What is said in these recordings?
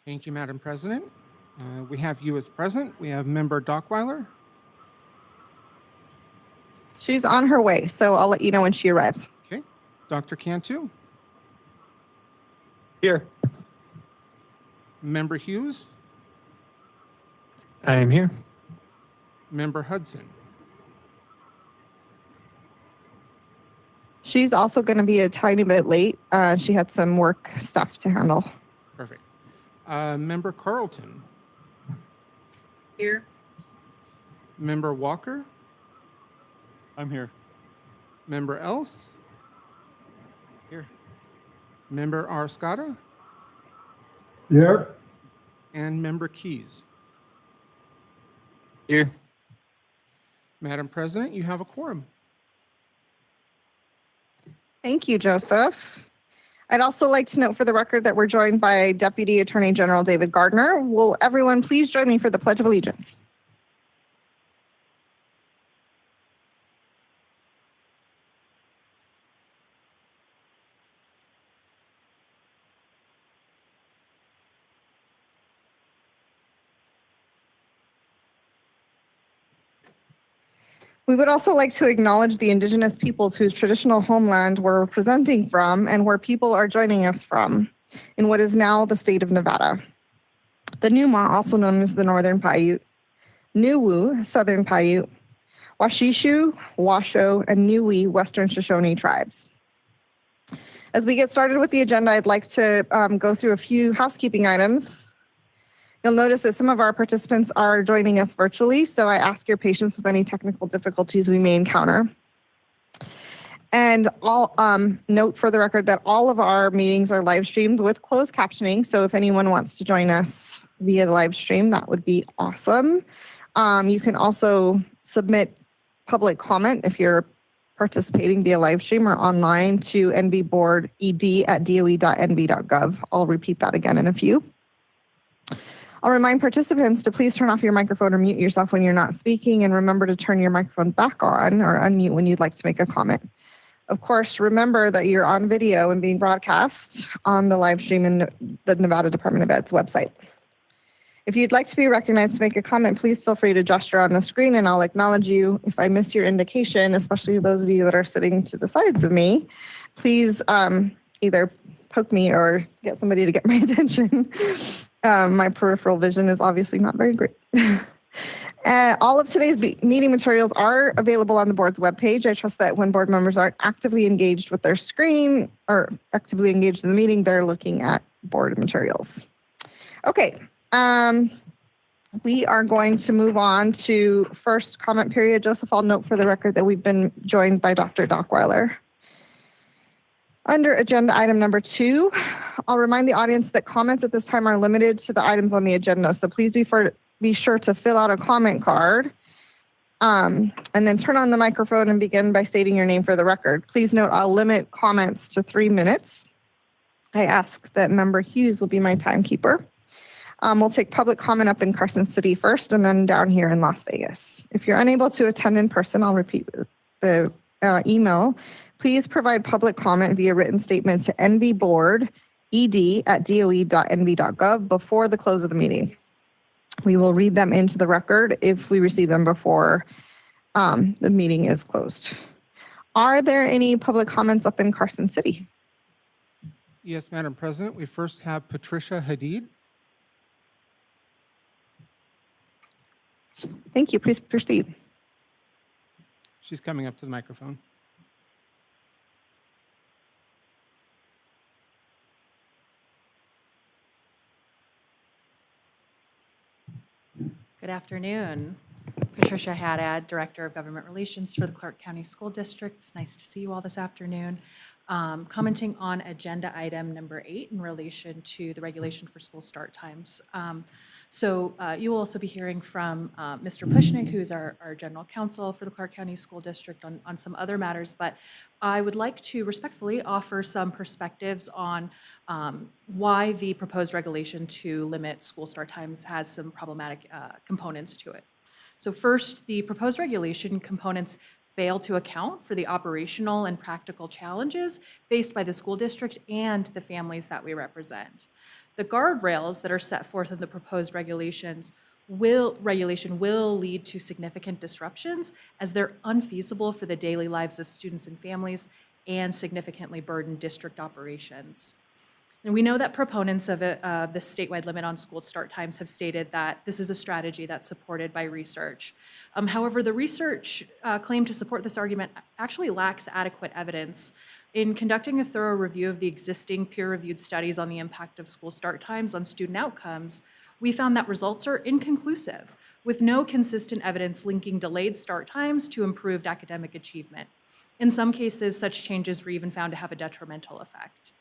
Thank you, Madam President. We have you as present. We have Member Dockweiler. She's on her way, so I'll let you know when she arrives. Okay. Dr. Cantu. Here. Member Hughes. I am here. Member Hudson. She's also going to be a tiny bit late. She had some work stuff to handle. Perfect. Member Carlton. Here. Member Walker. I'm here. Member Else. Here. Member Arscata. Here. And Member Keys. Here. Madam President, you have a quorum. Thank you, Joseph. I'd also like to note for the record that we're joined by Deputy Attorney General David Gardner. Will everyone please join me for the Pledge of Allegiance? We would also like to acknowledge the Indigenous peoples whose traditional homeland we're presenting from and where people are joining us from in what is now the state of Nevada. The Numa, also known as the Northern Paiute, Nuwu, Southern Paiute, Washishu, Washoe, and Niue, Western Shoshone tribes. As we get started with the agenda, I'd like to go through a few housekeeping items. You'll notice that some of our participants are joining us virtually, so I ask your patience with any technical difficulties we may encounter. And I'll note for the record that all of our meetings are live streamed with closed captioning, so if anyone wants to join us via the live stream, that would be awesome. You can also submit public comment if you're participating via live stream or online to nbboarded@doe.nb.gov. I'll repeat that again in a few. I'll remind participants to please turn off your microphone or mute yourself when you're not speaking, and remember to turn your microphone back on or unmute when you'd like to make a comment. Of course, remember that you're on video and being broadcast on the live stream in the Nevada Department of Ed's website. If you'd like to be recognized to make a comment, please feel free to gesture on the screen and I'll acknowledge you. If I miss your indication, especially those of you that are sitting to the sides of me, please either poke me or get somebody to get my attention. My peripheral vision is obviously not very great. All of today's meeting materials are available on the board's webpage. I trust that when board members aren't actively engaged with their screen or actively engaged in the meeting, they're looking at board materials. Okay, we are going to move on to first comment period. Joseph, I'll note for the record that we've been joined by Dr. Dockweiler. Under agenda item number 2, I'll remind the audience that comments at this time are limited to the items on the agenda. So please be sure to fill out a comment card and then turn on the microphone and begin by stating your name for the record. Please note I'll limit comments to 3 minutes. I ask that Member Hughes will be my timekeeper. We'll take public comment up in Carson City first and then down here in Las Vegas. If you're unable to attend in person, I'll repeat the email. Please provide public comment via written statement to nbboarded@doe.nb.gov before the close of the meeting. We will read them into the record if we receive them before the meeting is closed. Are there any public comments up in Carson City? Yes, Madam President. We first have Patricia Hadid. Thank you. Please proceed. She's coming up to the microphone. Good afternoon. Patricia Haddad, Director of Government Relations for the Clark County School District. It's nice to see you all this afternoon. Commenting on agenda item number 8 in relation to the regulation for school start times. You will also be hearing from Mr. Pushnik, who is our General Counsel for the Clark County School District on some other matters, but I would like to respectfully offer some perspectives on why the proposed regulation to limit school start times has some problematic components to it. So first, the proposed regulation components fail to account for the operational and practical challenges faced by the school district and the families that we represent. The guardrails that are set forth in the proposed regulation will lead to significant disruptions as they're unfeasible for the daily lives of students and families and significantly burden district operations. And we know that proponents of the statewide limit on school start times have stated that this is a strategy that's supported by research. However, the research claimed to support this argument actually lacks adequate evidence. In conducting a thorough review of the existing peer-reviewed studies on the impact of school start times on student outcomes, we found that results are inconclusive, with no consistent evidence linking delayed start times to improved academic achievement. In some cases, such changes were even found to have a detrimental effect.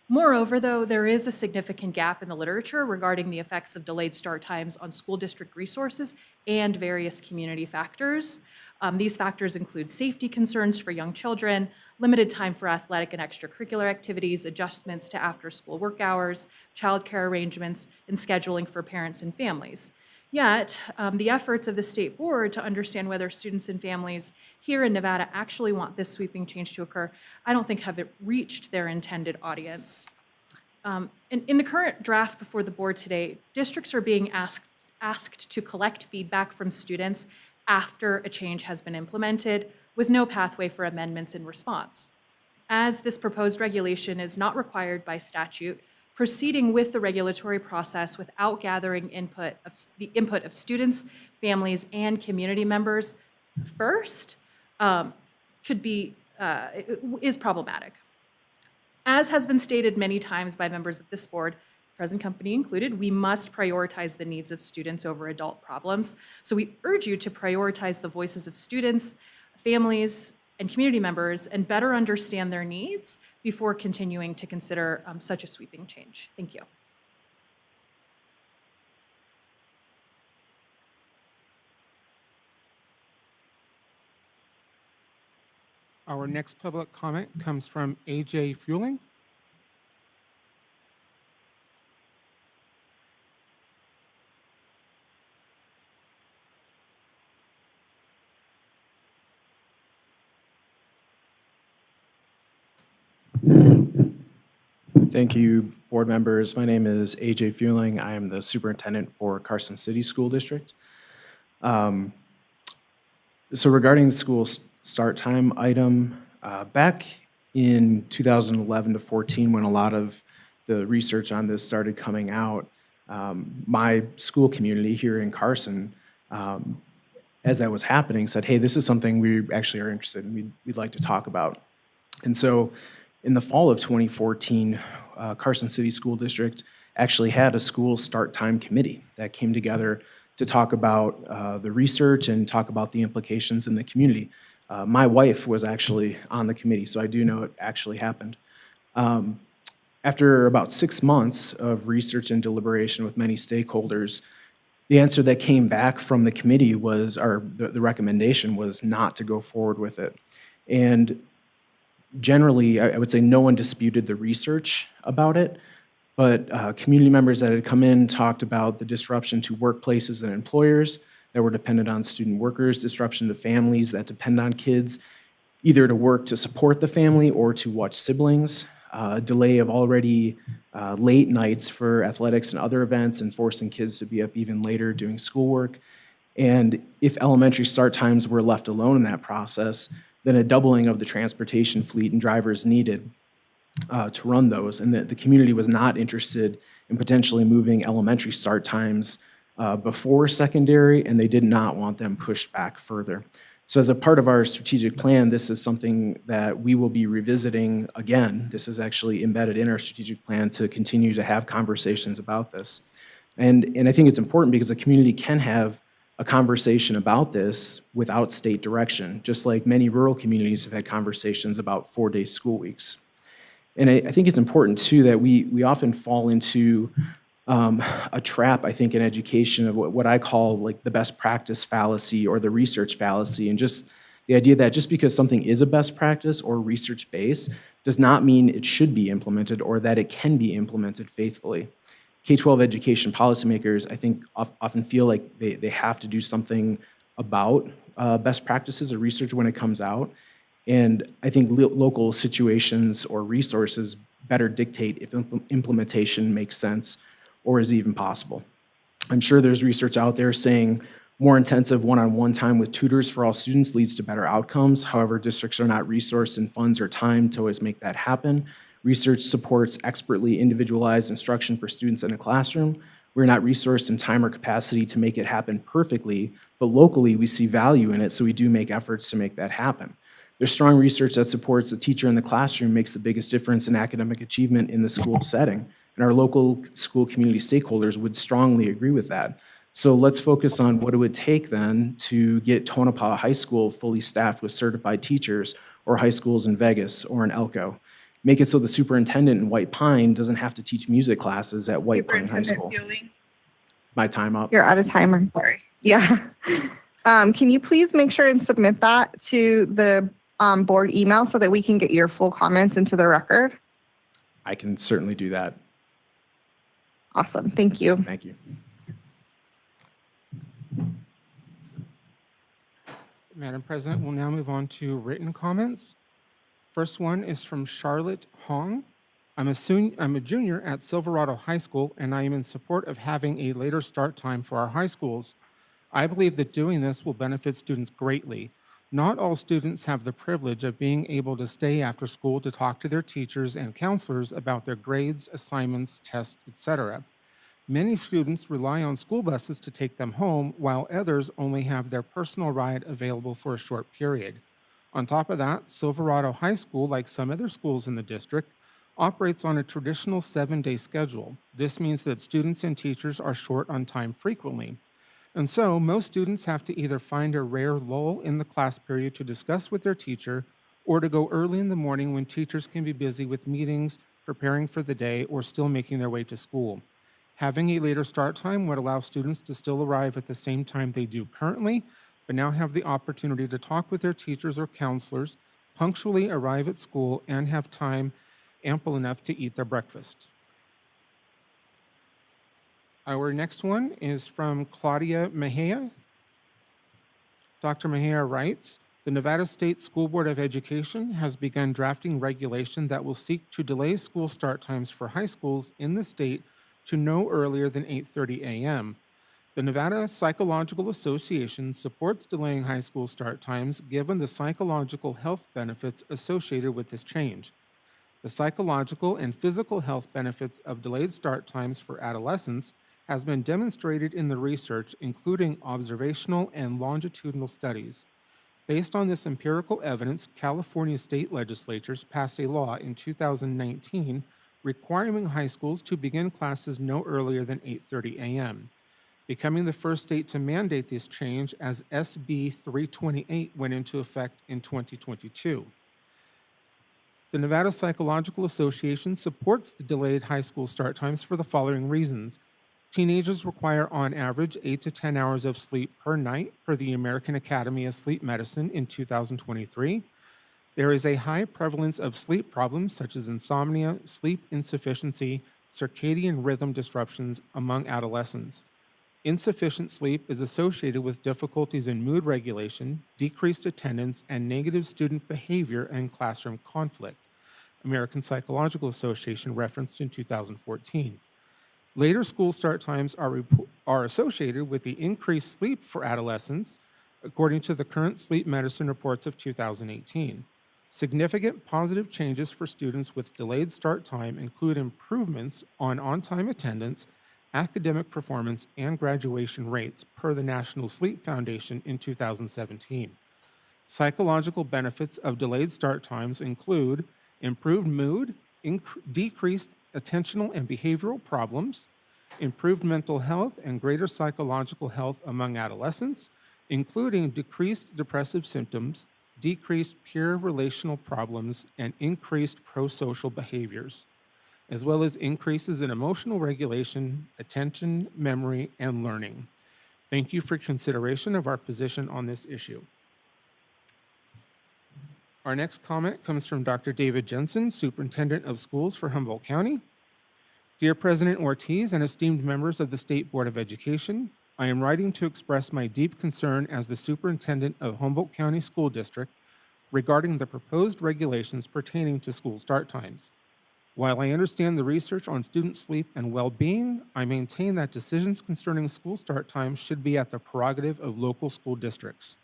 Moreover, though, there is a significant gap in the literature regarding the effects of delayed start times on school district resources and various community factors. These factors include safety concerns for young children, limited time for athletic and extracurricular activities, adjustments to after-school work hours, childcare arrangements, and scheduling for parents and families. Yet, the efforts of the state board to understand whether students and families here in Nevada actually want this sweeping change to occur, I don't think have reached their intended audience. In the current draft before the board today, districts are being asked to collect feedback from students after a change has been implemented, with no pathway for amendments in response. As this proposed regulation is not required by statute, proceeding with the regulatory process without gathering the input of students, families, and community members first is problematic. As has been stated many times by members of this board, present company included, we must prioritize the needs of students over adult problems. So we urge you to prioritize the voices of students, families, and community members and better understand their needs before continuing to consider such a sweeping change. Thank you. Our next public comment comes from AJ Fueling. Thank you, board members. My name is AJ Fueling. I am the superintendent for Carson City School District. So regarding the school start time item, back in 2011 to 14, when a lot of the research on this started coming out, my school community here in Carson, as that was happening, said, hey, this is something we actually are interested in, we'd like to talk about. And so in the fall of 2014, Carson City School District actually had a school start time committee that came together to talk about the research and talk about the implications in the community. My wife was actually on the committee, so I do know it actually happened. After about 6 months of research and deliberation with many stakeholders, the answer that came back from the committee was, or the recommendation was not to go forward with it. And generally, I would say no one disputed the research about it, but community members that had come in talked about the disruption to workplaces and employers that were dependent on student workers, disruption to families that depend on kids, either to work to support the family or to watch siblings, delay of already late nights for athletics and other events and forcing kids to be up even later doing schoolwork. And if elementary start times were left alone in that process, then a doubling of the transportation fleet and drivers needed to run those. And the community was not interested in potentially moving elementary start times before secondary, and they did not want them pushed back further. So as a part of our strategic plan, this is something that we will be revisiting again. This is actually embedded in our strategic plan to continue to have conversations about this. And I think it's important because the community can have a conversation about this without state direction, just like many rural communities have had conversations about 4-day school weeks. And I think it's important, too, that we often fall into a trap, I think, in education of what I call like the best practice fallacy or the research fallacy, and just the idea that just because something is a best practice or research-based does not mean it should be implemented or that it can be implemented faithfully. K-12 education policymakers, I think, often feel like they have to do something about best practices or research when it comes out. And I think local situations or resources better dictate if implementation makes sense or is even possible. I'm sure there's research out there saying more intensive one-on-one time with tutors for all students leads to better outcomes. However, districts are not resourced in funds or time to always make that happen. Research supports expertly individualized instruction for students in a classroom. We're not resourced in time or capacity to make it happen perfectly, but locally we see value in it, so we do make efforts to make that happen. There's strong research that supports the teacher in the classroom makes the biggest difference in academic achievement in the school setting, and our local school community stakeholders would strongly agree with that. So let's focus on what it would take then to get Tonopah High School fully staffed with certified teachers, or high schools in Vegas or in Elko. Make it so the superintendent in White Pine doesn't have to teach music classes at White Pine High School. My time up. You're out of time, I'm sorry. Yeah. Can you please make sure and submit that to the board email so that we can get your full comments into the record? I can certainly do that. Awesome, thank you. Thank you. Madam President, we'll now move on to written comments. First one is from Charlotte Hong. I'm a junior at Silverado High School, and I am in support of having a later start time for our high schools. I believe that doing this will benefit students greatly. Not all students have the privilege of being able to stay after school to talk to their teachers and counselors about their grades, assignments, tests, etc. Many students rely on school buses to take them home, while others only have their personal ride available for a short period. On top of that, Silverado High School, like some other schools in the district, operates on a traditional 7-day schedule. This means that students and teachers are short on time frequently. And so, most students have to either find a rare lull in the class period to discuss with their teacher, or to go early in the morning when teachers can be busy with meetings, preparing for the day, or still making their way to school. Having a later start time would allow students to still arrive at the same time they do currently, but now have the opportunity to talk with their teachers or counselors, punctually arrive at school, and have time ample enough to eat their breakfast. Our next one is from Claudia Mejia. Dr. Mejia writes, the Nevada State School Board of Education has begun drafting regulation that will seek to delay school start times for high schools in the state to no earlier than 8:30 a.m. The Nevada Psychological Association supports delaying high school start times given the psychological health benefits associated with this change. The psychological and physical health benefits of delayed start times for adolescents has been demonstrated in the research, including observational and longitudinal studies. Based on this empirical evidence, California state legislatures passed a law in 2019 requiring high schools to begin classes no earlier than 8:30 a.m., becoming the first state to mandate this change as SB 328 went into effect in 2022. The Nevada Psychological Association supports the delayed high school start times for the following reasons. Teenagers require on average 8 to 10 hours of sleep per night per the American Academy of Sleep Medicine in 2023. There is a high prevalence of sleep problems such as insomnia, sleep insufficiency, circadian rhythm disruptions among adolescents. Insufficient sleep is associated with difficulties in mood regulation, decreased attendance, and negative student behavior and classroom conflict. American Psychological Association referenced in 2014. Later school start times are associated with the increased sleep for adolescents, according to the current sleep medicine reports of 2018. Significant positive changes for students with delayed start time include improvements on-time attendance, academic performance, and graduation rates per the National Sleep Foundation in 2017. Psychological benefits of delayed start times include improved mood, decreased attentional and behavioral problems, improved mental health and greater psychological health among adolescents, including decreased depressive symptoms, decreased peer relational problems, and increased prosocial behaviors, as well as increases in emotional regulation, attention, memory, and learning. Thank you for consideration of our position on this issue. Our next comment comes from Dr. David Jensen, Superintendent of Schools for Humboldt County. Dear President Ortiz and esteemed members of the State Board of Education, I am writing to express my deep concern as the Superintendent of Humboldt County School District regarding the proposed regulations pertaining to school start times. While I understand the research on student sleep and well-being, I maintain that decisions concerning school start times should be at the prerogative of local school districts.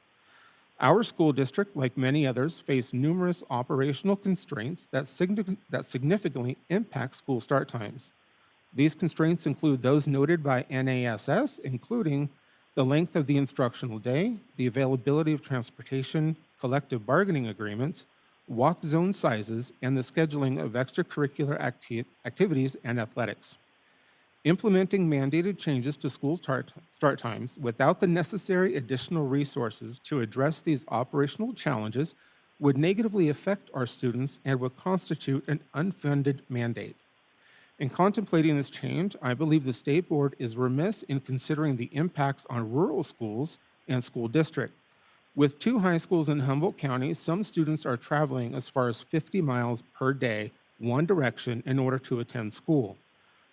Our school district, like many others, face numerous operational constraints that significantly impact school start times. These constraints include those noted by NASS, including the length of the instructional day, the availability of transportation, collective bargaining agreements, walk zone sizes, and the scheduling of extracurricular activities and athletics. Implementing mandated changes to school start times without the necessary additional resources to address these operational challenges would negatively affect our students and would constitute an unfunded mandate. In contemplating this change, I believe the State Board is remiss in considering the impacts on rural schools and school districts. With 2 high schools in Humboldt County, some students are traveling as far as 50 miles per day, one direction, in order to attend school.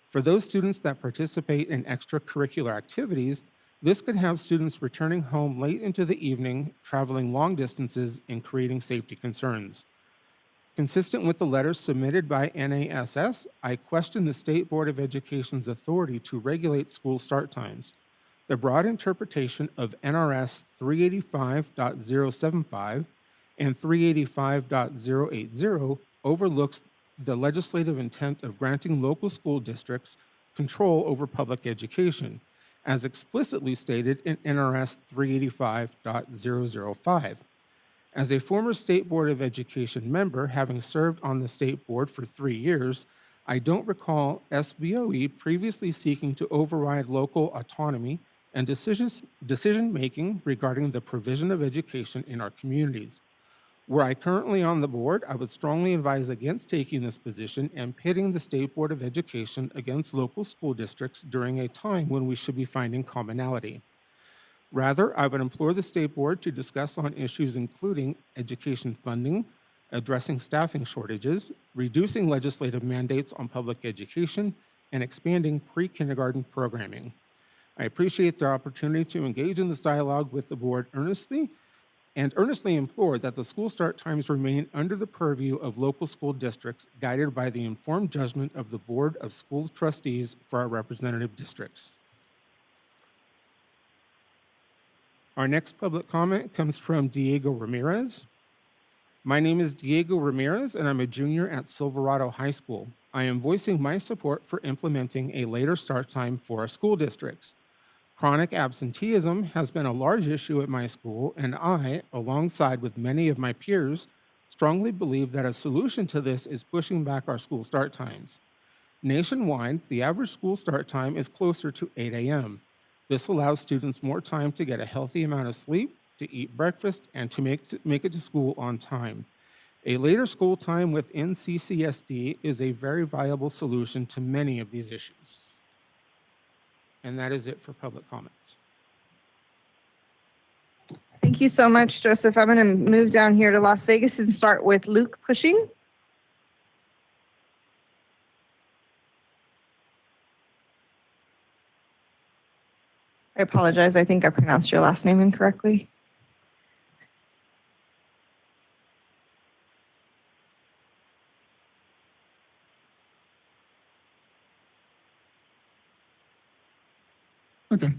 For those students that participate in extracurricular activities, this could have students returning home late into the evening, traveling long distances, and creating safety concerns. Consistent with the letters submitted by NASS, I question the State Board of Education's authority to regulate school start times. The broad interpretation of NRS 385.075 and 385.080 overlooks the legislative intent of granting local school districts control over public education, as explicitly stated in NRS 385.005. As a former State Board of Education member, having served on the State Board for 3 years, I don't recall SBOE previously seeking to override local autonomy and decision-making regarding the provision of education in our communities. Were I currently on the board, I would strongly advise against taking this position and pitting the State Board of Education against local school districts during a time when we should be finding commonality. Rather, I would implore the State Board to discuss on issues including education funding, addressing staffing shortages, reducing legislative mandates on public education, and expanding pre-kindergarten programming. I appreciate the opportunity to engage in this dialogue with the board earnestly implore that the school start times remain under the purview of local school districts, guided by the informed judgment of the Board of School Trustees for our representative districts. Our next public comment comes from Diego Ramirez. My name is Diego Ramirez, and I'm a junior at Silverado High School. I am voicing my support for implementing a later start time for our school districts. Chronic absenteeism has been a large issue at my school, and I, alongside with many of my peers, strongly believe that a solution to this is pushing back our school start times. Nationwide, the average school start time is closer to 8 a.m. This allows students more time to get a healthy amount of sleep, to eat breakfast, and to make it to school on time. A later school time within CCSD is a very viable solution to many of these issues. And that is it for public comments. Thank you so much, Joseph. I'm going to move down here to Las Vegas and start with Luke Pushing. I apologize. I think I pronounced your last name incorrectly. Okay.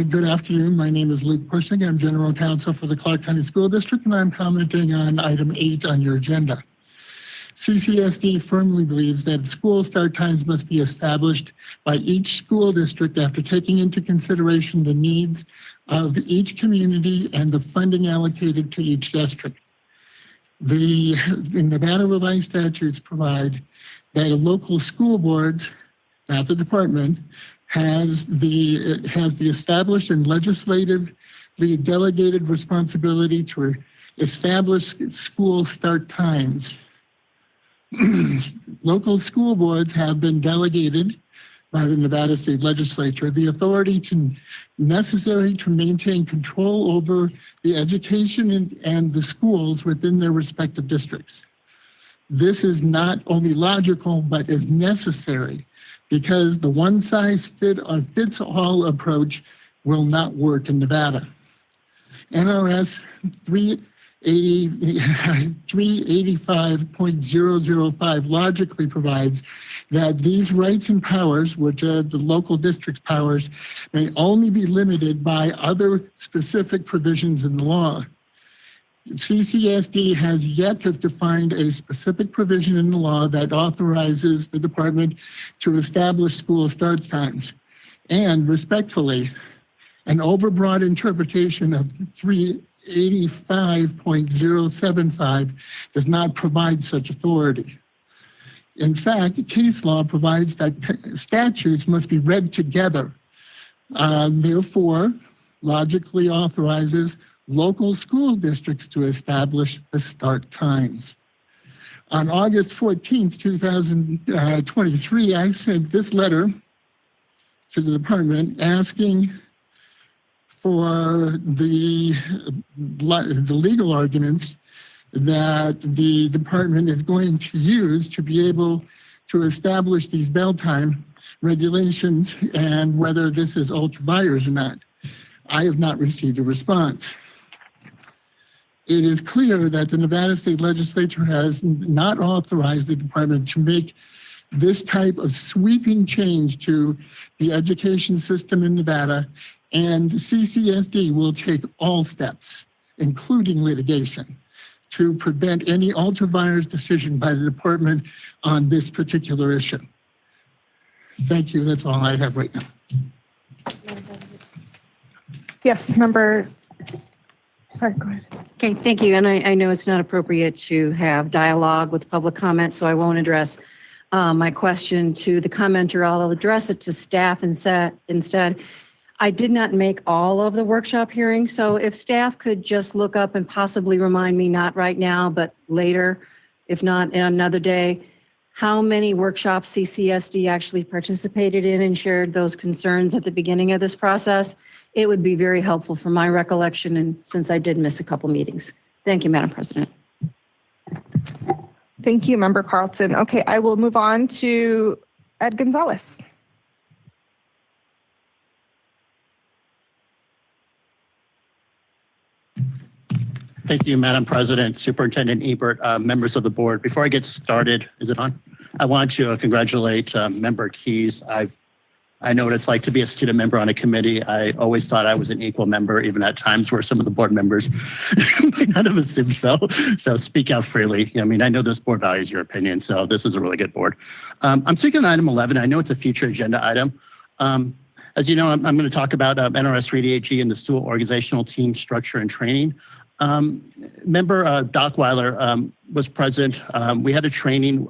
Good afternoon. My name is Luke Pushing. I'm General Counsel for the Clark County School District, and I'm commenting on item 8 on your agenda. CCSD firmly believes that school start times must be established by each school district after taking into consideration the needs of each community and the funding allocated to each district. The Nevada revised statutes provide that a local school boards, not the department, has the established and legislatively delegated responsibility to establish school start times. Local school boards have been delegated by the Nevada State Legislature the authority necessary to maintain control over the education and the schools within their respective districts. This is not only logical, but is necessary, because the one-size-fits-all approach will not work in Nevada. NRS 385.005 logically provides that these rights and powers, which are the local district's powers, may only be limited by other specific provisions in the law. CCSD has yet to find a specific provision in the law that authorizes the department to establish school start times. And respectfully, an overbroad interpretation of 385.075 does not provide such authority. In fact, case law provides that statutes must be read together. Therefore, logically authorizes local school districts to establish the start times. On August 14th, 2023, I sent this letter to the department asking for the legal arguments that the department is going to use to be able to establish these bell time regulations and whether this is ultra vires or not. I have not received a response. It is clear that the Nevada State Legislature has not authorized the department to make this type of sweeping change to the education system in Nevada, and CCSD will take all steps, including litigation, to prevent any ultra-vires decision by the department on this particular issue. Thank you. That's all I have right now. Yes, member. Sorry, go ahead. Okay, thank you. And I know it's not appropriate to have dialogue with public comment, so I won't address my question to the commenter. I'll address it to staff instead. I did not make all of the workshop hearings, so if staff could just look up and possibly remind me, not right now, but later, if not in another day, how many workshops CCSD actually participated in and shared those concerns at the beginning of this process, it would be very helpful for my recollection, and since I did miss a couple meetings. Thank you, Madam President. Thank you, member Carlton. Okay, I will move on to Ed Gonzalez. Thank you, Madam President, Superintendent Ebert, members of the board. Before I get started, is it on? I want to congratulate Member Keys. I know what it's like to be a student member on a committee. I always thought I was an equal member, even at times where some of the board members might not have assumed so. So speak out freely. I mean, I know this board values your opinion, so this is a really good board. I'm speaking on item 11. I know it's a future agenda item. As you know, I'm going to talk about NRS 388G and the school organizational team structure and training. Member Dockweiler was present. We had a training,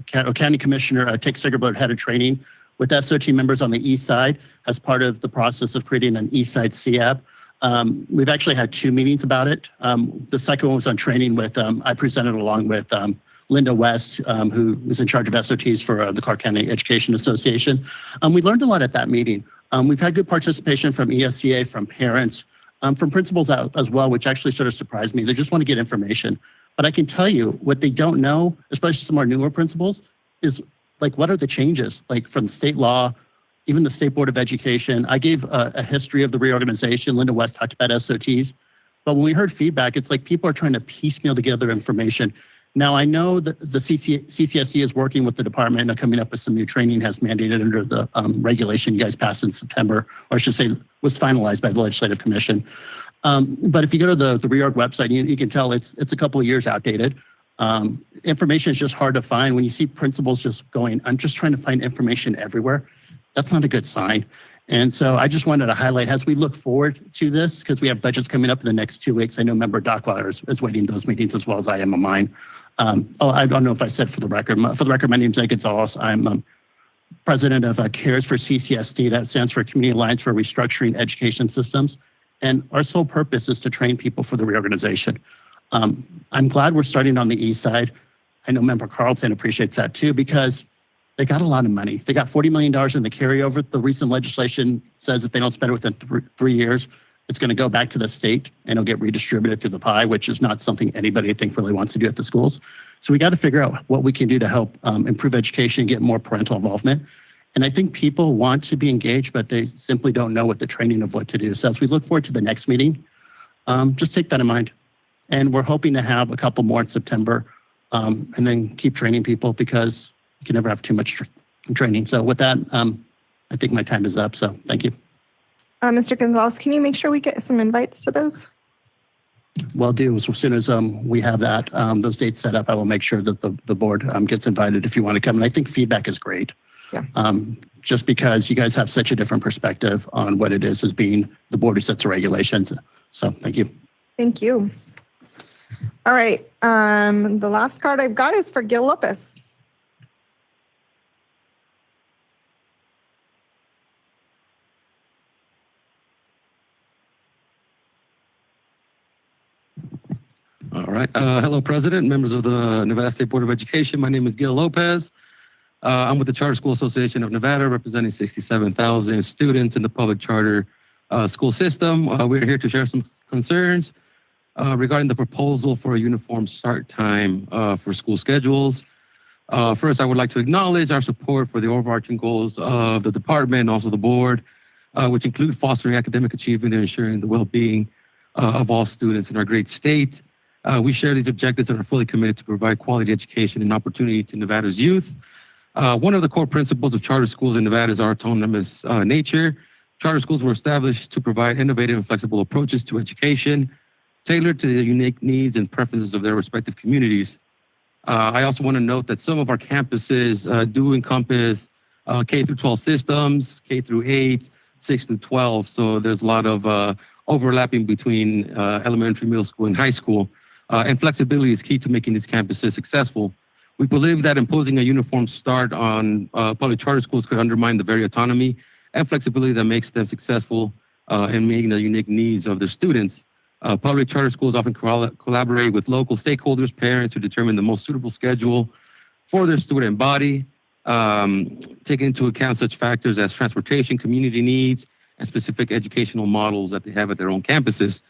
County Commissioner Tick Sigerblood had a training with SOT members on the east side as part of the process of creating an east side CAB. We've actually had 2 meetings about it. The second one was on training with, I presented along with Linda West, who is in charge of SOTs for the Clark County Education Association. We learned a lot at that meeting. We've had good participation from ESCA, from parents, from principals as well, which actually sort of surprised me. They just want to get information. But I can tell you what they don't know, especially some of our newer principals, is like, what are the changes? Like from state law, even the State Board of Education. I gave a history of the reorganization. Linda West talked about SOTs. But when we heard feedback, it's like people are trying to piecemeal together information. Now, I know that the CCSD is working with the department and coming up with some new training as mandated under the regulation you guys passed in September, or I should say was finalized by the Legislative Commission. But if you go to the reorg website, you can tell it's a couple of years outdated. Information is just hard to find. When you see principals just going, I'm just trying to find information everywhere, that's not a good sign. And so I just wanted to highlight, as we look forward to this, because we have budgets coming up in the next 2 weeks. I know Member Dockweiler is waiting those meetings as well as I am on mine. I don't know if I said for the record. For the record, my name is Ed Gonzalez. I'm president of CARES for CCSD. That stands for Community Alliance for Restructuring Education Systems. And our sole purpose is to train people for the reorganization. I'm glad we're starting on the east side. I know Member Carlton appreciates that too, because they got a lot of money. They got $40 million in the carryover. The recent legislation says if they don't spend it within 3 years, it's going to go back to the state and it'll get redistributed through the pie, which is not something anybody I think really wants to do at the schools. So we got to figure out what we can do to help improve education, get more parental involvement. And I think people want to be engaged, but they simply don't know what the training of what to do. So as we look forward to the next meeting, just take that in mind. And we're hoping to have a couple more in September, and then keep training people because you can never have too much training. So with that, I think my time is up. So thank you. Mr. Gonzalez, can you make sure we get some invites to those? Will do. So as soon as we have that, those dates set up, I will make sure that the board gets invited if you want to come. And I think feedback is great. Yeah. Just because you guys have such a different perspective on what it is as being the board who sets the regulations. So thank you. Thank you. All right. The last card I've got is for Gil Lopez. All right. Hello, President, members of the Nevada State Board of Education. My name is Gil Lopez. I'm with the Charter School Association of Nevada, representing 67,000 students in the public charter school system. We're here to share some concerns regarding the proposal for a uniform start time for school schedules. First, I would like to acknowledge our support for the overarching goals of the department and also the board, which include fostering academic achievement and ensuring the well-being of all students in our great state. We share these objectives and are fully committed to provide quality education and opportunity to Nevada's youth. One of the core principles of charter schools in Nevada is our autonomous nature. Charter schools were established to provide innovative and flexible approaches to education, tailored to the unique needs and preferences of their respective communities. I also want to note that some of our campuses do encompass K through 12 systems, K through 8, 6 through 12. So there's a lot of overlapping between elementary, middle school, and high school. And flexibility is key to making these campuses successful. We believe that imposing a uniform start on public charter schools could undermine the very autonomy and flexibility that makes them successful in meeting the unique needs of their students. Public charter schools often collaborate with local stakeholders, parents, to determine the most suitable schedule for their student body, taking into account such factors as transportation, community needs, and specific educational models that they have at their own campuses.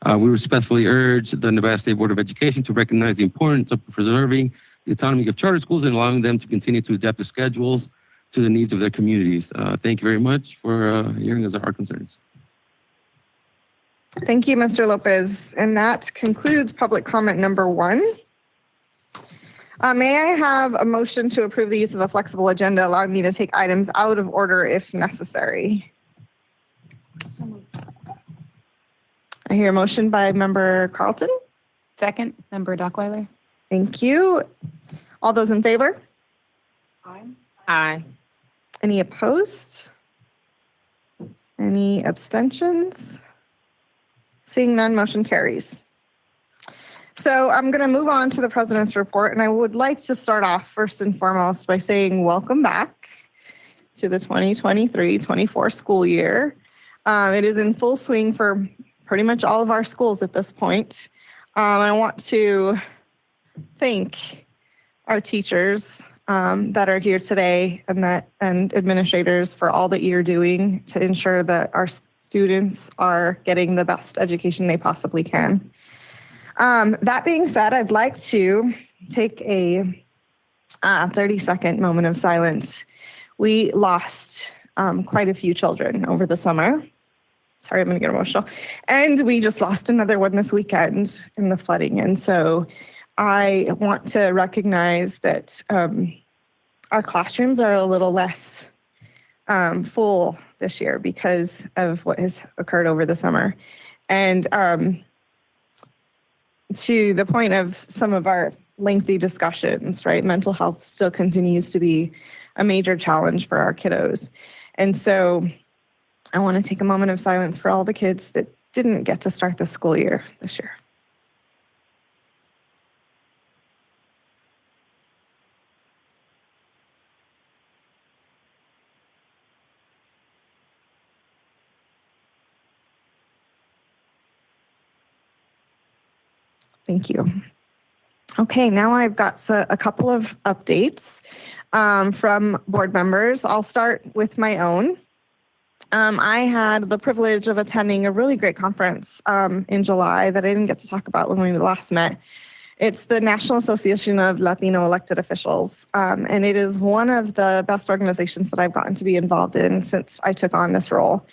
We respectfully urge the Nevada State Board of Education to recognize the importance of preserving the autonomy of charter schools and allowing them to continue to adapt their schedules to the needs of their communities. Thank you very much for hearing us our concerns. Thank you, Mr. Lopez. And that concludes public comment number 1. May I have a motion to approve the use of a flexible agenda, allowing me to take items out of order if necessary? I hear a motion by member Carlton. Second, member Dockweiler. Thank you. All those in favor? Aye. Any opposed? Any abstentions? Seeing none, motion carries. So I'm going to move on to the president's report, and I would like to start off first and foremost by saying welcome back to the 2023-24 school year. It is in full swing for pretty much all of our schools at this point. I want to thank our teachers that are here today and administrators for all that you're doing to ensure that our students are getting the best education they possibly can. That being said, I'd like to take a 30-second moment of silence. We lost quite a few children over the summer. Sorry, I'm going to get emotional. And we just lost another one this weekend in the flooding. And so I want to recognize that our classrooms are a little less full this year because of what has occurred over the summer. And to the point of some of our lengthy discussions, right? Mental health still continues to be a major challenge for our kiddos. And so I want to take a moment of silence for all the kids that didn't get to start the school year this year. Thank you. Okay, now I've got a couple of updates from board members. I'll start with my own. I had the privilege of attending a really great conference in July that I didn't get to talk about when we last met. It's the National Association of Latino Elected Officials, and it is one of the best organizations that I've gotten to be involved in since I took on this role.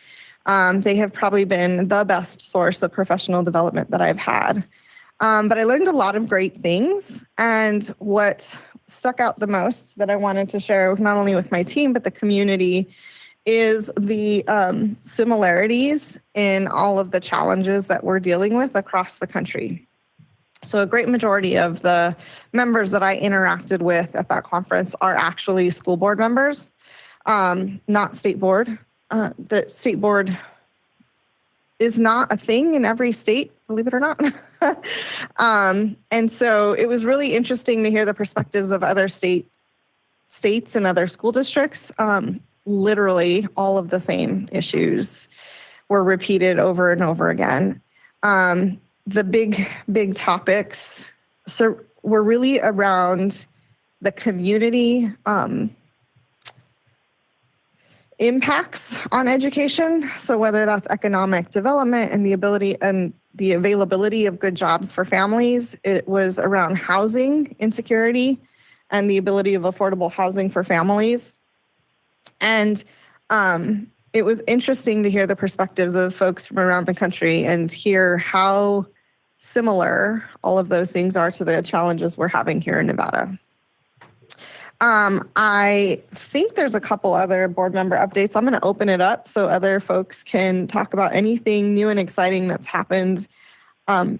They have probably been the best source of professional development that I've had. But I learned a lot of great things. And what stuck out the most that I wanted to share, not only with my team, but the community, is the similarities in all of the challenges that we're dealing with across the country. So a great majority of the members that I interacted with at that conference are actually school board members, not state board. The state board is not a thing in every state, believe it or not. And so it was really interesting to hear the perspectives of other states and other school districts. Literally all of the same issues were repeated over and over again. The big topics were really around the community impacts on education. So whether that's economic development and the ability and the availability of good jobs for families, it was around housing insecurity and the ability of affordable housing for families. And it was interesting to hear the perspectives of folks from around the country and hear how similar all of those things are to the challenges we're having here in Nevada. I think there's a couple other board member updates. I'm going to open it up so other folks can talk about anything new and exciting that's happened.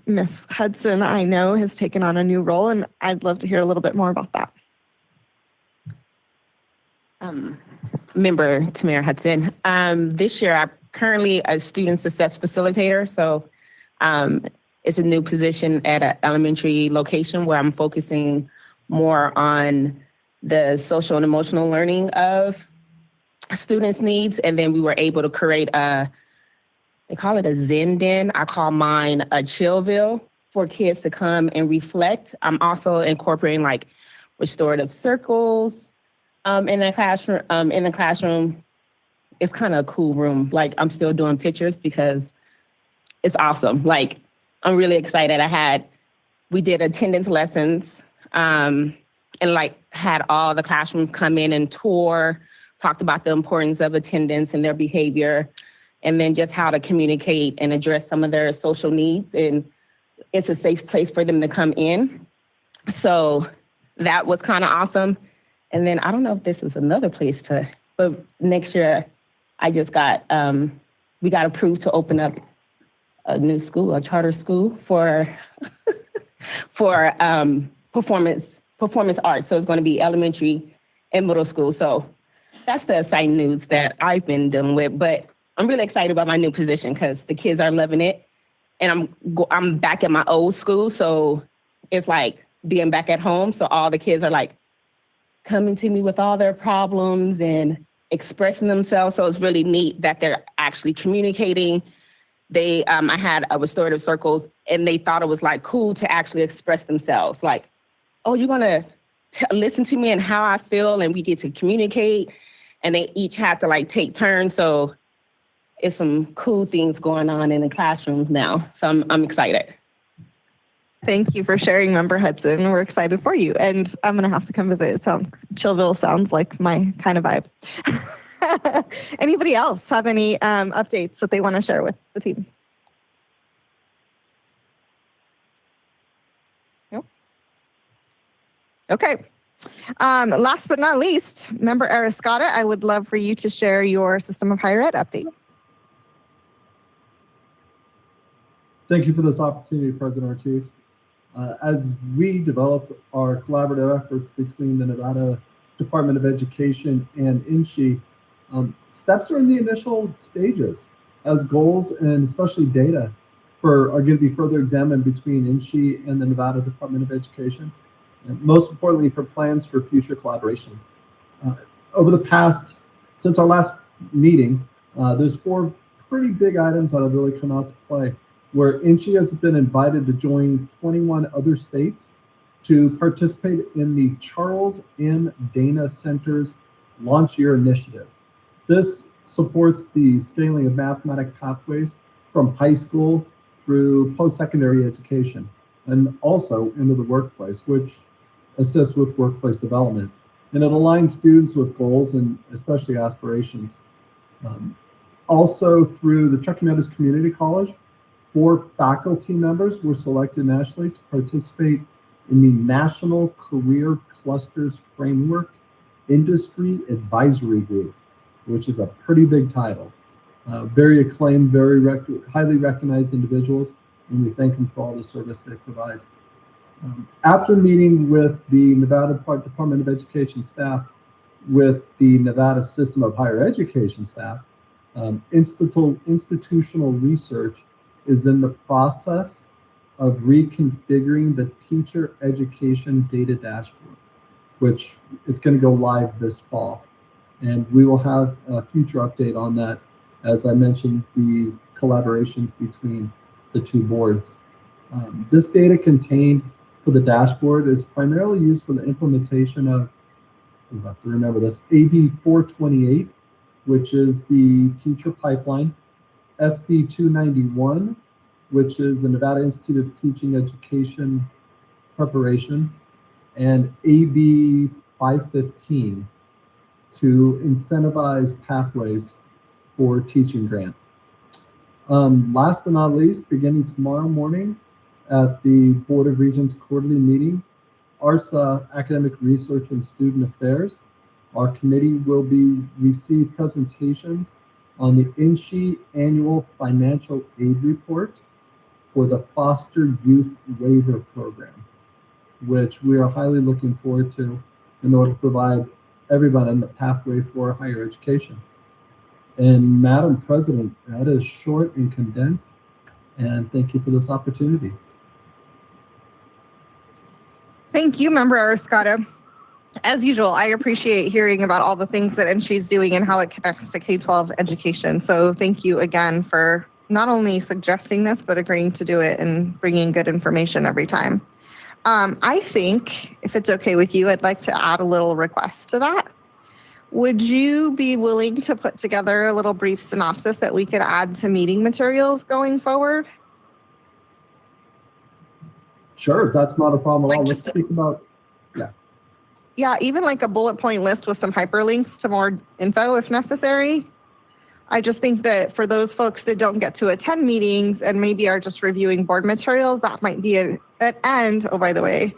Ms. Hudson, I know, has taken on a new role, and I'd love to hear a little bit more about that. Member Tamara Hudson. This year, I'm currently a student success facilitator. So it's a new position at an elementary location where I'm focusing more on the social and emotional learning of students' needs. And then we were able to create they call it a Zen Den. I call mine a Chillville for kids to come and reflect. I'm also incorporating like restorative circles in the classroom. It's kind of a cool room. Like I'm still doing pictures because it's awesome. Like I'm really excited. We did attendance lessons and like had all the classrooms come in and tour, talked about the importance of attendance and their behavior, and then just how to communicate and address some of their social needs. And it's a safe place for them to come in. So that was kind of awesome. And then I don't know if this is another place but next year I just we got approved to open up a new school, a charter school for performance arts. So it's going to be elementary and middle school. So that's the exciting news that I've been dealing with. But I'm really excited about my new position because the kids are loving it. And I'm back at my old school. So it's like being back at home. So all the kids are like coming to me with all their problems and expressing themselves. So it's really neat that they're actually communicating. I had a restorative circles and they thought it was like cool to actually express themselves. Like, oh, you're gonna listen to me and how I feel, and we get to communicate. And they each have to like take turns. So it's some cool things going on in the classrooms now. So I'm excited. Thank you for sharing, Member Hudson. We're excited for you. And I'm going to have to come visit. Chillville sounds like my kind of vibe. Anybody else have any updates that they want to share with the team? Nope. Okay. Last but not least, Member Arascata, I would love for you to share your System of Higher Ed update. Thank you for this opportunity, President Ortiz. As we develop our collaborative efforts between the Nevada Department of Education and INSHE, steps are in the initial stages as goals and especially data are going to be further examined between INSHE and the Nevada Department of Education, and most importantly for plans for future collaborations. Since our last meeting, there's 4 pretty big items that have really come out to play, where INSHE has been invited to join 21 other states to participate in the Charles M. Dana Center's Launch Year Initiative. This supports the scaling of mathematic pathways from high school through post-secondary education and also into the workplace, which assists with workplace development. And it aligns students with goals and especially aspirations. Also through the Chuck Meadows Community College, 4 faculty members were selected nationally to participate in the National Career Clusters Framework Industry Advisory Group, which is a pretty big title. Very acclaimed, highly recognized individuals, and we thank them for all the service they provide. After meeting with the Nevada Department of Education staff, with the Nevada System of Higher Education staff, institutional research is in the process of reconfiguring the teacher education data dashboard, which it's going to go live this fall. And we will have a future update on that. As I mentioned, the collaborations between the 2 boards. This data contained for the dashboard is primarily used for the implementation of, you have to remember this, AB 428, which is the teacher pipeline, SB 291, which is the Nevada Institute of Teaching Education Preparation, and AB 515 to incentivize pathways for teaching grant. Last but not least, beginning tomorrow morning at the Board of Regents quarterly meeting, ARSA Academic Research and Student Affairs, our committee will receive presentations on the INSHE Annual Financial Aid Report for the Foster Youth Waiver Program, which we are highly looking forward to in order to provide everyone in the pathway for higher education. And Madam President, that is short and condensed, and thank you for this opportunity. Thank you, Member Arascata. As usual, I appreciate hearing about all the things that she's doing and how it connects to K-12 education. So thank you again for not only suggesting this, but agreeing to do it and bringing good information every time. I think, if it's okay with you, I'd like to add a little request to that. Would you be willing to put together a little brief synopsis that we could add to meeting materials going forward? Sure, that's not a problem at all. Like Let's speak about, Yeah, even like a bullet point list with some hyperlinks to more info if necessary. I just think that for those folks that don't get to attend meetings and maybe are just reviewing board materials, that might be an end. Oh, by the way,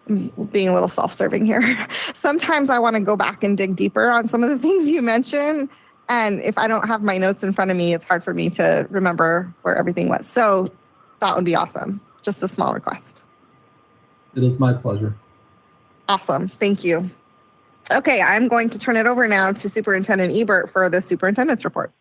I'm being a little self-serving here. Sometimes I want to go back and dig deeper on some of the things you mentioned. And if I don't have my notes in front of me, it's hard for me to remember where everything was. So that would be awesome. Just a small request. it is my pleasure. Awesome. Thank you. Okay, I'm going to turn it over now to Superintendent Ebert for the superintendent's report.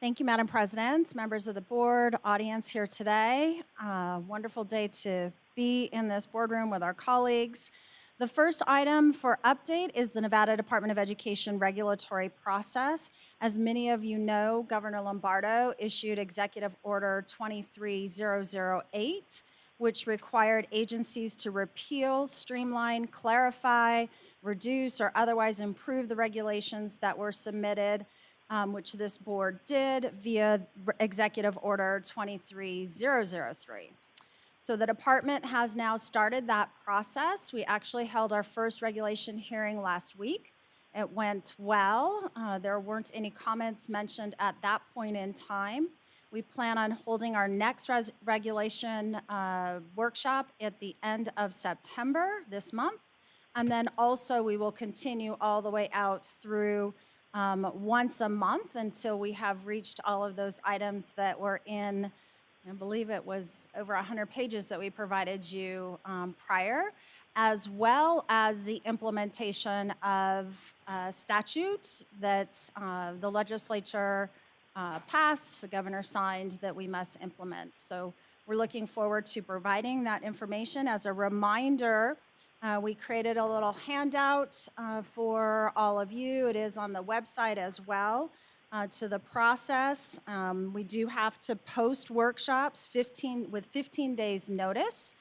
Thank you, Madam President, members of the board, audience here today. Wonderful day to be in this boardroom with our colleagues. The first item for update is the Nevada Department of Education regulatory process. As many of you know, Governor Lombardo issued Executive Order 23008, which required agencies to repeal, streamline, clarify, reduce, or otherwise improve the regulations that were submitted, which this board did via Executive Order 23003. So the department has now started that process. We actually held our first regulation hearing last week. It went well. There weren't any comments mentioned at that point in time. We plan on holding our next regulation workshop at the end of September this month. And then also we will continue all the way out through once a month until we have reached all of those items that were in, I believe it was over 100 pages that we provided you prior, as well as the implementation of statute that the legislature passed, the governor signed, that we must implement. So we're looking forward to providing that information. As a reminder, we created a little handout for all of you. It is on the website as well. To the process, we do have to post workshops with 15 days notice.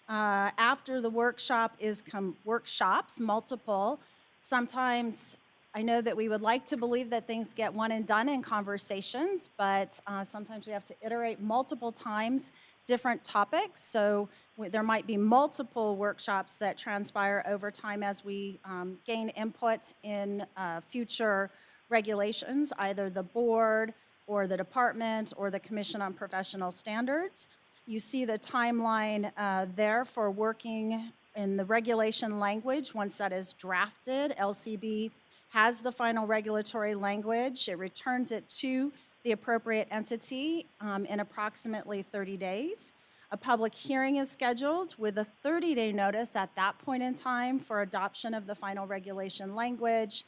After the workshop is workshops, multiple, sometimes I know that we would like to believe that things get one and done in conversations, but sometimes we have to iterate multiple times different topics. So there might be multiple workshops that transpire over time as we gain input in future regulations, either the board or the department or the Commission on Professional Standards. You see the timeline there for working in the regulation language. Once that is drafted, LCB has the final regulatory language. It returns it to the appropriate entity in approximately 30 days. A public hearing is scheduled with a 30-day notice at that point in time for adoption of the final regulation language.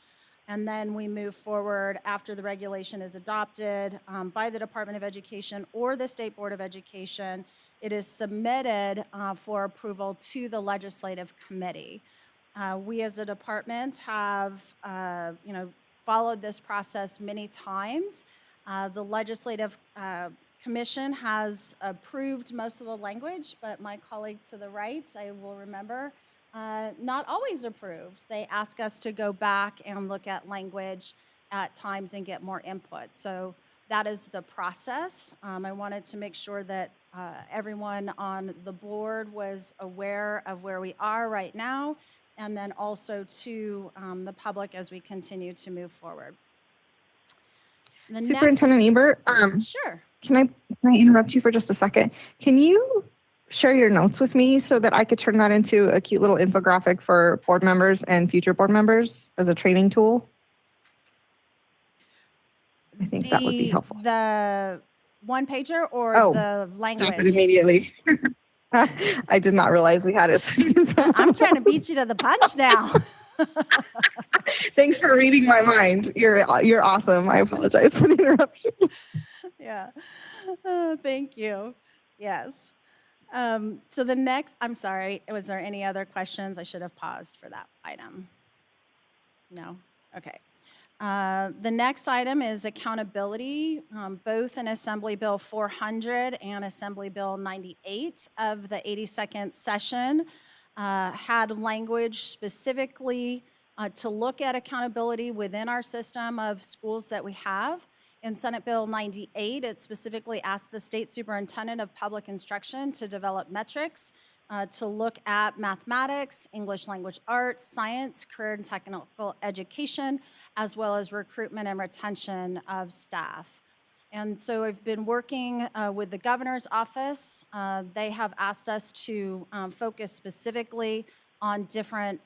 And then we move forward after the regulation is adopted by the Department of Education or the State Board of Education. It is submitted for approval to the Legislative Committee. We as a department have, followed this process many times. The Legislative Commission has approved most of the language, but my colleague to the right, I will remember, not always approved. They ask us to go back and look at language at times and get more input. So that is the process. I wanted to make sure that everyone on the board was aware of where we are right now, and then also to the public as we continue to move forward. The Superintendent Ebert, Sure. can I interrupt you for just a second? Can you share your notes with me so that I could turn that into a cute little infographic for board members and future board members as a training tool? I think that would be helpful. The one pager or Oh, the language? Stop it immediately. I did not realize we had it. I'm trying to beat you to the punch now. Thanks for reading my mind. You're awesome. I apologize for the interruption. Yeah. Oh, thank you. Yes. So the next, I'm sorry, was there any other questions? I should have paused for that item. No? Okay. The next item is accountability. Both in Assembly Bill 400 and Assembly Bill 98 of the 82nd session had language specifically to look at accountability within our system of schools that we have. In Senate Bill 98, it specifically asked the state superintendent of public instruction to develop metrics to look at mathematics, English language arts, science, career and technical education, as well as recruitment and retention of staff. And so I've been working with the governor's office. They have asked us to focus specifically on different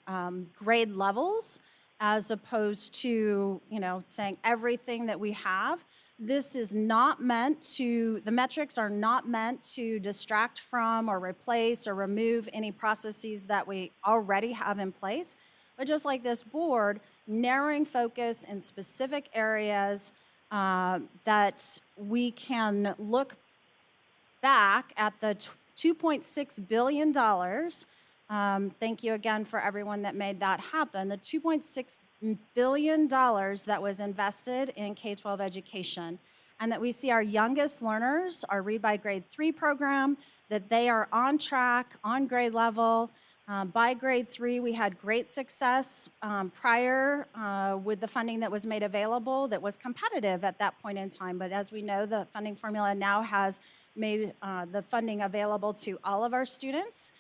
grade levels, as opposed to, saying everything that we have. This is not meant to, the metrics are not meant to distract from or replace or remove any processes that we already have in place. But just like this board, narrowing focus in specific areas that we can look back at the $2.6 billion. Thank you again for everyone that made that happen. The $2.6 billion that was invested in K-12 education, and that we see our youngest learners, our Read by Grade 3 program, that they are on track, on grade level. By grade 3, we had great success prior with the funding that was made available that was competitive at that point in time. But as we know, the funding formula now has made the funding available to all of our students.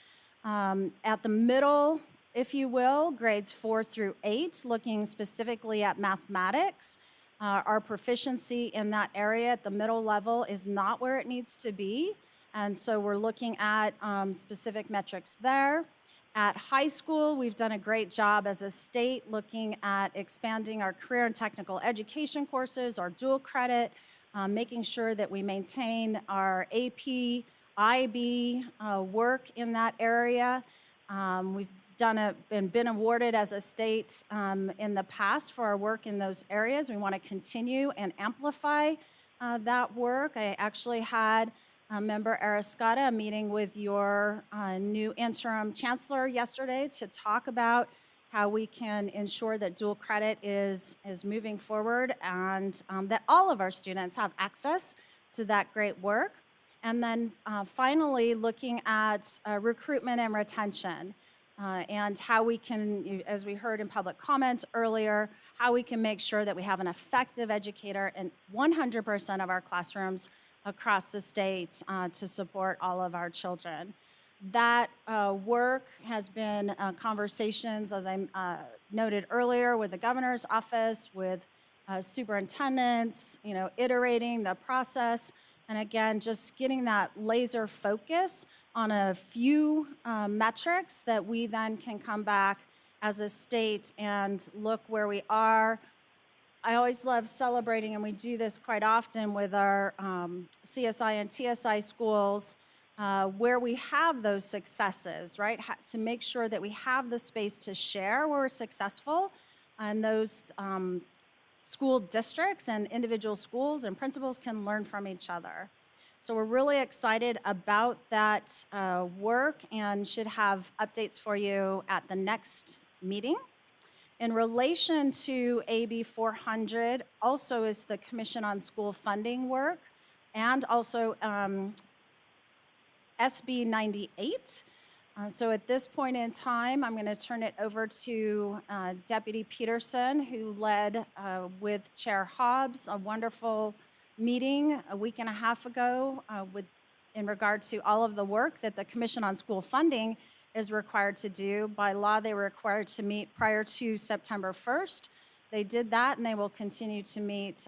At the middle, if you will, grades 4 through 8, looking specifically at mathematics. Our proficiency in that area at the middle level is not where it needs to be. And so we're looking at specific metrics there. At high school, we've done a great job as a state looking at expanding our career and technical education courses, our dual credit, making sure that we maintain our AP, IB work in that area. We've done been awarded as a state in the past for our work in those areas. We want to continue and amplify that work. I actually had Member Arascata a meeting with your new interim chancellor yesterday to talk about how we can ensure that dual credit is moving forward and that all of our students have access to that great work. And then finally, looking at recruitment and retention and how we can, as we heard in public comments earlier, how we can make sure that we have an effective educator in 100% of our classrooms across the state to support all of our children. That work has been conversations, as I noted earlier, with the governor's office, with superintendents, iterating the process. And again, just getting that laser focus on a few metrics that we then can come back as a state and look where we are. I always love celebrating, and we do this quite often with our CSI and TSI schools, where we have those successes, right? To make sure that we have the space to share where we're successful, and those school districts and individual schools and principals can learn from each other. So we're really excited about that work and should have updates for you at the next meeting. In relation to AB 400, also is the Commission on School Funding work, and also SB 98. So at this point in time, I'm going to turn it over to Deputy Peterson, who led with Chair Hobbs a wonderful meeting a week and a half ago in regard to all of the work that the Commission on School Funding is required to do. By law, they were required to meet prior to September 1st. They did that, and they will continue to meet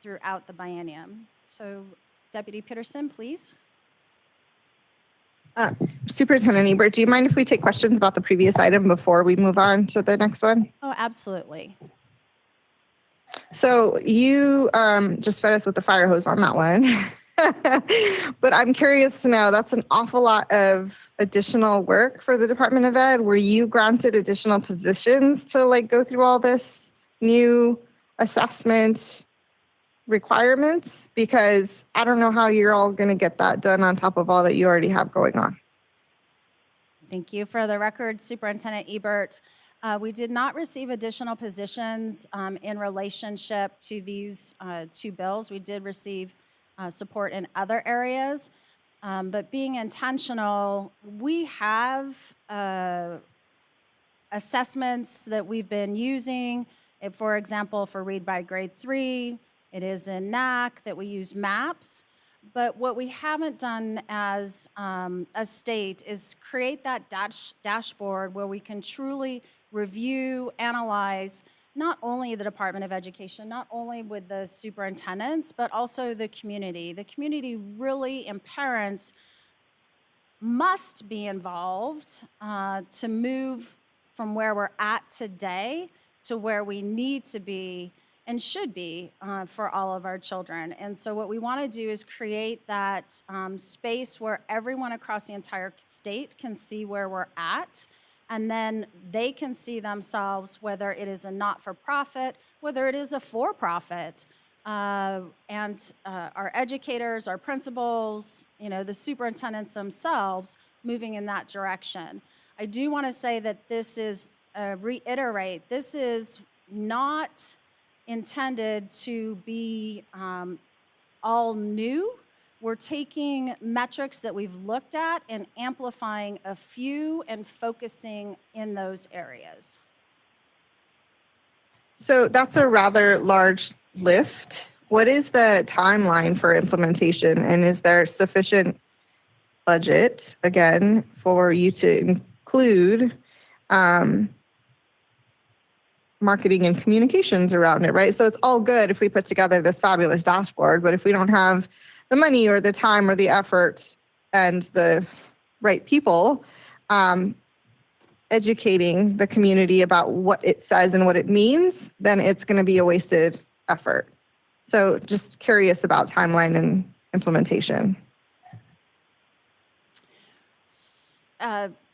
throughout the biennium. So Deputy Peterson, please. Superintendent Ebert, do you mind if we take questions about the previous item before we move on to the next one? Oh, absolutely. So you just fed us with the fire hose on that one. But I'm curious to know, that's an awful lot of additional work for the Department of Ed. Were you granted additional positions to go through all this new assessment requirements? Because I don't know how you're all going to get that done on top of all that you already have going on. Thank you. For the record, Superintendent Ebert, we did not receive additional positions in relationship to these two bills. We did receive support in other areas, but being intentional, we have assessments that we've been using. For example, for Read by Grade 3, it is in NAC that we use MAPS. But what we haven't done as a state is create that dashboard where we can truly review, analyze, not only the Department of Education, not only with the superintendents, but also the community. The community really, and parents must be involved to move from where we're at today to where we need to be and should be for all of our children. And so what we want to do is create that space where everyone across the entire state can see where we're at, and then they can see themselves, whether it is a not-for-profit, whether it is a for-profit, and our educators, our principals, the superintendents themselves moving in that direction. I do want to say that this is, reiterate, this is not intended to be all new. We're taking metrics that we've looked at and amplifying a few and focusing in those areas. So that's a rather large lift. What is the timeline for implementation? And is there sufficient budget, again, for you to include marketing and communications around it, right? So it's all good if we put together this fabulous dashboard, but if we don't have the money or the time or the effort and the right people educating the community about what it says and what it means, then it's going to be a wasted effort. So just curious about timeline and implementation.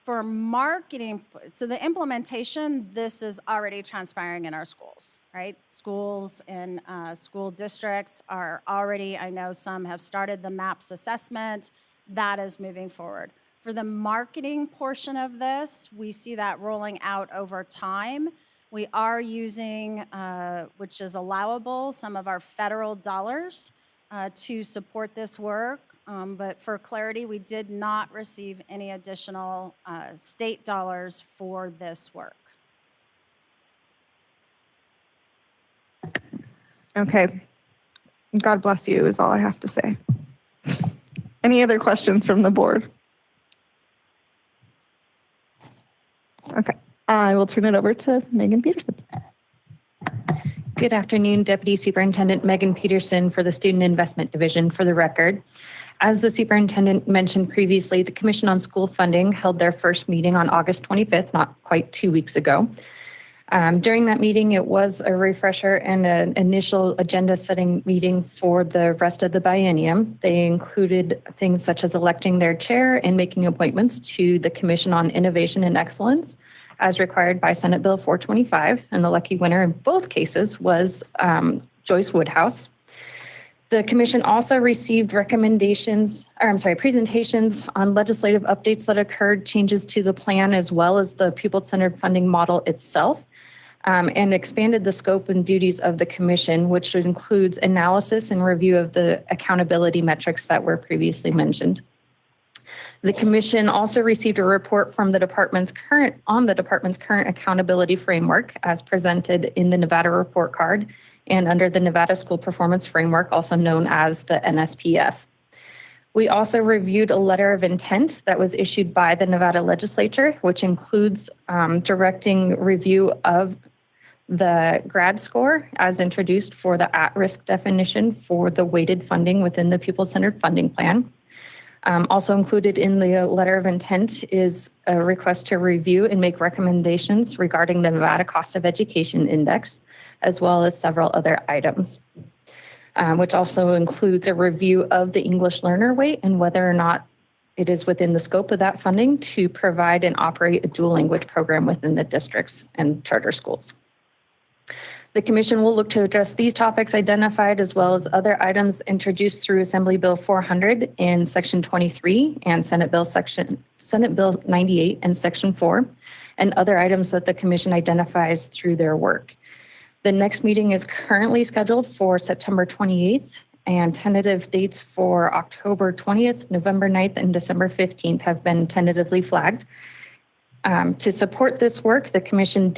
For marketing, so the implementation, this is already transpiring in our schools, right? Schools and school districts are already, I know some have started the MAPS assessment. That is moving forward. For the marketing portion of this, we see that rolling out over time. We are using, which is allowable, some of our federal dollars to support this work. But for clarity, we did not receive any additional state dollars for this work. Okay. God bless you is all I have to say. Any other questions from the board? Okay. I will turn it over to Megan Peterson. Good afternoon, Deputy Superintendent Megan Peterson for the Student Investment Division. For the record, as the superintendent mentioned previously, the Commission on School Funding held their first meeting on August 25th, not quite 2 weeks ago. During that meeting, it was a refresher and an initial agenda-setting meeting for the rest of the biennium. They included things such as electing their chair and making appointments to the Commission on Innovation and Excellence, as required by Senate Bill 425, and the lucky winner in both cases was Joyce Woodhouse. The commission also received presentations on legislative updates that occurred, changes to the plan, as well as the pupil-centered funding model itself, and expanded the scope and duties of the commission, which includes analysis and review of the accountability metrics that were previously mentioned. The commission also received a report from the department's current accountability framework as presented in the Nevada report card and under the Nevada School Performance Framework, also known as the NSPF. We also reviewed a letter of intent that was issued by the Nevada legislature, which includes directing review of the grad score as introduced for the at-risk definition for the weighted funding within the pupil-centered funding plan. Also included in the letter of intent is a request to review and make recommendations regarding the Nevada Cost of Education Index, as well as several other items, which also includes a review of the English learner weight and whether or not it is within the scope of that funding to provide and operate a dual language program within the districts and charter schools. The commission will look to address these topics identified as well as other items introduced through Assembly Bill 400 in Section 23 and Senate Bill 98 and Section 4, and other items that the commission identifies through their work. The next meeting is currently scheduled for September 28th, and tentative dates for October 20th, November 9th, and December 15th have been tentatively flagged. To support this work, the department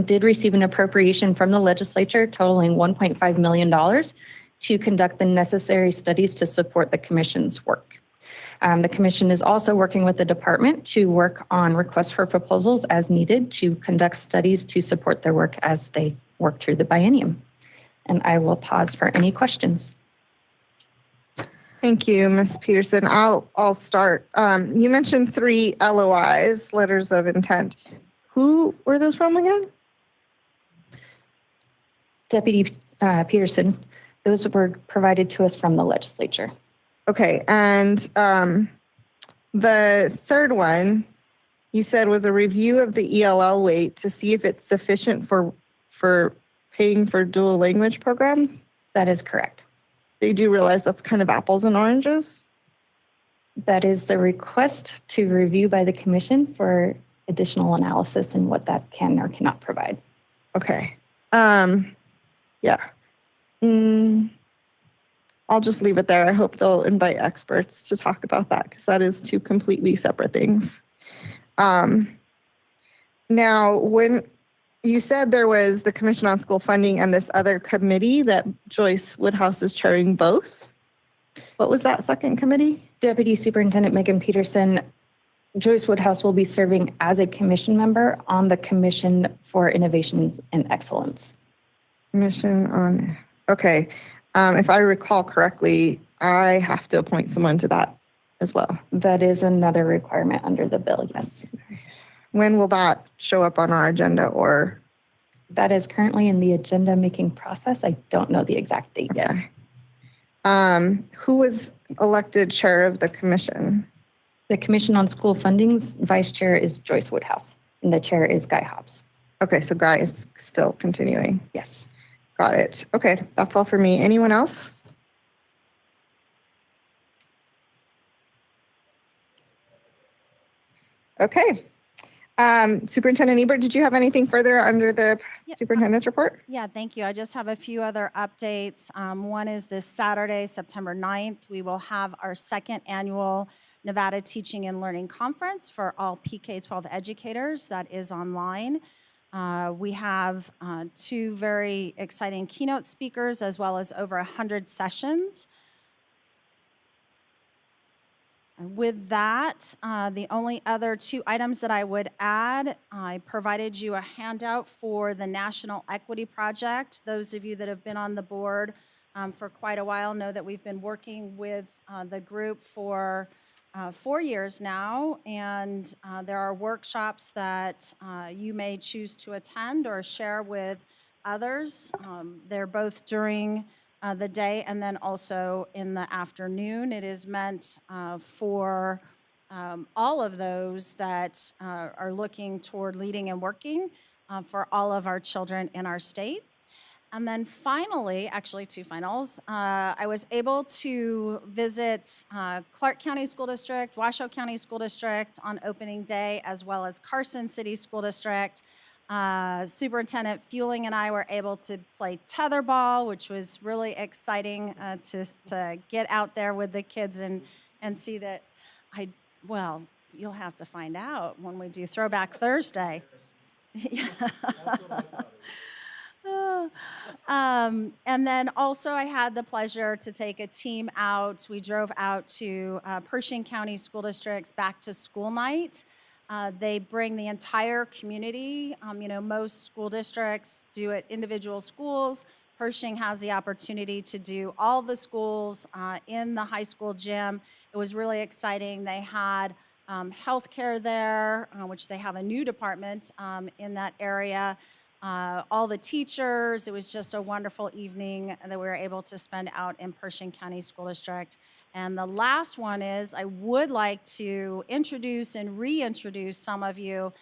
did receive an appropriation from the legislature totaling $1.5 million to conduct the necessary studies to support the commission's work. The commission is also working with the department to work on requests for proposals as needed to conduct studies to support their work as they work through the biennium. And I will pause for any questions. Thank you, Ms. Peterson. I'll start. You mentioned 3 LOIs, letters of intent. Who were those from again? Deputy Peterson, those were provided to us from the legislature. Okay, and the third one you said was a review of the ELL weight to see if it's sufficient for paying for dual language programs? That is correct. They do realize that's kind of apples and oranges? That is the request to review by the commission for additional analysis and what that can or cannot provide. Okay. Yeah. I'll just leave it there. I hope they'll invite experts to talk about that because that is 2 completely separate things. Now, when you said there was the Commission on School Funding and this other committee that Joyce Woodhouse is chairing both. What was that second committee? Deputy Superintendent Megan Peterson, Joyce Woodhouse will be serving as a commission member on the Commission for Innovations and Excellence. Commission on, okay. If I recall correctly, I have to appoint someone to that as well. That is another requirement under the bill, yes. When will that show up on our agenda or? That is currently in the agenda making process. I don't know the exact date yet. Who was elected chair of the commission? The Commission on School Funding's vice chair is Joyce Woodhouse, and the chair is Guy Hobbs. Okay, so Guy is still continuing. Yes. Got it. Okay, that's all for me. Anyone else? Okay. Superintendent Ebert, did you have anything further under the superintendent's report? Yeah, thank you. I just have a few other updates. One is this Saturday, September 9th, we will have our 2nd annual Nevada Teaching and Learning Conference for all PK-12 educators. That is online. We have 2 very exciting keynote speakers as well as over 100 sessions. With that, the only other two items that I would add, I provided you a handout for the National Equity Project. Those of you that have been on the board for quite a while know that we've been working with the group for 4 years now, and there are workshops that you may choose to attend or share with others. They're both during the day and then also in the afternoon. It is meant for all of those that are looking toward leading and working for all of our children in our state. And then finally, actually two finals, I was able to visit Clark County School District, Washoe County School District on opening day, as well as Carson City School District. Superintendent Fueling and I were able to play tetherball, which was really exciting to get out there with the kids and see that well, you'll have to find out when we do Throwback Thursday. And then also I had the pleasure to take a team out. We drove out to Pershing County School District's Back to School Night. They bring the entire community. Most school districts do it individual schools. Pershing has the opportunity to do all the schools in the high school gym. It was really exciting. They had healthcare there, which they have a new department in that area. All the teachers. It was just a wonderful evening that we were able to spend out in Pershing County School District. And the last one is I would like to introduce and reintroduce some of you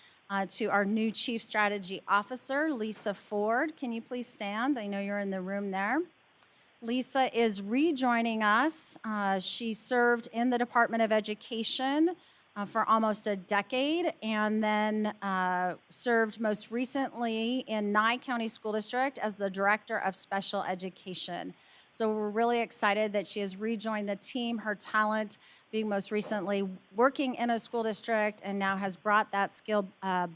to our new Chief Strategy Officer, Lisa Ford. Can you please stand? I know you're in the room there. Lisa is rejoining us. She served in the Department of Education for almost a decade, and then served most recently in Nye County School District as the Director of Special Education. So we're really excited that she has rejoined the team. Her talent being most recently working in a school district and now has brought that skill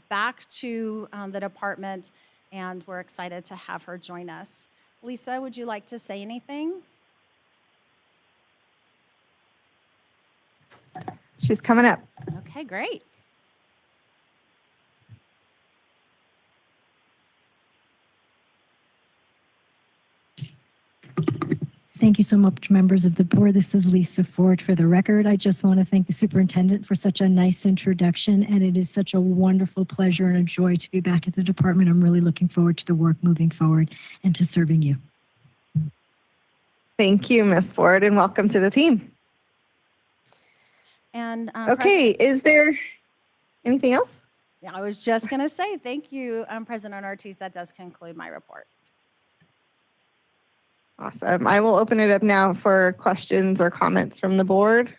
back to the department, and we're excited to have her join us. Lisa, would you like to say anything? She's coming up. Okay, great. Thank you so much, members of the board. This is Lisa Ford for the record. I just want to thank the superintendent for such a nice introduction, and it is such a wonderful pleasure and a joy to be back at the department. I'm really looking forward to the work moving forward and to serving you. Thank you, Ms. Ford, and welcome to the team. And okay, is there anything else? Yeah, I was just going to say thank you, President Ortiz. That does conclude my report. Awesome. I will open it up now for questions or comments from the board.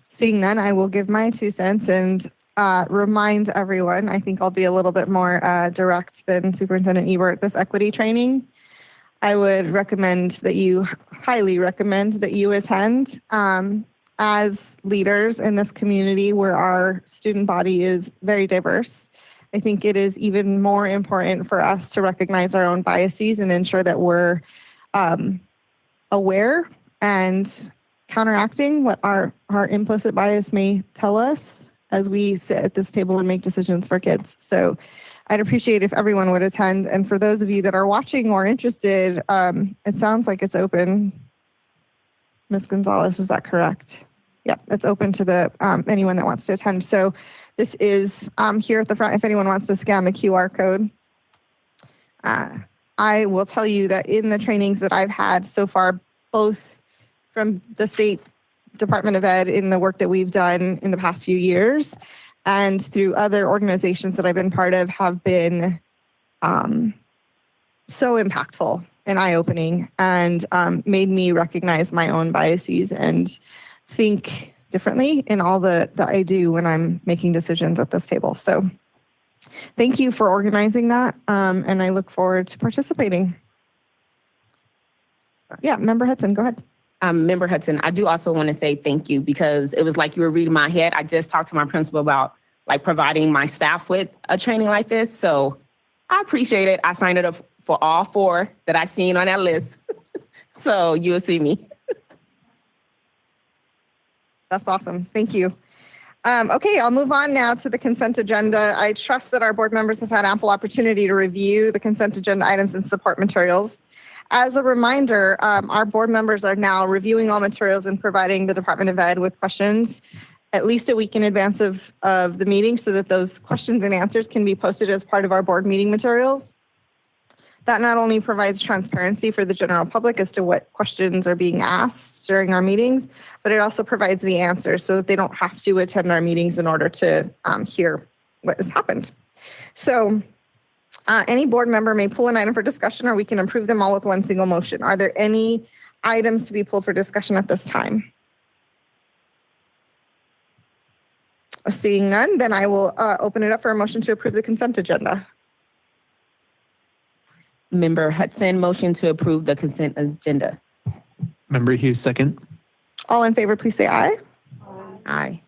Seeing none, I will give my 2 cents and remind everyone, I think I'll be a little bit more direct than Superintendent Ebert. This equity training, I would highly recommend that you attend. As leaders in this community where our student body is very diverse, I think it is even more important for us to recognize our own biases and ensure that we're aware and counteracting what our implicit bias may tell us as we sit at this table and make decisions for kids. So I'd appreciate if everyone would attend. And for those of you that are watching or interested, it sounds like it's open. Ms. Gonzalez, is that correct? Yeah, it's open to anyone that wants to attend. So this is here at the front if anyone wants to scan the QR code. I will tell you that in the trainings that I've had so far, both from the State Department of Ed in the work that we've done in the past few years and through other organizations that I've been part of, have been so impactful and eye-opening, and made me recognize my own biases and think differently in all that I do when I'm making decisions at this table. So thank you for organizing that, and I look forward to participating. Yeah, Member Hudson, go ahead. Member Hudson, I do also want to say thank you, because it was like you were reading my head. I just talked to my principal about providing my staff with a training like this. So I appreciate it. I signed it up for all 4 that I seen on that list. So you'll see me. That's awesome. Thank you. Okay, I'll move on now to the consent agenda. I trust that our board members have had ample opportunity to review the consent agenda items and support materials. As a reminder, our board members are now reviewing all materials and providing the Department of Ed with questions at least a week in advance of the meeting so that those questions and answers can be posted as part of our board meeting materials. That not only provides transparency for the general public as to what questions are being asked during our meetings, but it also provides the answers so that they don't have to attend our meetings in order to hear what has happened. So any board member may pull an item for discussion, or we can approve them all with one single motion. Are there any items to be pulled for discussion at this time? Seeing none, then I will open it up for a motion to approve the consent agenda. Member Hudson, motion to approve the consent agenda. Member Hughes, second. All in favor, please say aye. Aye.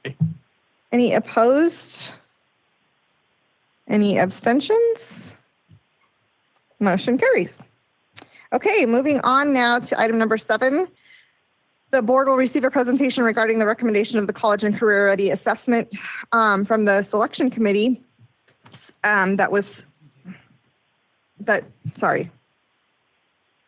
Any opposed? Any abstentions? Motion carries. Okay, moving on now to item number 7. The board will receive a presentation regarding the recommendation of the College and Career Ready Assessment from the selection committee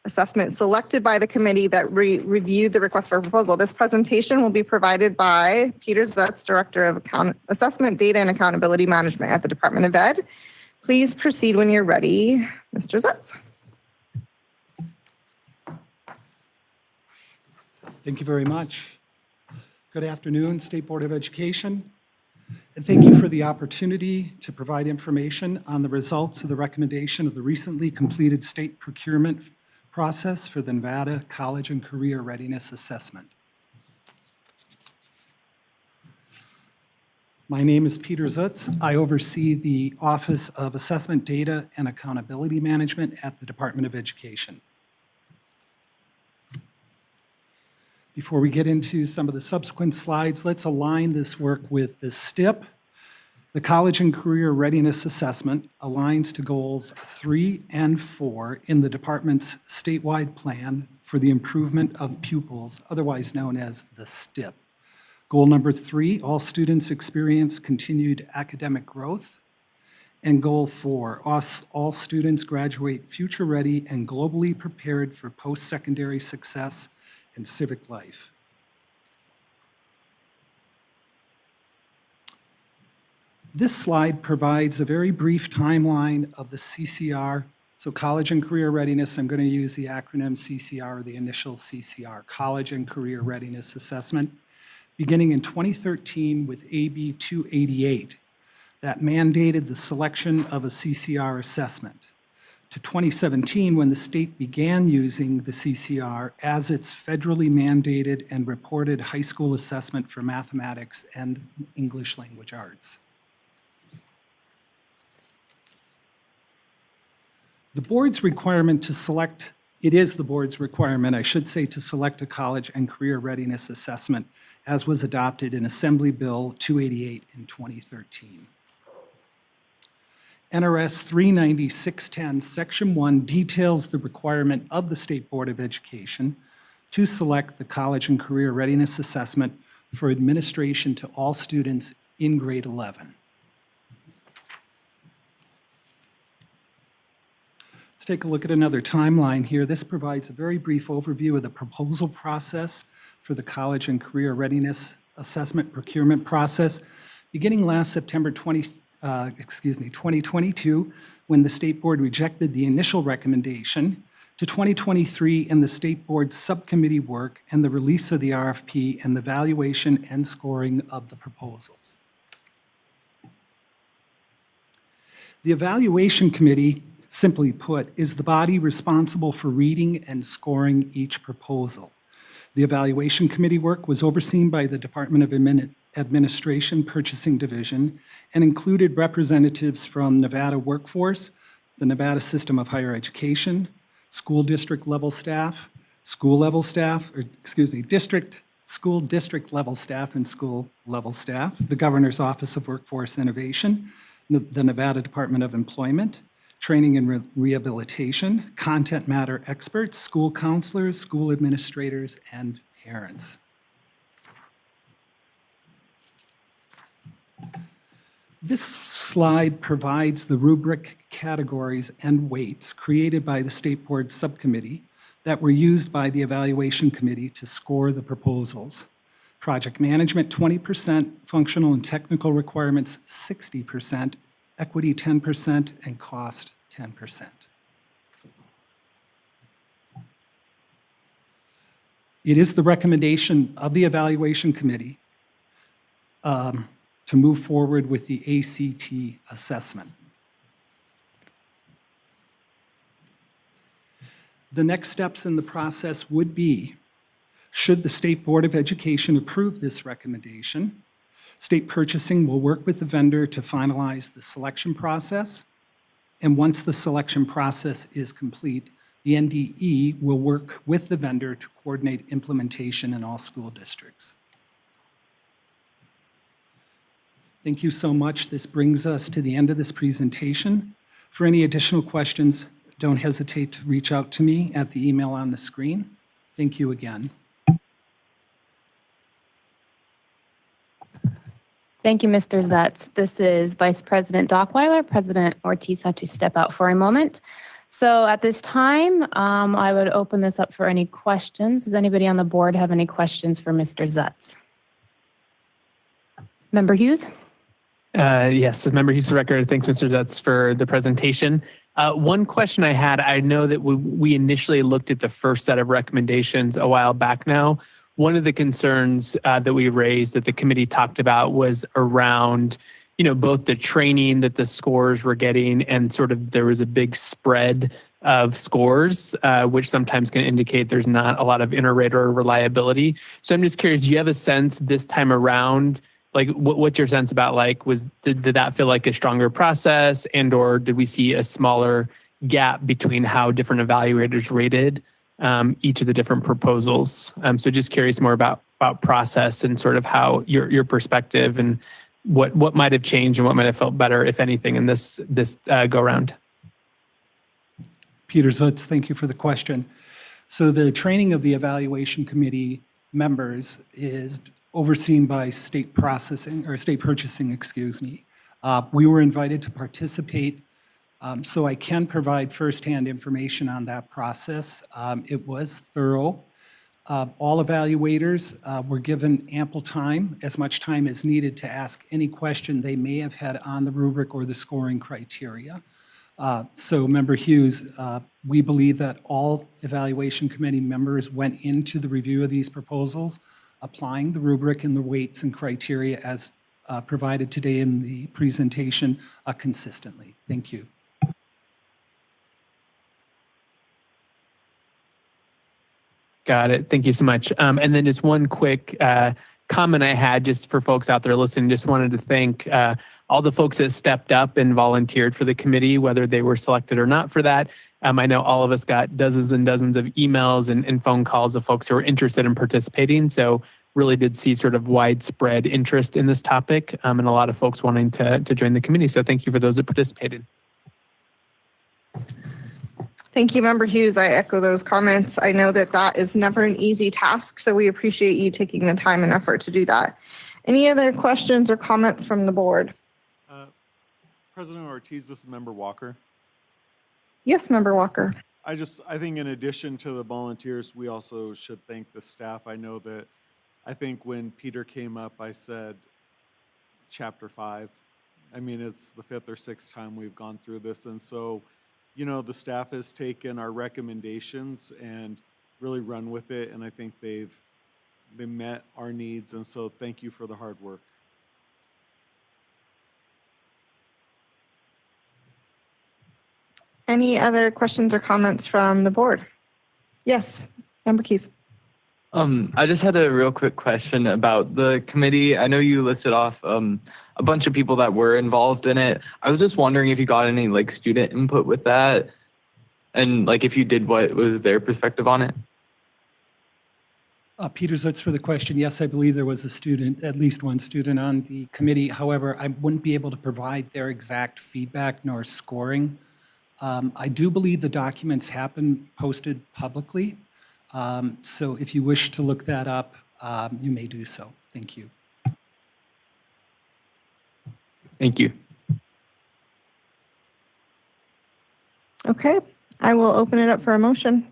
assessment selected by the committee that reviewed the request for proposal. This presentation will be provided by Peter Zutz, Director of Assessment, Data, and Accountability Management at the Department of Ed. Please proceed when you're ready, Mr. Zutz. Thank you very much. Good afternoon, State Board of Education. And thank you for the opportunity to provide information on the results of the recommendation of the recently completed state procurement process for the Nevada College and Career Readiness Assessment. My name is Peter Zutz. I oversee the Office of Assessment, Data, and Accountability Management at the Department of Education. Before we get into some of the subsequent slides, let's align this work with the STIP. The College and Career Readiness Assessment aligns to goals 3 and 4 in the department's statewide plan for the improvement of pupils, otherwise known as the STIP. Goal number 3, all students experience continued academic growth. And goal 4, all students graduate future ready and globally prepared for post-secondary success and civic life. This slide provides a very brief timeline of the CCR. So College and Career Readiness, I'm going to use the acronym CCR, or the initial CCR, College and Career Readiness Assessment, beginning in 2013 with AB 288 that mandated the selection of a CCR assessment, to 2017 when the state began using the CCR as its federally mandated and reported high school assessment for mathematics and English language arts. The board's requirement to select, it is the board's requirement, I should say, to select a college and career readiness assessment as was adopted in Assembly Bill 288 in 2013. NRS 390-610, Section 1 details the requirement of the State Board of Education to select the College and Career Readiness Assessment for administration to all students in grade 11. Let's take a look at another timeline here. This provides a very brief overview of the proposal process for the College and Career Readiness Assessment procurement process, beginning last September 2022, when the State Board rejected the initial recommendation, to 2023 and the State Board subcommittee work and the release of the RFP and the valuation and scoring of the proposals. The Evaluation Committee, simply put, is the body responsible for reading and scoring each proposal. The Evaluation Committee work was overseen by the Department of Administration Purchasing Division and included representatives from Nevada Workforce, the Nevada System of Higher Education, school district level staff, school level staff, school district level staff and school level staff, the Governor's Office of Workforce Innovation, the Nevada Department of Employment, training and rehabilitation, content matter experts, school counselors, school administrators, and parents. This slide provides the rubric categories and weights created by the State Board Subcommittee that were used by the Evaluation Committee to score the proposals. Project management, 20%, functional and technical requirements, 60%, equity, 10%, and cost, 10%. It is the recommendation of the Evaluation Committee to move forward with the ACT assessment. The next steps in the process would be, should the State Board of Education approve this recommendation, state purchasing will work with the vendor to finalize the selection process. And once the selection process is complete, the NDE will work with the vendor to coordinate implementation in all school districts. Thank you so much. This brings us to the end of this presentation. For any additional questions, don't hesitate to reach out to me at the email on the screen. Thank you again. Thank you, Mr. Zutz. This is Vice President Dockweiler. President Ortiz had to step out for a moment. So at this time, I would open this up for any questions. Does anybody on the board have any questions for Mr. Zutz? Member Hughes? Yes, Member Hughes, for the record, thanks, Mr. Zutz, for the presentation. One question I had, I know that we initially looked at the first set of recommendations a while back now. One of the concerns that we raised that the committee talked about was around, both the training that the scores were getting and sort of there was a big spread of scores, which sometimes can indicate there's not a lot of inter-rater reliability. So I'm just curious, do you have a sense this time around, like what's your sense about did that feel like a stronger process or did we see a smaller gap between how different evaluators rated each of the different proposals? So just curious more about process and sort of how your perspective and what might have changed and what might have felt better, if anything, in this go round. Peter Zutz, thank you for the question. So the training of the Evaluation Committee members is overseen by state purchasing, excuse me. We were invited to participate, so I can provide firsthand information on that process. It was thorough. All evaluators were given ample time, as much time as needed to ask any question they may have had on the rubric or the scoring criteria. So Member Hughes, we believe that all Evaluation Committee members went into the review of these proposals, applying the rubric and the weights and criteria as provided today in the presentation consistently. Thank you. Got it. Thank you so much. And then just one quick comment I had just for folks out there listening, just wanted to thank all the folks that stepped up and volunteered for the committee, whether they were selected or not for that. I know all of us got dozens and dozens of emails and phone calls of folks who were interested in participating. So really did see sort of widespread interest in this topic and a lot of folks wanting to join the committee. So thank you for those that participated. Thank you, Member Hughes. I echo those comments. I know that is never an easy task, so we appreciate you taking the time and effort to do that. Any other questions or comments from the board? President Ortiz, this is Member Walker. Yes, Member Walker. I think in addition to the volunteers, we also should thank the staff. I think when Peter came up, I said chapter 5. I mean, it's the 5th or 6th time we've gone through this. And so, the staff has taken our recommendations and really run with it. And I think they met our needs. And so thank you for the hard work. Any other questions or comments from the board? Yes, Member Keys. I just had a real quick question about the committee. I know you listed off a bunch of people that were involved in it. I was just wondering if you got any student input with that, and if you did, what was their perspective on it? Peter Zutz for the question. Yes, I believe there was a student, at least one student on the committee. However, I wouldn't be able to provide their exact feedback nor scoring I do believe the documents have been posted publicly. So if you wish to look that up, you may do so. Thank you. Thank you. Okay, I will open it up for a motion.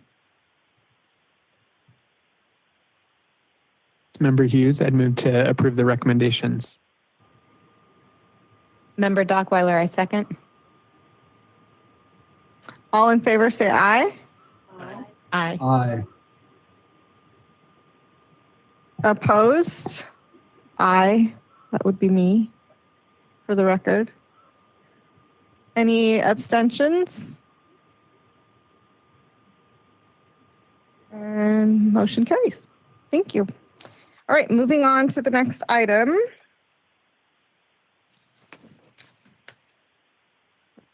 Member Hughes, I'd move to approve the recommendations. Member Dockweiler, I second. All in favor, say aye. Aye. Aye. Opposed? Aye. That would be me, for the record. Any abstentions? And motion carries. Thank you. All right, moving on to the next item.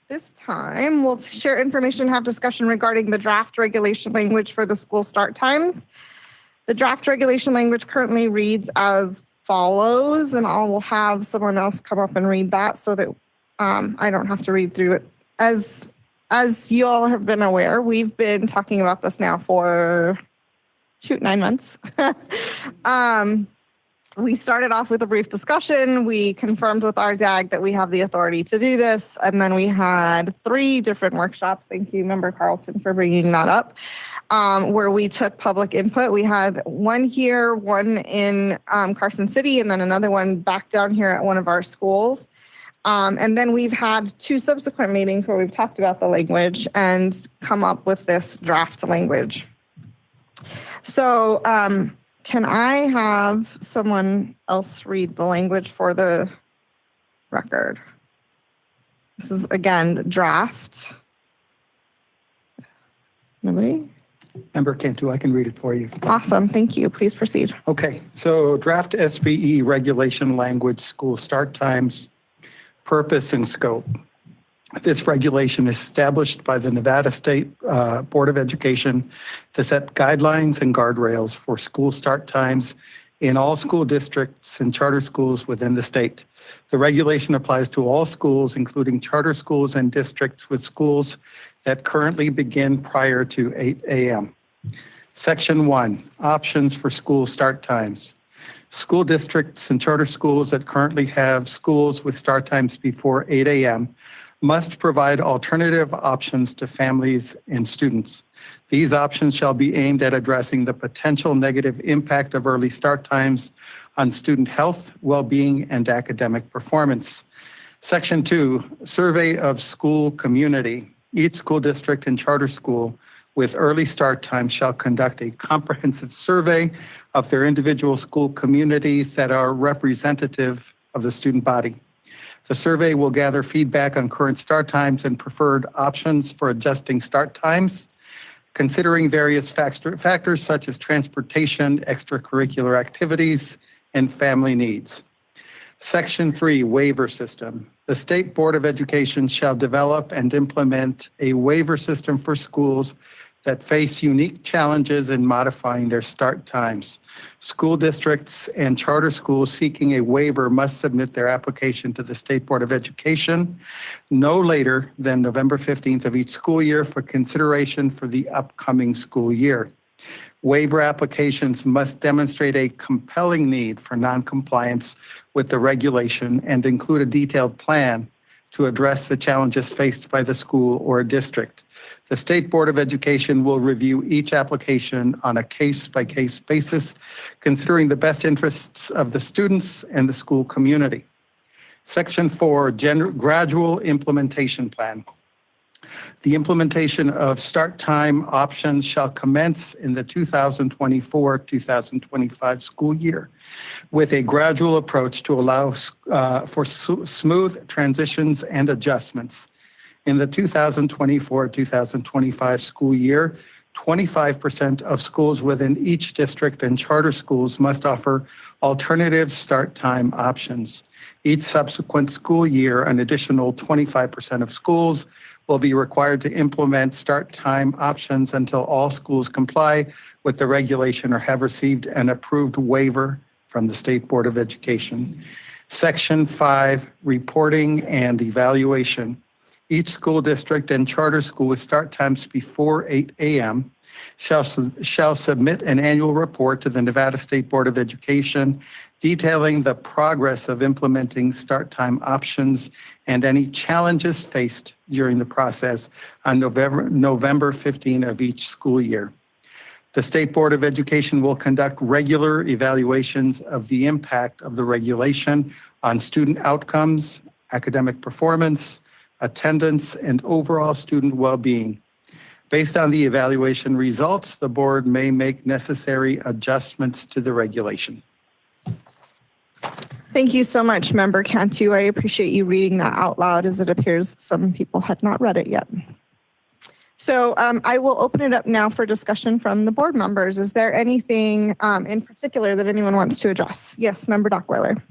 This time, we'll share information, have discussion regarding the draft regulation language for the school start times. The draft regulation language currently reads as follows, and I will have someone else come up and read that so that I don't have to read through it. As you all have been aware, we've been talking about this now for 9 months. We started off with a brief discussion. We confirmed with our DAG that we have the authority to do this. And then we had 3 different workshops. Thank you, Member Carlson, for bringing that up, where we took public input. We had one here, one in Carson City, and then another one back down here at one of our schools. And then we've had 2 subsequent meetings where we've talked about the language and come up with this draft language. So, can I have someone else read the language for the record? This is, again, draft. Nobody? Member Cantu, I can read it for you. Awesome. Thank you. Please proceed. Okay, so draft SBE regulation language, school start times, purpose and scope. This regulation is established by the Nevada State Board of Education to set guidelines and guardrails for school start times in all school districts and charter schools within the state. The regulation applies to all schools, including charter schools and districts with schools that currently begin prior to 8 a.m. Section 1, options for school start times. School districts and charter schools that currently have schools with start times before 8 a.m. must provide alternative options to families and students. These options shall be aimed at addressing the potential negative impact of early start times on student health, well-being, and academic performance. Section 2, survey of school community. Each school district and charter school with early start time shall conduct a comprehensive survey of their individual school communities that are representative of the student body. The survey will gather feedback on current start times and preferred options for adjusting start times, considering various factors such as transportation, extracurricular activities, and family needs. Section 3, waiver system. The State Board of Education shall develop and implement a waiver system for schools that face unique challenges in modifying their start times. School districts and charter schools seeking a waiver must submit their application to the State Board of Education no later than November 15th of each school year for consideration for the upcoming school year. Waiver applications must demonstrate a compelling need for noncompliance with the regulation and include a detailed plan to address the challenges faced by the school or district. The State Board of Education will review each application on a case-by-case basis, considering the best interests of the students and the school community. Section 4, gradual implementation plan. The implementation of start time options shall commence in the 2024-2025 school year with a gradual approach to allow for smooth transitions and adjustments. In the 2024-2025 school year, 25% of schools within each district and charter schools must offer alternative start time options. Each subsequent school year, an additional 25% of schools will be required to implement start time options until all schools comply with the regulation or have received an approved waiver from the State Board of Education. Section 5, reporting and evaluation. Each school district and charter school with start times before 8 a.m. shall submit an annual report to the Nevada State Board of Education detailing the progress of implementing start time options and any challenges faced during the process on November 15 of each school year. The State Board of Education will conduct regular evaluations of the impact of the regulation on student outcomes, academic performance, attendance, and overall student well-being. Based on the evaluation results, the board may make necessary adjustments to the regulation. Thank you so much, Member Cantu. I appreciate you reading that out loud, as it appears some people had not read it yet. So I will open it up now for discussion from the board members. Is there anything in particular that anyone wants to address? Yes, Member Dockweiler.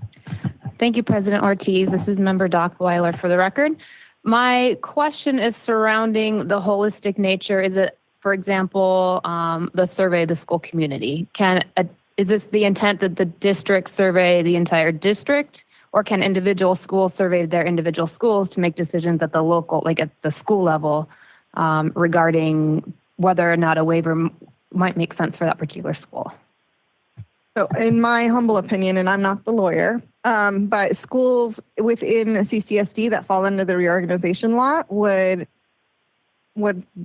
Thank you, President Ortiz. This is Member Dockweiler for the record. My question is surrounding the holistic nature. Is it, for example, the survey of the school community? Is this the intent that the district survey the entire district, or can individual schools survey their individual schools to make decisions at the local, like at the school level, regarding whether or not a waiver might make sense for that particular school? So in my humble opinion, and I'm not the lawyer, but schools within CCSD that fall under the reorganization law would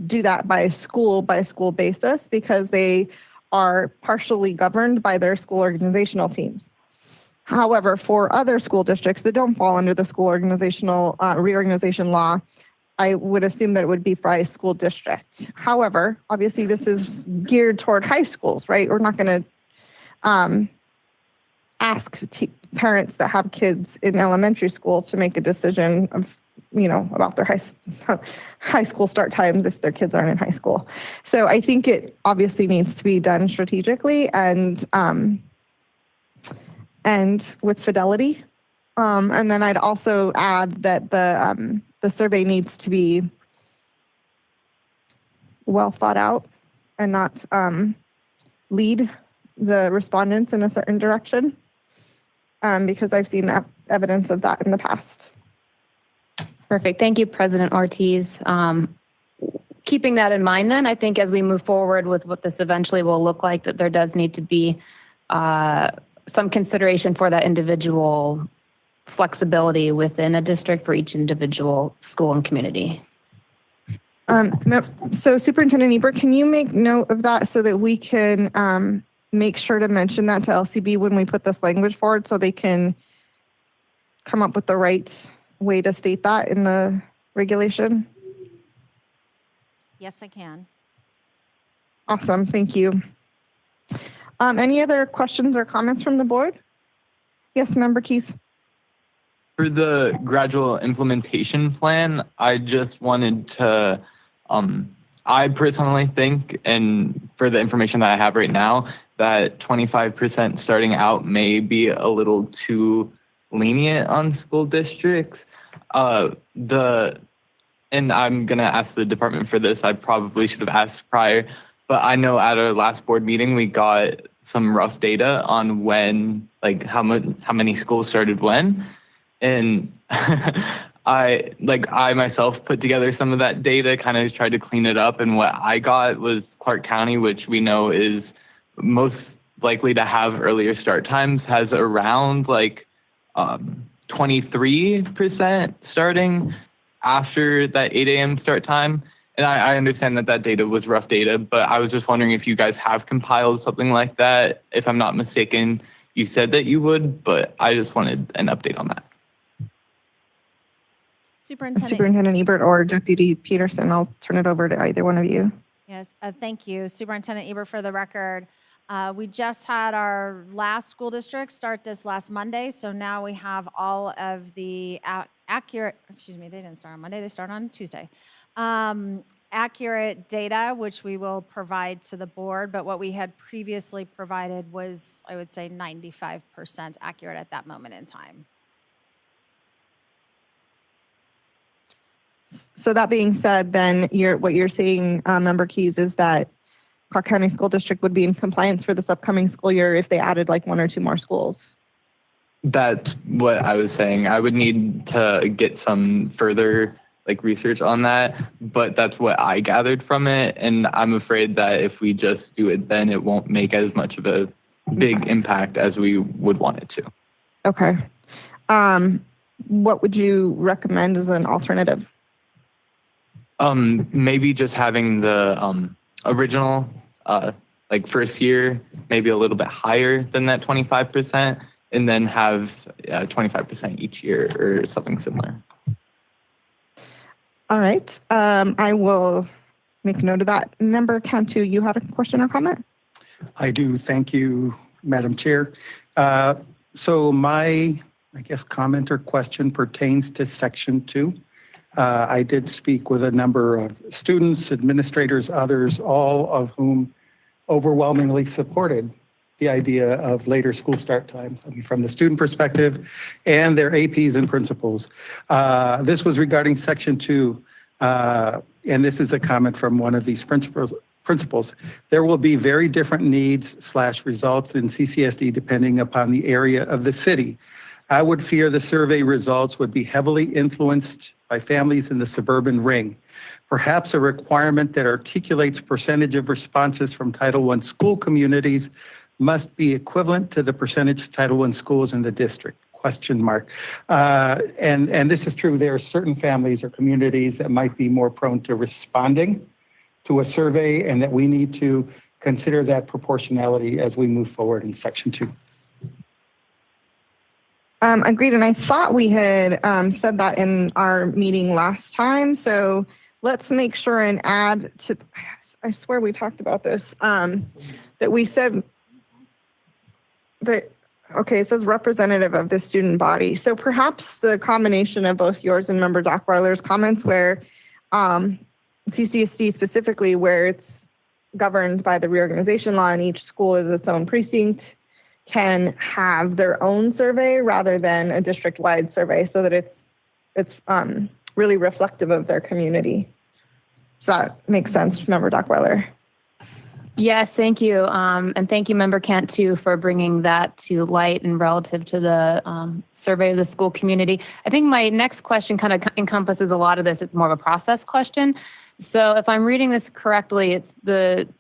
do that by school basis, because they are partially governed by their school organizational teams. However, for other school districts that don't fall under the school organizational reorganization law, I would assume that it would be by school district. However, obviously this is geared toward high schools, right? We're not going to ask parents that have kids in elementary school to make a decision of, about their high school start times if their kids aren't in high school. So I think it obviously needs to be done strategically and with fidelity. And then I'd also add that the survey needs to be well thought out and not lead the respondents in a certain direction, because I've seen evidence of that in the past. Perfect. Thank you, President Ortiz. Keeping that in mind, then, I think as we move forward with what this eventually will look like, that there does need to be some consideration for that individual flexibility within a district for each individual school and community. So Superintendent Ebert, can you make note of that so that we can make sure to mention that to LCB when we put this language forward, so they can come up with the right way to state that in the regulation? Yes, I can. Awesome, thank you. Any other questions or comments from the board? Yes, Member Keys. For the gradual implementation plan, I just wanted to, I personally think, and for the information that I have right now, that 25% starting out may be a little too lenient on school districts. And I'm going to ask the department for this. I probably should have asked prior, but I know at our last board meeting, we got some rough data on when, like how many schools started when. And I myself put together some of that data, kind of tried to clean it up. And what I got was Clark County, which we know is most likely to have earlier start times, has around 23% starting after that 8 a.m. start time. And I understand that data was rough data, but I was just wondering if you guys have compiled something like that. If I'm not mistaken, you said that you would, but I just wanted an update on that. Superintendent Ebert or Deputy Peterson, I'll turn it over to either one of you. Yes, thank you. Superintendent Ebert for the record. We just had our last school district start this last Monday, so now we have all of the accurate, they didn't start on Monday, they started on Tuesday. Accurate data, which we will provide to the board, but what we had previously provided was, I would say, 95% accurate at that moment in time. So that being said, then what you're seeing, Member Keys, is that Clark County School District would be in compliance for this upcoming school year if they added like 1 or 2 more schools. That's what I was saying. I would need to get some further like research on that, but that's what I gathered from it. And I'm afraid that if we just do it, then it won't make as much of a big impact as we would want it to. Okay. What would you recommend as an alternative? Maybe just having the original like first year, maybe a little bit higher than that 25%, and then have 25% each year or something similar. All right. I will make note of that. Member Cantu, you had a question or comment? I do. Thank you, Madam Chair. So my, I guess, comment or question pertains to Section 2. I did speak with a number of students, administrators, others, all of whom overwhelmingly supported the idea of later school start times, I mean, from the student perspective and their APs and principals. This was regarding Section 2, and this is a comment from one of these principals. There will be very different needs/results in CCSD depending upon the area of the city. I would fear the survey results would be heavily influenced by families in the suburban ring. Perhaps a requirement that articulates percentage of responses from Title I school communities must be equivalent to the percentage of Title I schools in the district, ? And this is true. There are certain families or communities that might be more prone to responding to a survey, and that we need to consider that proportionality as we move forward in Section 2. Agreed. And I thought we had said that in our meeting last time. So let's make sure and add to, I swear we talked about this, that we said that, okay, it says representative of the student body. So perhaps the combination of both yours and Member Dockweiler's comments where CCSD specifically, where it's governed by the reorganization law and each school is its own precinct, can have their own survey rather than a district-wide survey, so that it's really reflective of their community. Does that make sense, Member Dockweiler? Yes, thank you. And thank you, Member Cantu, for bringing that to light and relative to the survey of the school community. I think my next question kind of encompasses a lot of this. It's more of a process question. So if I'm reading this correctly, it's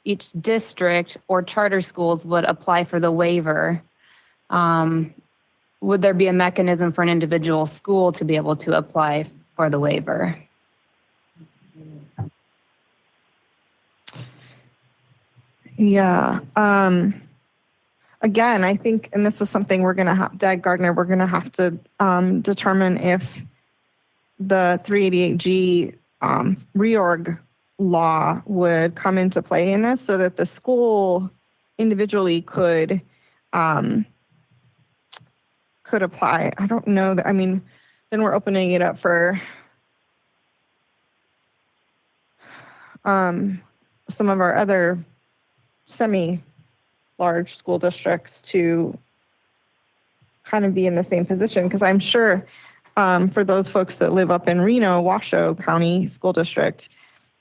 each district or charter schools would apply for the waiver. Would there be a mechanism for an individual school to be able to apply for the waiver? Yeah. Again, I think, and this is something we're going to have, Dag Gardner, we're going to have to determine if the 388G reorg law would come into play in this, so that the school individually could apply. I don't know that, I mean, then we're opening it up for some of our other semi-large school districts to kind of be in the same position, because I'm sure for those folks that live up in Reno, Washoe County School District,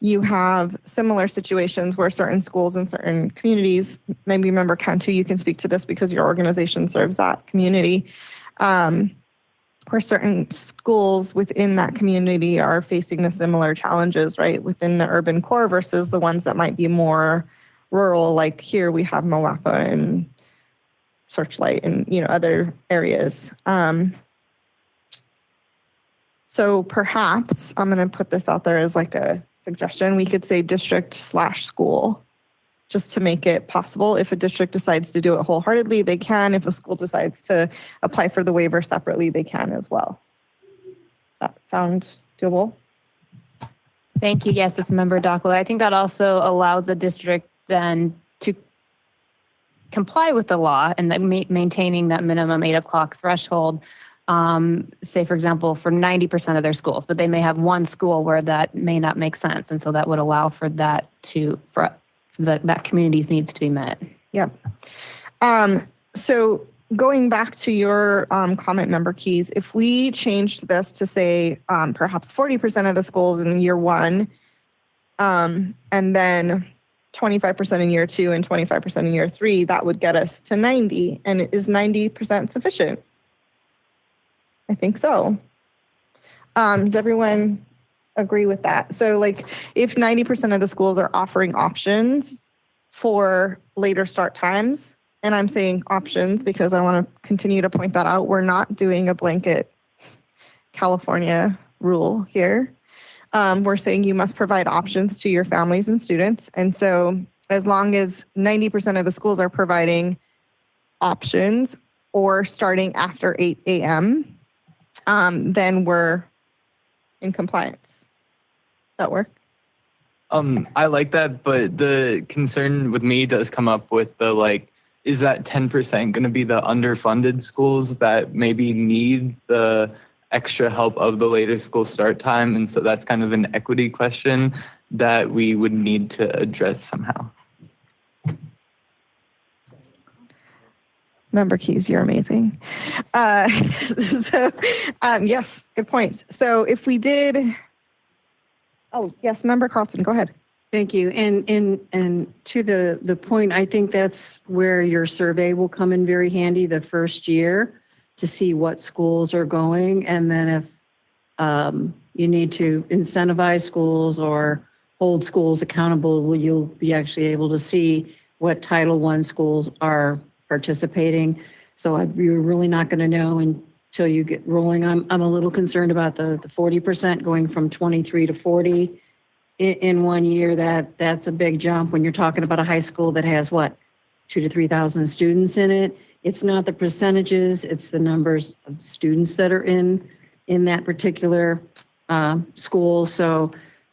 you have similar situations where certain schools in certain communities, maybe Member Cantu, you can speak to this because your organization serves that community, where certain schools within that community are facing the similar challenges, right, within the urban core versus the ones that might be more rural, like here we have Moapa and Searchlight and, other areas. So perhaps, I'm going to put this out there as like a suggestion, we could say district/school, just to make it possible. If a district decides to do it wholeheartedly, they can. If a school decides to apply for the waiver separately, they can as well. That sound doable? Thank you. Yes, it's Member Dockweiler. I think that also allows the district then to comply with the law and maintaining that minimum 8 o'clock threshold. Say, for example, for 90% of their schools, but they may have one school where that may not make sense. And so that would allow for that that community's needs to be met. Yeah. So going back to your comment, Member Keys, if we changed this to say perhaps 40% of the schools in year one, and then 25% in year two and 25% in year three, that would get us to 90. And is 90% sufficient? I think so. Does everyone agree with that. So like if 90% of the schools are offering options for later start times, and I'm saying options because I want to continue to point that out, we're not doing a blanket California rule here. We're saying you must provide options to your families and students. And so as long as 90% of the schools are providing options or starting after 8 a.m., then we're in compliance. Does that work? I like that, but the concern with me does come up with the like, is that 10% going to be the underfunded schools that maybe need the extra help of the later school start time? And so that's kind of an equity question that we would need to address somehow. Member Keys, you're amazing. Yes, good point. So if we did, oh, yes, Member Carlson, go ahead. Thank you. And to the point, I think that's where your survey will come in very handy the first year to see what schools are going. And then if you need to incentivize schools or hold schools accountable, you'll be actually able to see what Title I schools are participating. So you're really not going to know until you get rolling. I'm a little concerned about the 40% going from 23 to 40 in 1 year. That's a big jump when you're talking about a high school that has what, 2,000 to 3,000 students in it. It's not the percentages, it's the numbers of students that are in that particular school. So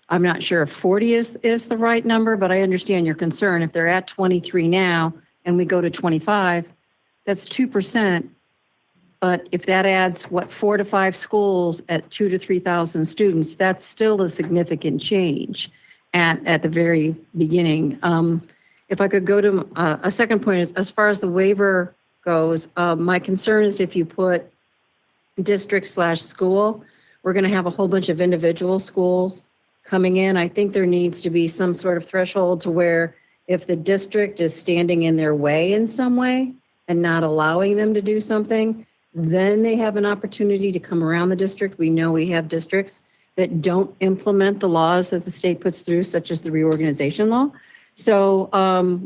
I'm not sure if 40 is the right number, but I understand your concern. If they're at 23 now and we go to 25, that's 2%. But if that adds, 4 to 5 schools at 2,000 to 3,000 students, that's still a significant change at the very beginning. If I could go to a second point, is as far as the waiver goes, my concern is if you put district/school, we're going to have a whole bunch of individual schools coming in. I think there needs to be some sort of threshold to where if the district is standing in their way in some way and not allowing them to do something, then they have an opportunity to come around the district. We know we have districts that don't implement the laws that the state puts through, such as the reorganization law. So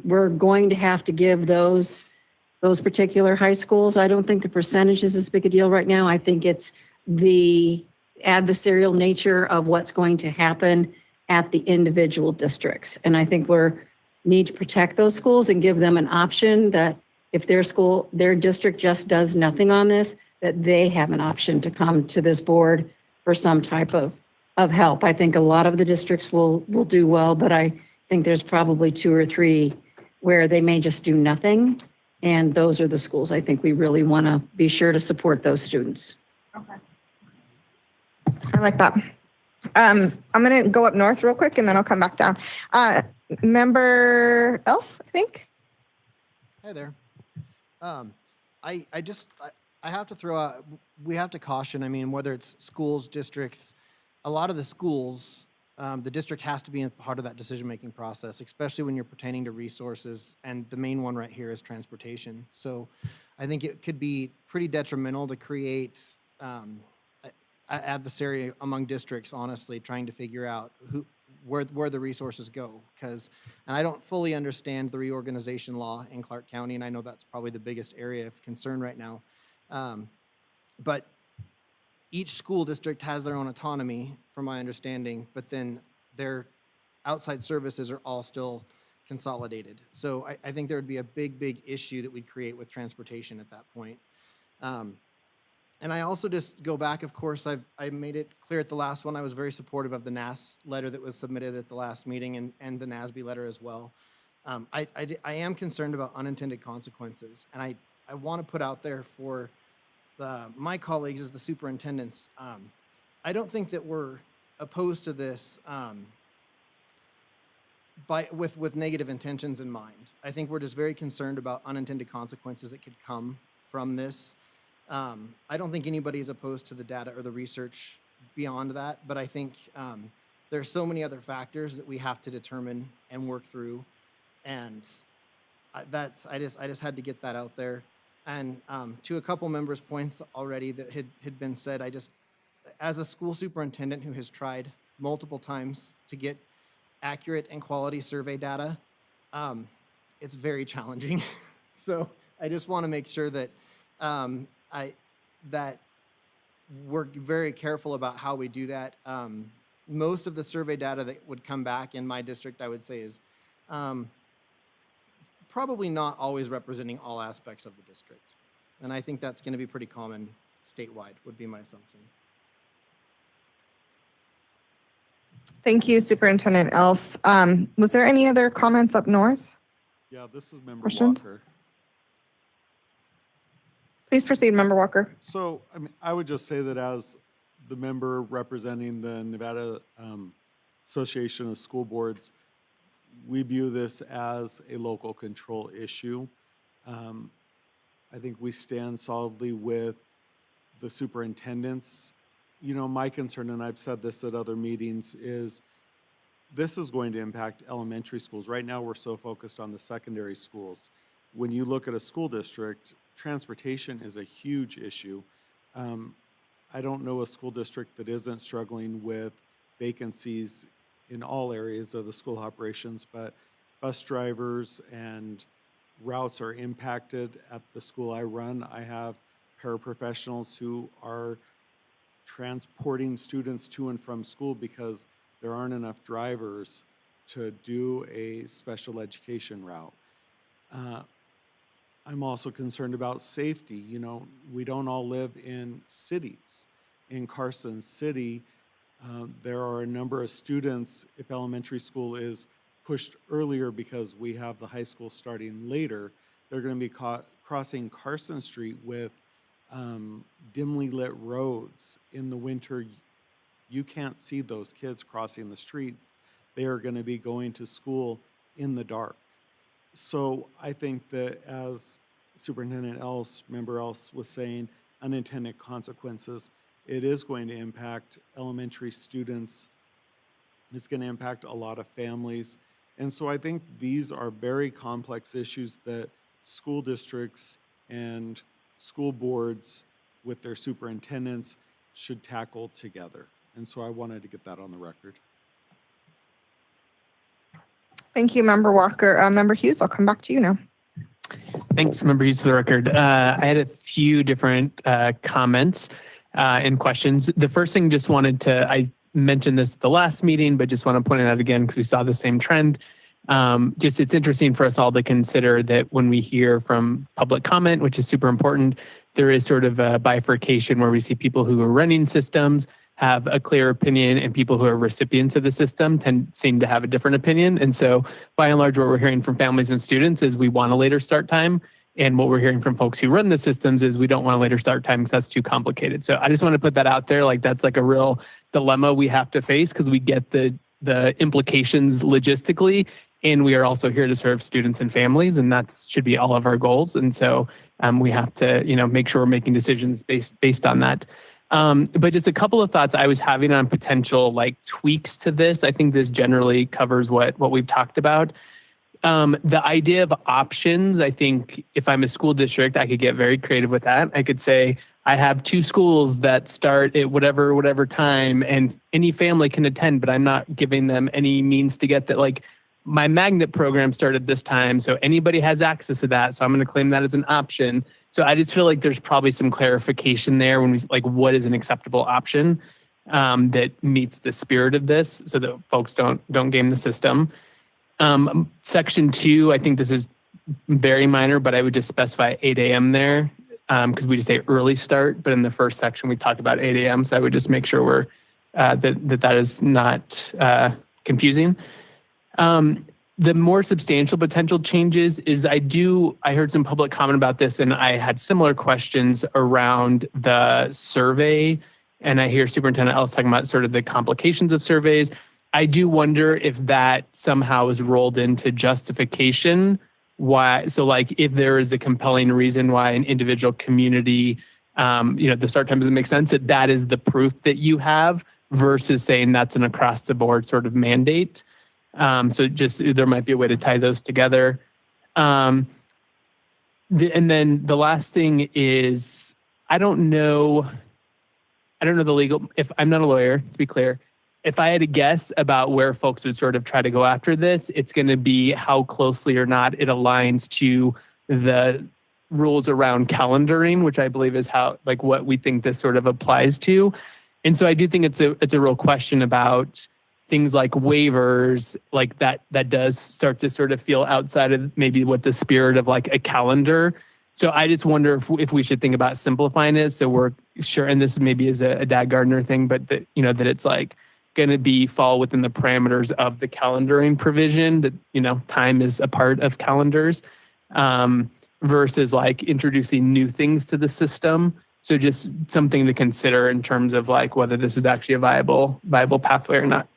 we're going to have to give those particular high schools. I don't think the percentage is as big a deal right now. I think it's the adversarial nature of what's going to happen at the individual districts. And I think we need to protect those schools and give them an option that if their district just does nothing on this, that they have an option to come to this board for some type of help. I think a lot of the districts will do well, but I think there's probably 2 or 3 where they may just do nothing. And those are the schools I think we really want to be sure to support those students. Okay. I like that. I'm going to go up north real quick and then I'll come back down. Member else, I think. Hey there. I have to throw out, we have to caution, I mean, whether it's schools, districts, a lot of the schools, the district has to be a part of that decision-making process, especially when you're pertaining to resources. And the main one right here is transportation. So I think it could be pretty detrimental to create adversary among districts, honestly, trying to figure out where the resources go. And I don't fully understand the reorganization law in Clark County, and I know that's probably the biggest area of concern right now. But each school district has their own autonomy, from my understanding, but then their outside services are all still consolidated. So I think there would be a big issue that we'd create with transportation at that point. And I also just go back, of course, I made it clear at the last one, I was very supportive of the NAS letter that was submitted at the last meeting and the NASB letter as well. I am concerned about unintended consequences. And I want to put out there for my colleagues as the superintendents, I don't think that we're opposed to this with negative intentions in mind. I think we're just very concerned about unintended consequences that could come from this. I don't think anybody is opposed to the data or the research beyond that, but I think there's so many other factors that we have to determine and work through, and I just had to get that out there. And to a couple members' points already that had been said, as a school superintendent who has tried multiple times to get accurate and quality survey data, it's very challenging. So I just want to make sure that that we're very careful about how we do that. Most of the survey data that would come back in my district, I would say, is probably not always representing all aspects of the district. And I think that's going to be pretty common statewide, would be my assumption. Thank you, Superintendent Else. Was there any other comments up north? Yeah, this is Member Questions? Walker. Please proceed, Member Walker. So, I mean, I would just say that as the member representing the Nevada Association of School Boards, we view this as a local control issue. I think we stand solidly with the superintendents. You know, my concern, and I've said this at other meetings, is this is going to impact elementary schools. Right now, we're so focused on the secondary schools. When you look at a school district, transportation is a huge issue. I don't know a school district that isn't struggling with vacancies in all areas of the school operations, but bus drivers and routes are impacted. At the school I run, I have paraprofessionals who are transporting students to and from school because there aren't enough drivers to do a special education route. I'm also concerned about safety. You know, we don't all live in cities. In Carson City, there are a number of students, if elementary school is pushed earlier because we have the high school starting later, they're going to be crossing Carson Street with dimly lit roads. In the winter, you can't see those kids crossing the streets. They are going to be going to school in the dark. So I think that, as Superintendent Else, Member Else was saying, unintended consequences, it is going to impact elementary students. It's going to impact a lot of families. And so I think these are very complex issues that school districts and school boards with their superintendents should tackle together. And so I wanted to get that on the record. Thank you, Member Walker. Member Hughes, I'll come back to you now. Thanks, Member Hughes, for the record. I had a few different comments and questions. The first thing, just wanted to, I mentioned this at the last meeting, but just want to point it out again because we saw the same trend. Just it's interesting for us all to consider that when we hear from public comment, which is super important, there is sort of a bifurcation where we see people who are running systems have a clear opinion and people who are recipients of the system seem to have a different opinion. And so by and large, what we're hearing from families and students is we want a later start time. And what we're hearing from folks who run the systems is we don't want a later start time because that's too complicated. So I just want to put that out there. Like that's like a real dilemma we have to face because we get the implications logistically. And we are also here to serve students and families, and that should be all of our goals. And so we have to, make sure we're making decisions based on that. But just a couple of thoughts I was having on potential like tweaks to this. I think this generally covers what we've talked about. The idea of options, I think if I'm a school district, I could get very creative with that. I could say, I have 2 schools that start at whatever time and any family can attend, but I'm not giving them any means to get that. Like my magnet program started this time, so anybody has access to that. So I'm going to claim that as an option. So I just feel like there's probably some clarification there when we like what is an acceptable option that meets the spirit of this, so that folks don't game the system. Section 2, I think this is very minor, but I would just specify 8 a.m. there because we just say early start. But in the first section, we talked about 8 a.m. So I would just make sure we're that is not confusing. The more substantial potential changes is I heard some public comment about this and I had similar questions around the survey. And I hear Superintendent Ellis talking about sort of the complications of surveys. I do wonder if that somehow is rolled into justification. Why? So like if there is a compelling reason why an individual community, the start time doesn't make sense, that is the proof that you have versus saying that's an across the board sort of mandate. So just there might be a way to tie those together. And then the last thing is, I don't know the legal, if I'm not a lawyer, to be clear, if I had to guess about where folks would sort of try to go after this, it's going to be how closely or not it aligns to the rules around calendaring, which I believe is how, like, what we think this sort of applies to. And so I do think it's a real question about things like waivers, like that does start to sort of feel outside of maybe what the spirit of like a calendar. So I just wonder if we should think about simplifying it. So we're sure, and this maybe is a Dad Gardner thing, but that, you know, that it's like going to fall within the parameters of the calendaring provision, that, you know, time is a part of calendars, versus like introducing new things to the system. So just something to consider in terms of like whether this is actually a viable pathway or not.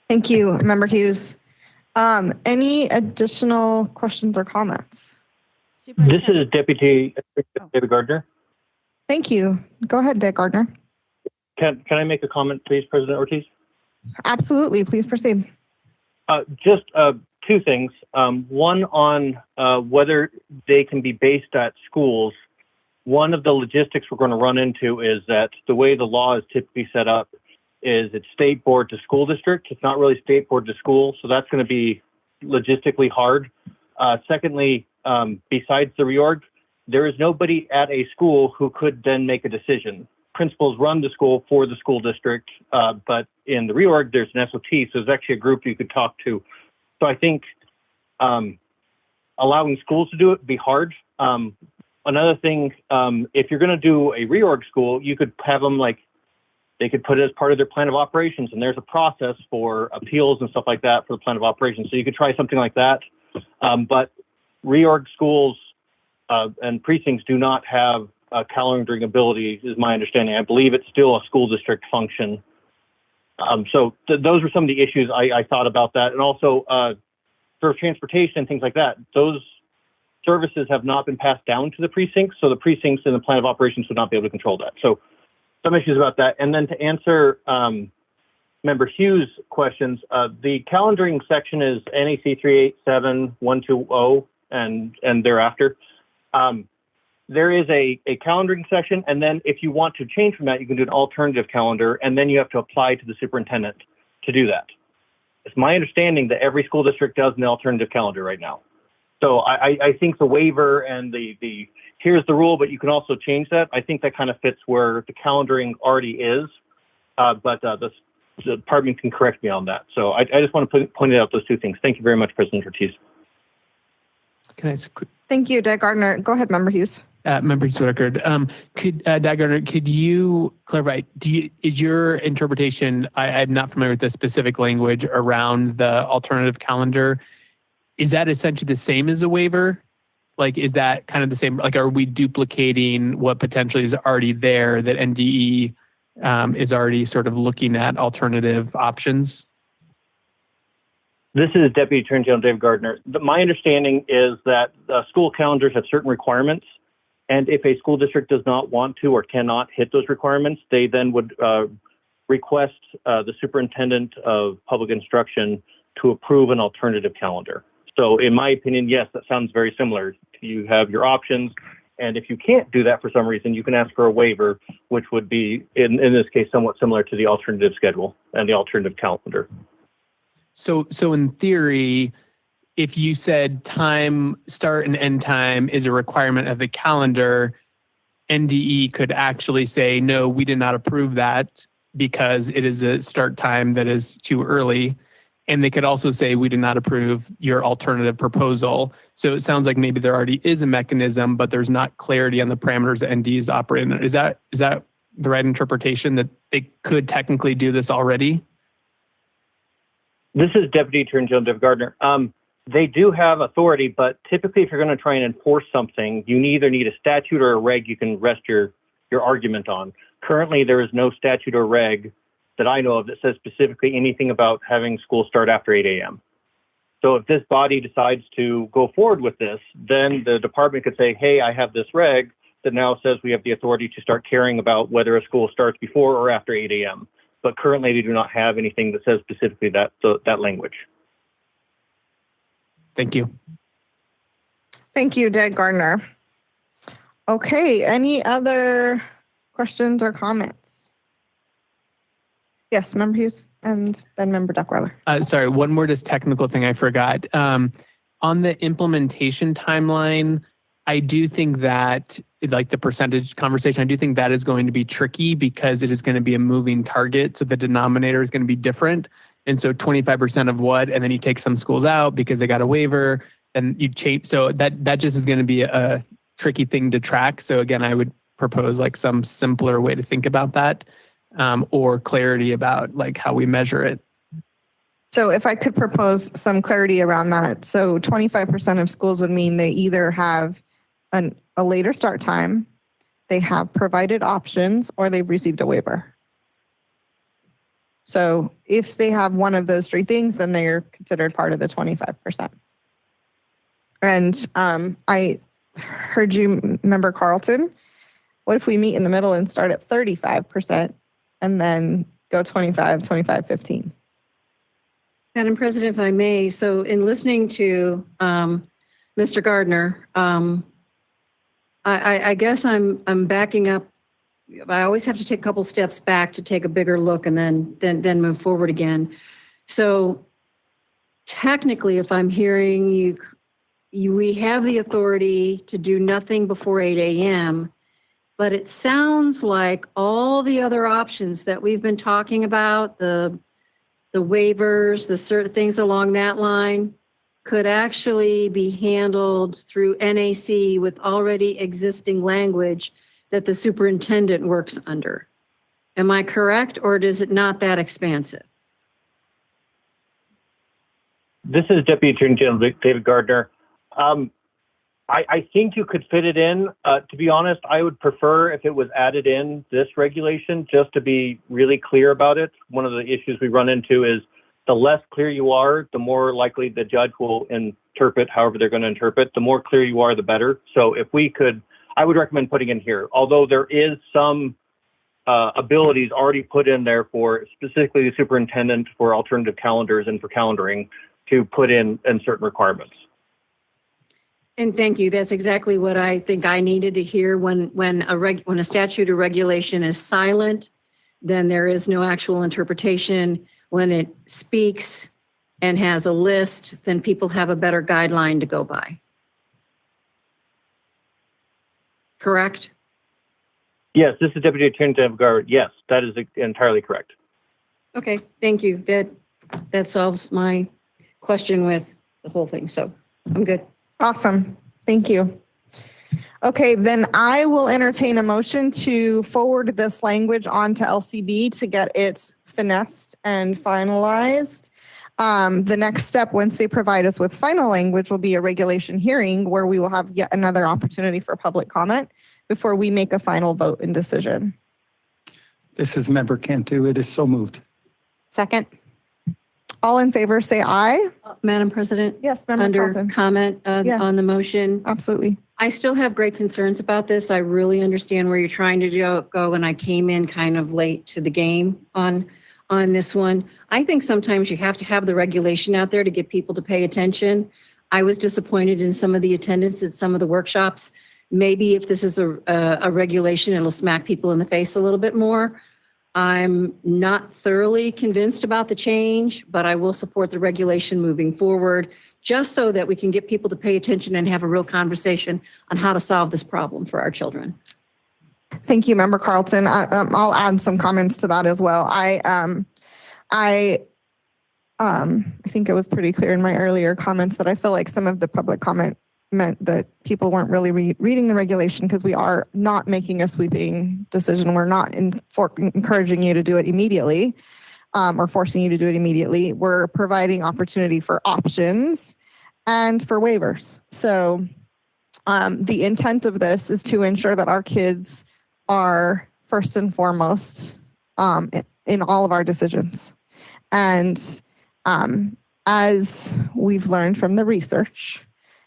Thank you, Member Hughes. Any additional questions or comments? This is Deputy David Gardner. Thank you. Go ahead, Dick Gardner. Can I make a comment, please, President Ortiz? Absolutely. Please proceed. Just two things. One on whether they can be based at schools. One of the logistics we're going to run into is that the way the law is typically set up is it's state board to school district. It's not really state board to school. So that's going to be logistically hard. Secondly, besides the reorg, there is nobody at a school who could then make a decision. Principals run the school for the school district, but in the reorg, there's an SOT, so there's actually a group you could talk to. So I think allowing schools to do it would be hard. Another thing, if you're going to do a reorg school, you could have them like, they could put it as part of their plan of operations, and there's a process for appeals and stuff like that for the plan of operations. So you could try something like that. But reorg schools and precincts do not have calendaring ability, is my understanding. I believe it's still a school district function. So those were some of the issues I thought about that. And also for transportation and things like that, those services have not been passed down to the precincts. So the precincts and the plan of operations would not be able to control that. So some issues about that. And then to answer Member Hughes' questions, the calendaring section is NAC 387120 and thereafter. There is a calendaring section, and then if you want to change from that, you can do an alternative calendar, and then you have to apply to the superintendent to do that. It's my understanding that every school district does an alternative calendar right now. So I think the waiver and the here's the rule, but you can also change that. I think that kind of fits where the calendaring already is, but the department can correct me on that. So I just want to point out those two things. Thank you very much, President Ortiz. Can I Thank you, Dick Gardner. Go ahead, Member Hughes. Member Swedickard, Dad Gardner, could you clarify, is your interpretation, I'm not familiar with the specific language around the alternative calendar, is that essentially the same as a waiver? Like, is that kind of the same, like, are we duplicating what potentially is already there that NDE is already sort of looking at alternative options? This is Deputy Attorney General David Gardner. My understanding is that school calendars have certain requirements. And if a school district does not want to or cannot hit those requirements, they then would request the superintendent of public instruction to approve an alternative calendar. So in my opinion, yes, that sounds very similar. You have your options. And if you can't do that for some reason, you can ask for a waiver, which would be, in this case, somewhat similar to the alternative schedule and the alternative calendar. So in theory, if you said time, start and end time is a requirement of the calendar, NDE could actually say, no, we did not approve that because it is a start time that is too early. And they could also say, we did not approve your alternative proposal. So it sounds like maybe there already is a mechanism, but there's not clarity on the parameters that NDE is operating. Is that the right interpretation, that they could technically do this already? This is Deputy Attorney General David Gardner. They do have authority, but typically if you're going to try and enforce something, you either need a statute or a reg you can rest your argument on. Currently, there is no statute or reg that I know of that says specifically anything about having school start after 8 a.m. So if this body decides to go forward with this, then the department could say, hey, I have this reg that now says we have the authority to start caring about whether a school starts before or after 8 a.m. But currently, they do not have anything that says specifically that language. Thank you. Thank you, Dick Gardner. Okay, any other questions or comments? Yes, Member Hughes and then Member Duckweiler. Sorry, one more just technical thing I forgot. On the implementation timeline, I do think that, like the percentage conversation, I do think that is going to be tricky because it is going to be a moving target. So the denominator is going to be different. And so 25% of what, and then you take some schools out because they got a waiver, and you change. So that just is going to be a tricky thing to track. So again, I would propose like some simpler way to think about that, or clarity about like how we measure it. So if I could propose some clarity around that. So 25% of schools would mean they either have a later start time, they have provided options, or they've received a waiver. So if they have one of those three things, then they're considered part of the 25%. And I heard you, Member Carlton. What if we meet in the middle and start at 35% and then go 25, 25, 15? Madam President, if I may, so in listening to Mr. Gardner, I guess I'm backing up. I always have to take a couple steps back to take a bigger look and then move forward again. So technically, if I'm hearing you, we have the authority to do nothing before 8 a.m., but it sounds like all the other options that we've been talking about, the waivers, the certain things along that line, could actually be handled through NAC with already existing language that the superintendent works under. Am I correct, or is it not that expansive? This is Deputy Attorney General David Gardner. I think you could fit it in. To be honest, I would prefer if it was added in this regulation, just to be really clear about it. One of the issues we run into is the less clear you are, the more likely the judge will interpret however they're going to interpret. The more clear you are, the better. So if we could, I would recommend putting in here, although there is some abilities already put in there for specifically the superintendent for alternative calendars and for calendaring to put in certain requirements. And thank you. That's exactly what I think I needed to hear. When a statute or regulation is silent, then there is no actual interpretation. When it speaks and has a list, then people have a better guideline to go by. Correct? Yes, this is Deputy Attorney General Gardner. Yes, that is entirely correct. Okay, thank you. That solves my question with the whole thing. So I'm good. Awesome. Thank you. Okay, then I will entertain a motion to forward this language on to LCB to get it finessed and finalized. The next step, once they provide us with final language, will be a regulation hearing where we will have yet another opportunity for public comment before we make a final vote and decision. This is Member Cantu. It is so moved. Second. All in favor, say aye. Madam President? Yes, Member Under Carlton. comment Yeah. on the motion. Absolutely. I still have great concerns about this. I really understand where you're trying to go, and I came in kind of late to the game on this one. I think sometimes you have to have the regulation out there to get people to pay attention. I was disappointed in some of the attendance at some of the workshops. Maybe if this is a regulation, it'll smack people in the face a little bit more. I'm not thoroughly convinced about the change, but I will support the regulation moving forward, just so that we can get people to pay attention and have a real conversation on how to solve this problem for our children. Thank you, Member Carlton. I'll add some comments to that as well. I think it was pretty clear in my earlier comments that I feel like some of the public comment meant that people weren't really reading the regulation, because we are not making a sweeping decision. We're not encouraging you to do it immediately or forcing you to do it immediately. We're providing opportunity for options and for waivers. So the intent of this is to ensure that our kids are first and foremost in all of our decisions. And as we've learned from the research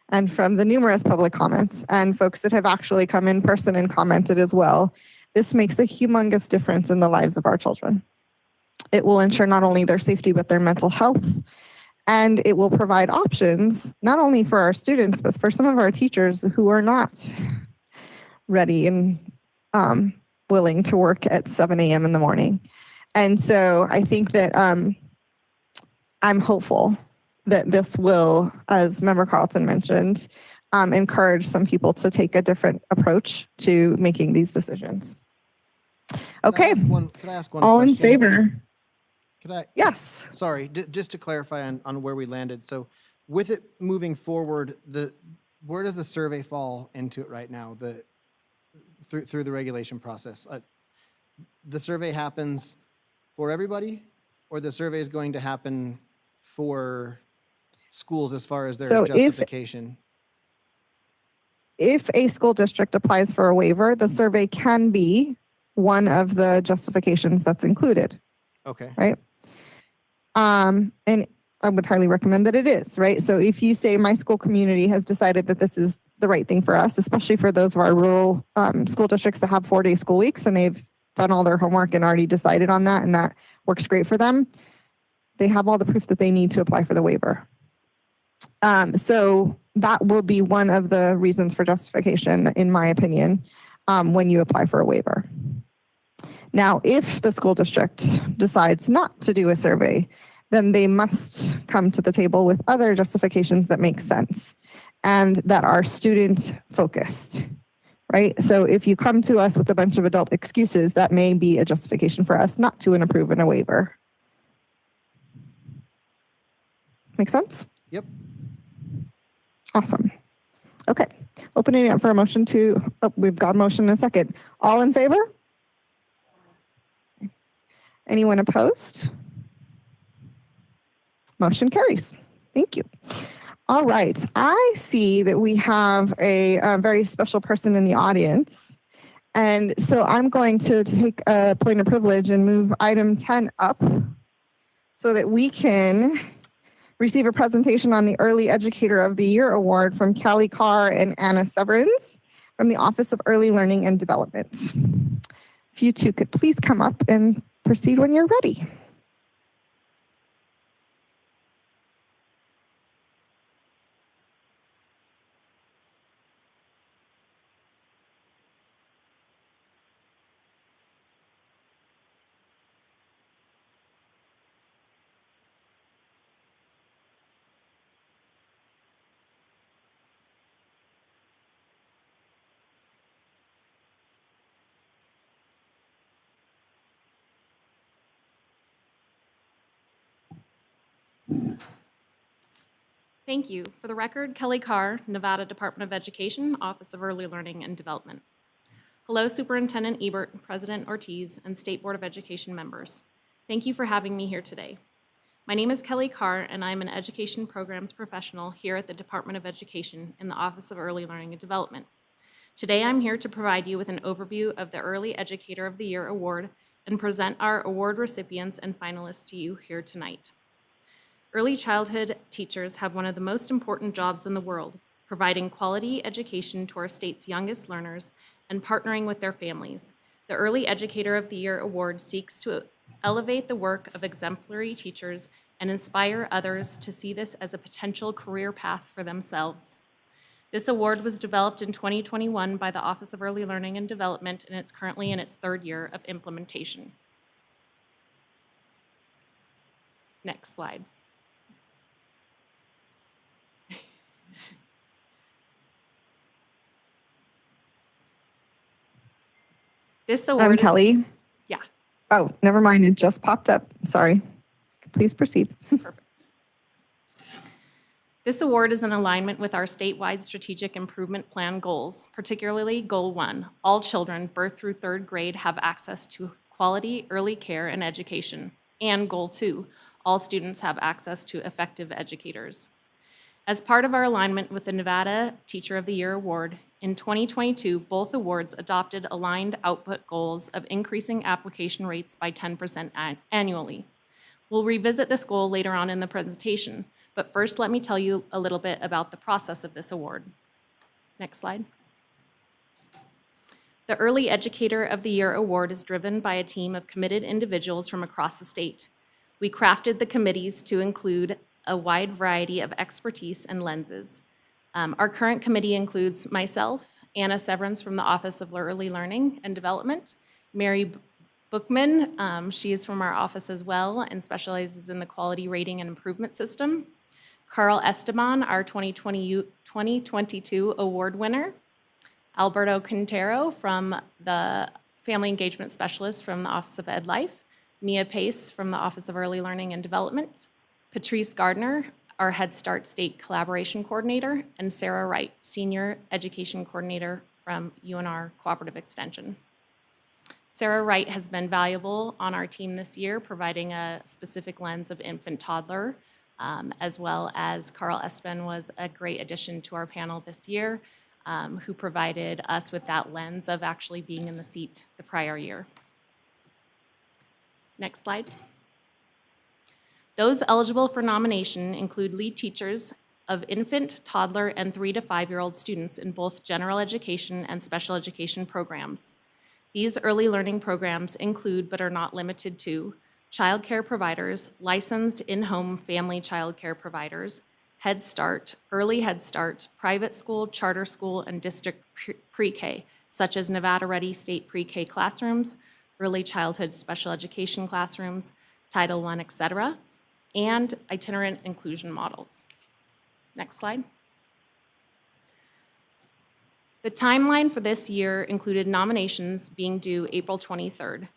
and from the numerous public comments and folks that have actually come in person and commented as well, this makes a humongous difference in the lives of our children. It will ensure not only their safety, but their mental health. And it will provide options, not only for our students, but for some of our teachers who are not ready and willing to work at 7 a.m. in the morning. And so I think that I'm hopeful that this will, as Member Carlton mentioned, encourage some people to take a different approach to making these decisions. Okay. Could I ask one All question? in favor? Could I? Yes. Sorry, just to clarify on where we landed. So with it moving forward, where does the survey fall into it right now? Through the regulation process, the survey happens for everybody, or the survey is going to happen for schools as far as their So justification? If a school district applies for a waiver, the survey can be one of the justifications that's included, Okay. right? And I would highly recommend that it is, right? So if you say my school community has decided that this is the right thing for us, especially for those of our rural school districts that have 4-day school weeks and they've done all their homework and already decided on that and that works great for them, they have all the proof that they need to apply for the waiver. So that will be one of the reasons for justification, in my opinion, when you apply for a waiver. Now, if the school district decides not to do a survey, then they must come to the table with other justifications that make sense and that are student focused, right? So if you come to us with a bunch of adult excuses, that may be a justification for us not to approve in a waiver. Make sense? Yep. Awesome. Okay. Opening it up for a motion to, we've got a motion in a second. All in favor? Anyone opposed? Motion carries. Thank you. All right. I see that we have a very special person in the audience. And so I'm going to take a point of privilege and move item 10 up so that we can receive a presentation on the Early Educator of the Year Award from Kelly Carr and Anna Severance from the Office of Early Learning and Development. If you two could please come up and proceed when you're ready. Thank you. For the record, Kelly Carr, Nevada Department of Education, Office of Early Learning and Development. Hello, Superintendent Ebert, President Ortiz, and State Board of Education members. Thank you for having me here today. My name is Kelly Carr, and I'm an education programs professional here at the Department of Education in the Office of Early Learning and Development. Today, I'm here to provide you with an overview of the Early Educator of the Year Award and present our award recipients and finalists to you here tonight. Early childhood teachers have one of the most important jobs in the world, providing quality education to our state's youngest learners and partnering with their families. The Early Educator of the Year Award seeks to elevate the work of exemplary teachers and inspire others to see this as a potential career path for themselves. This award was developed in 2021 by the Office of Early Learning and Development, and it's currently in its 3rd year of implementation. Next slide. This award I'm Kelly. Yeah. Oh, never mind. It just popped up. Sorry. Please proceed. Perfect. This award is in alignment with our statewide strategic improvement plan goals, particularly Goal 1, all children birth through 3rd grade have access to quality early care and education, and Goal 2, all students have access to effective educators. As part of our alignment with the Nevada Teacher of the Year Award, in 2022, both awards adopted aligned output goals of increasing application rates by 10% annually. We'll revisit this goal later on in the presentation, but first let me tell you a little bit about the process of this award. Next slide. The Early Educator of the Year Award is driven by a team of committed individuals from across the state. We crafted the committees to include a wide variety of expertise and lenses. Our current committee includes myself, Anna Severance from the Office of Early Learning and Development, Mary Bookman. She is from our office as well and specializes in the quality rating and improvement system. Carl Esteban, our 2022 award winner. Alberto Quintero from the Family Engagement Specialist from the Office of Ed Life. Mia Pace from the Office of Early Learning and Development. Patrice Gardner, our Head Start State Collaboration Coordinator. And Sarah Wright, Senior Education Coordinator from UNR Cooperative Extension. Sarah Wright has been valuable on our team this year, providing a specific lens of infant toddler, as well as Carl Espen was a great addition to our panel this year, who provided us with that lens of actually being in the seat the prior year. Next slide. Those eligible for nomination include lead teachers of infant, toddler, and 3 to 5-year-old students in both general education and special education programs. These early learning programs include, but are not limited to, child care providers, licensed in-home family child care providers, Head Start, Early Head Start, private school, charter school, and district pre-K, such as Nevada Ready State Pre-K classrooms, early childhood special education classrooms, Title I, etc., and itinerant inclusion models. Next slide. The timeline for this year included nominations being due April 23rd.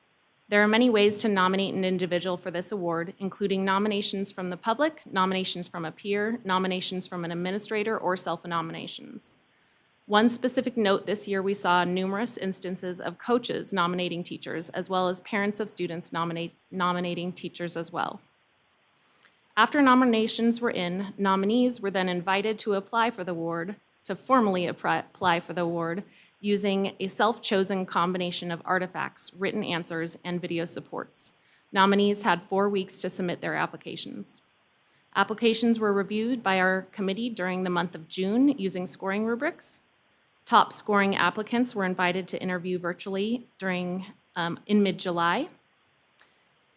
There are many ways to nominate an individual for this award, including nominations from the public, nominations from a peer, nominations from an administrator, or self-nominations. One specific note this year, we saw numerous instances of coaches nominating teachers, as well as parents of students nominating teachers as well. After nominations were in, nominees were then invited to apply for the award, to formally apply for the award, using a self-chosen combination of artifacts, written answers, and video supports. Nominees had 4 weeks to submit their applications. Applications were reviewed by our committee during the month of June using scoring rubrics. Top scoring applicants were invited to interview virtually in mid-July.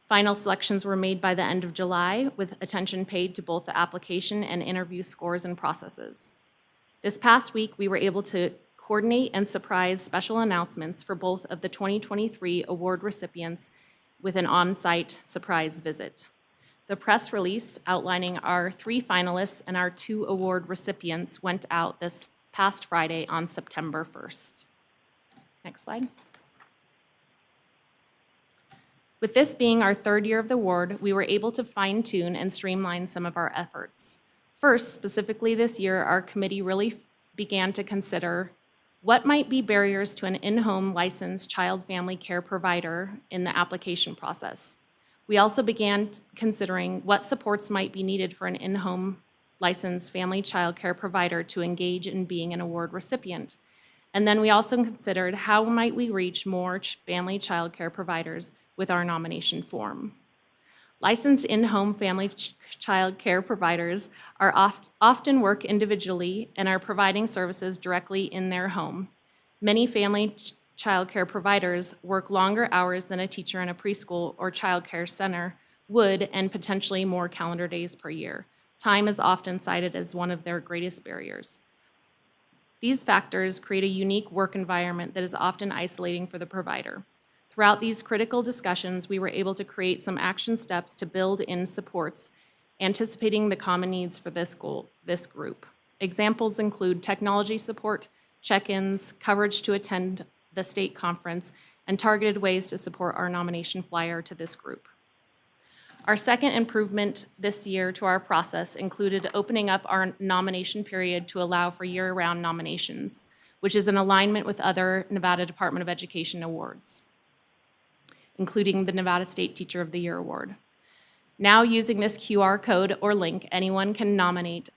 Final selections were made by the end of July, with attention paid to both the application and interview scores and processes. This past week, we were able to coordinate and surprise special announcements for both of the 2023 award recipients with an on-site surprise visit. The press release outlining our 3 finalists and our 2 award recipients went out this past Friday on September 1st. Next slide. With this being our 3rd year of the award, we were able to fine-tune and streamline some of our efforts. First, specifically this year, our committee really began to consider what might be barriers to an in-home licensed child family care provider in the application process. We also began considering what supports might be needed for an in-home licensed family child care provider to engage in being an award recipient. And then we also considered how might we reach more family child care providers with our nomination form. Licensed in-home family child care providers are often work individually and are providing services directly in their home. Many family child care providers work longer hours than a teacher in a preschool or child care center would, and potentially more calendar days per year. Time is often cited as one of their greatest barriers. These factors create a unique work environment that is often isolating for the provider. Throughout these critical discussions, we were able to create some action steps to build in supports, anticipating the common needs for this group. Examples include technology support, check-ins, coverage to attend the state conference, and targeted ways to support our nomination flyer to this group. Our second improvement this year to our process included opening up our nomination period to allow for year-round nominations, which is in alignment with other Nevada Department of Education awards, including the Nevada State Teacher of the Year Award. Now, using this QR code or link, anyone can nominate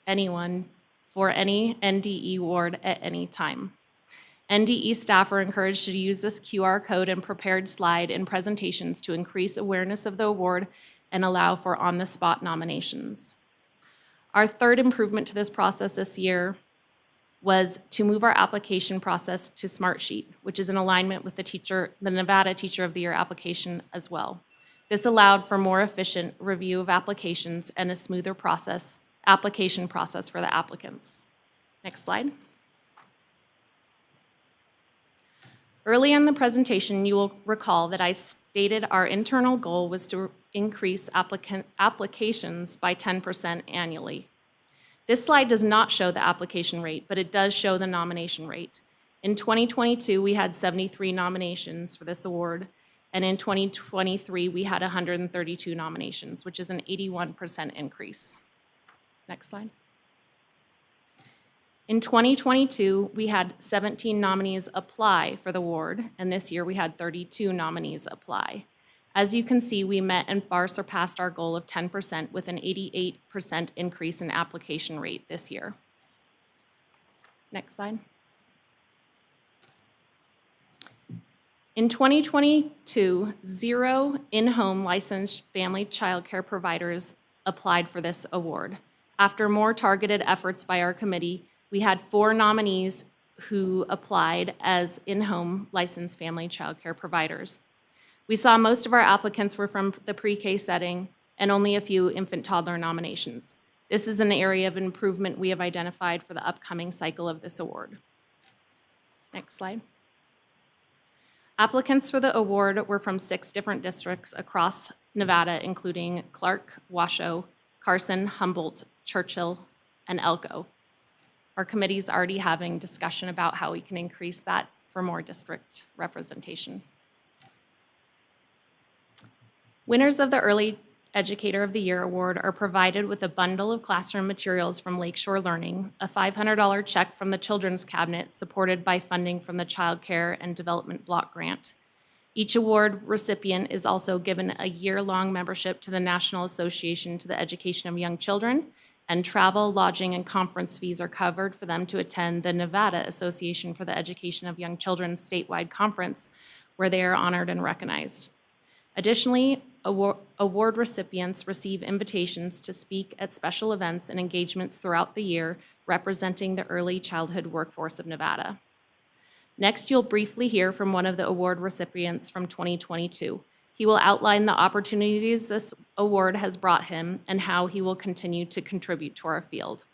anyone for any NDE award at any time. NDE staff are encouraged to use this QR code and prepared slide in presentations to increase awareness of the award and allow for on-the-spot nominations. Our third improvement to this process this year was to move our application process to Smartsheet, which is in alignment with the Nevada Teacher of the Year application as well. This allowed for more efficient review of applications and a smoother application process for the applicants. Next slide. Early in the presentation, you will recall that I stated our internal goal was to increase applications by 10% annually. This slide does not show the application rate, but it does show the nomination rate. In 2022, we had 73 nominations for this award, and in 2023, we had 132 nominations, which is an 81% increase. Next slide. In 2022, we had 17 nominees apply for the award, and this year we had 32 nominees apply. As you can see, we met and far surpassed our goal of 10% with an 88% increase in application rate this year. Next slide. In 2022, 0 in-home licensed family child care providers applied for this award. After more targeted efforts by our committee, we had 4 nominees who applied as in-home licensed family child care providers. We saw most of our applicants were from the pre-K setting and only a few infant toddler nominations. This is an area of improvement we have identified for the upcoming cycle of this award. Next slide. Applicants for the award were from 6 different districts across Nevada, including Clark, Washoe, Carson, Humboldt, Churchill, and Elko. Our committee is already having discussion about how we can increase that for more district representation. Winners of the Early Educator of the Year Award are provided with a bundle of classroom materials from Lakeshore Learning, a $500 check from the Children's Cabinet supported by funding from the Child Care and Development Block Grant. Each award recipient is also given a year-long membership to the National Association to the Education of Young Children, and travel, lodging, and conference fees are covered for them to attend the Nevada Association for the Education of Young Children's statewide conference, where they are honored and recognized. Additionally, award recipients receive invitations to speak at special events and engagements throughout the year representing the early childhood workforce of Nevada. Next, you'll briefly hear from one of the award recipients from 2022. He will outline the opportunities this award has brought him and how he will continue to contribute to our field.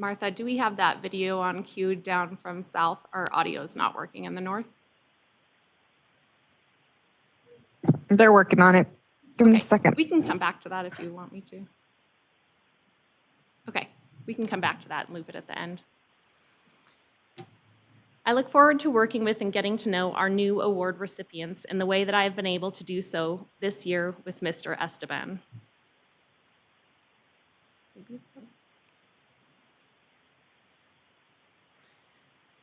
Martha, do we have that video on cue down from south? Our audio is not working in the north. They're working on it. Give me a second. We can come back to that if you want me to. Okay, we can come back to that and loop it at the end. I look forward to working with and getting to know our new award recipients in the way that I have been able to do so this year with Mr. Esteban.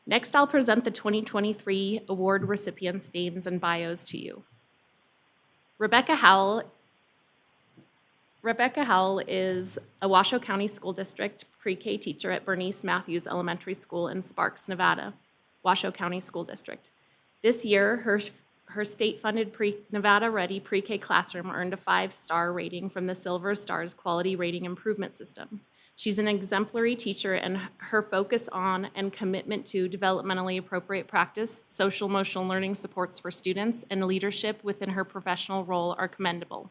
Next, I'll present the 2023 award recipients' names and bios to you. Rebecca Howell is a Washoe County School District pre-K teacher at Bernice Matthews Elementary School in Sparks, Nevada, Washoe County School District. This year, her state-funded Nevada-ready pre-K classroom earned a 5-star rating from the Silver Stars Quality Rating Improvement System. She's an exemplary teacher, and her focus on and commitment to developmentally appropriate practice, social-emotional learning supports for students, and leadership within her professional role are commendable.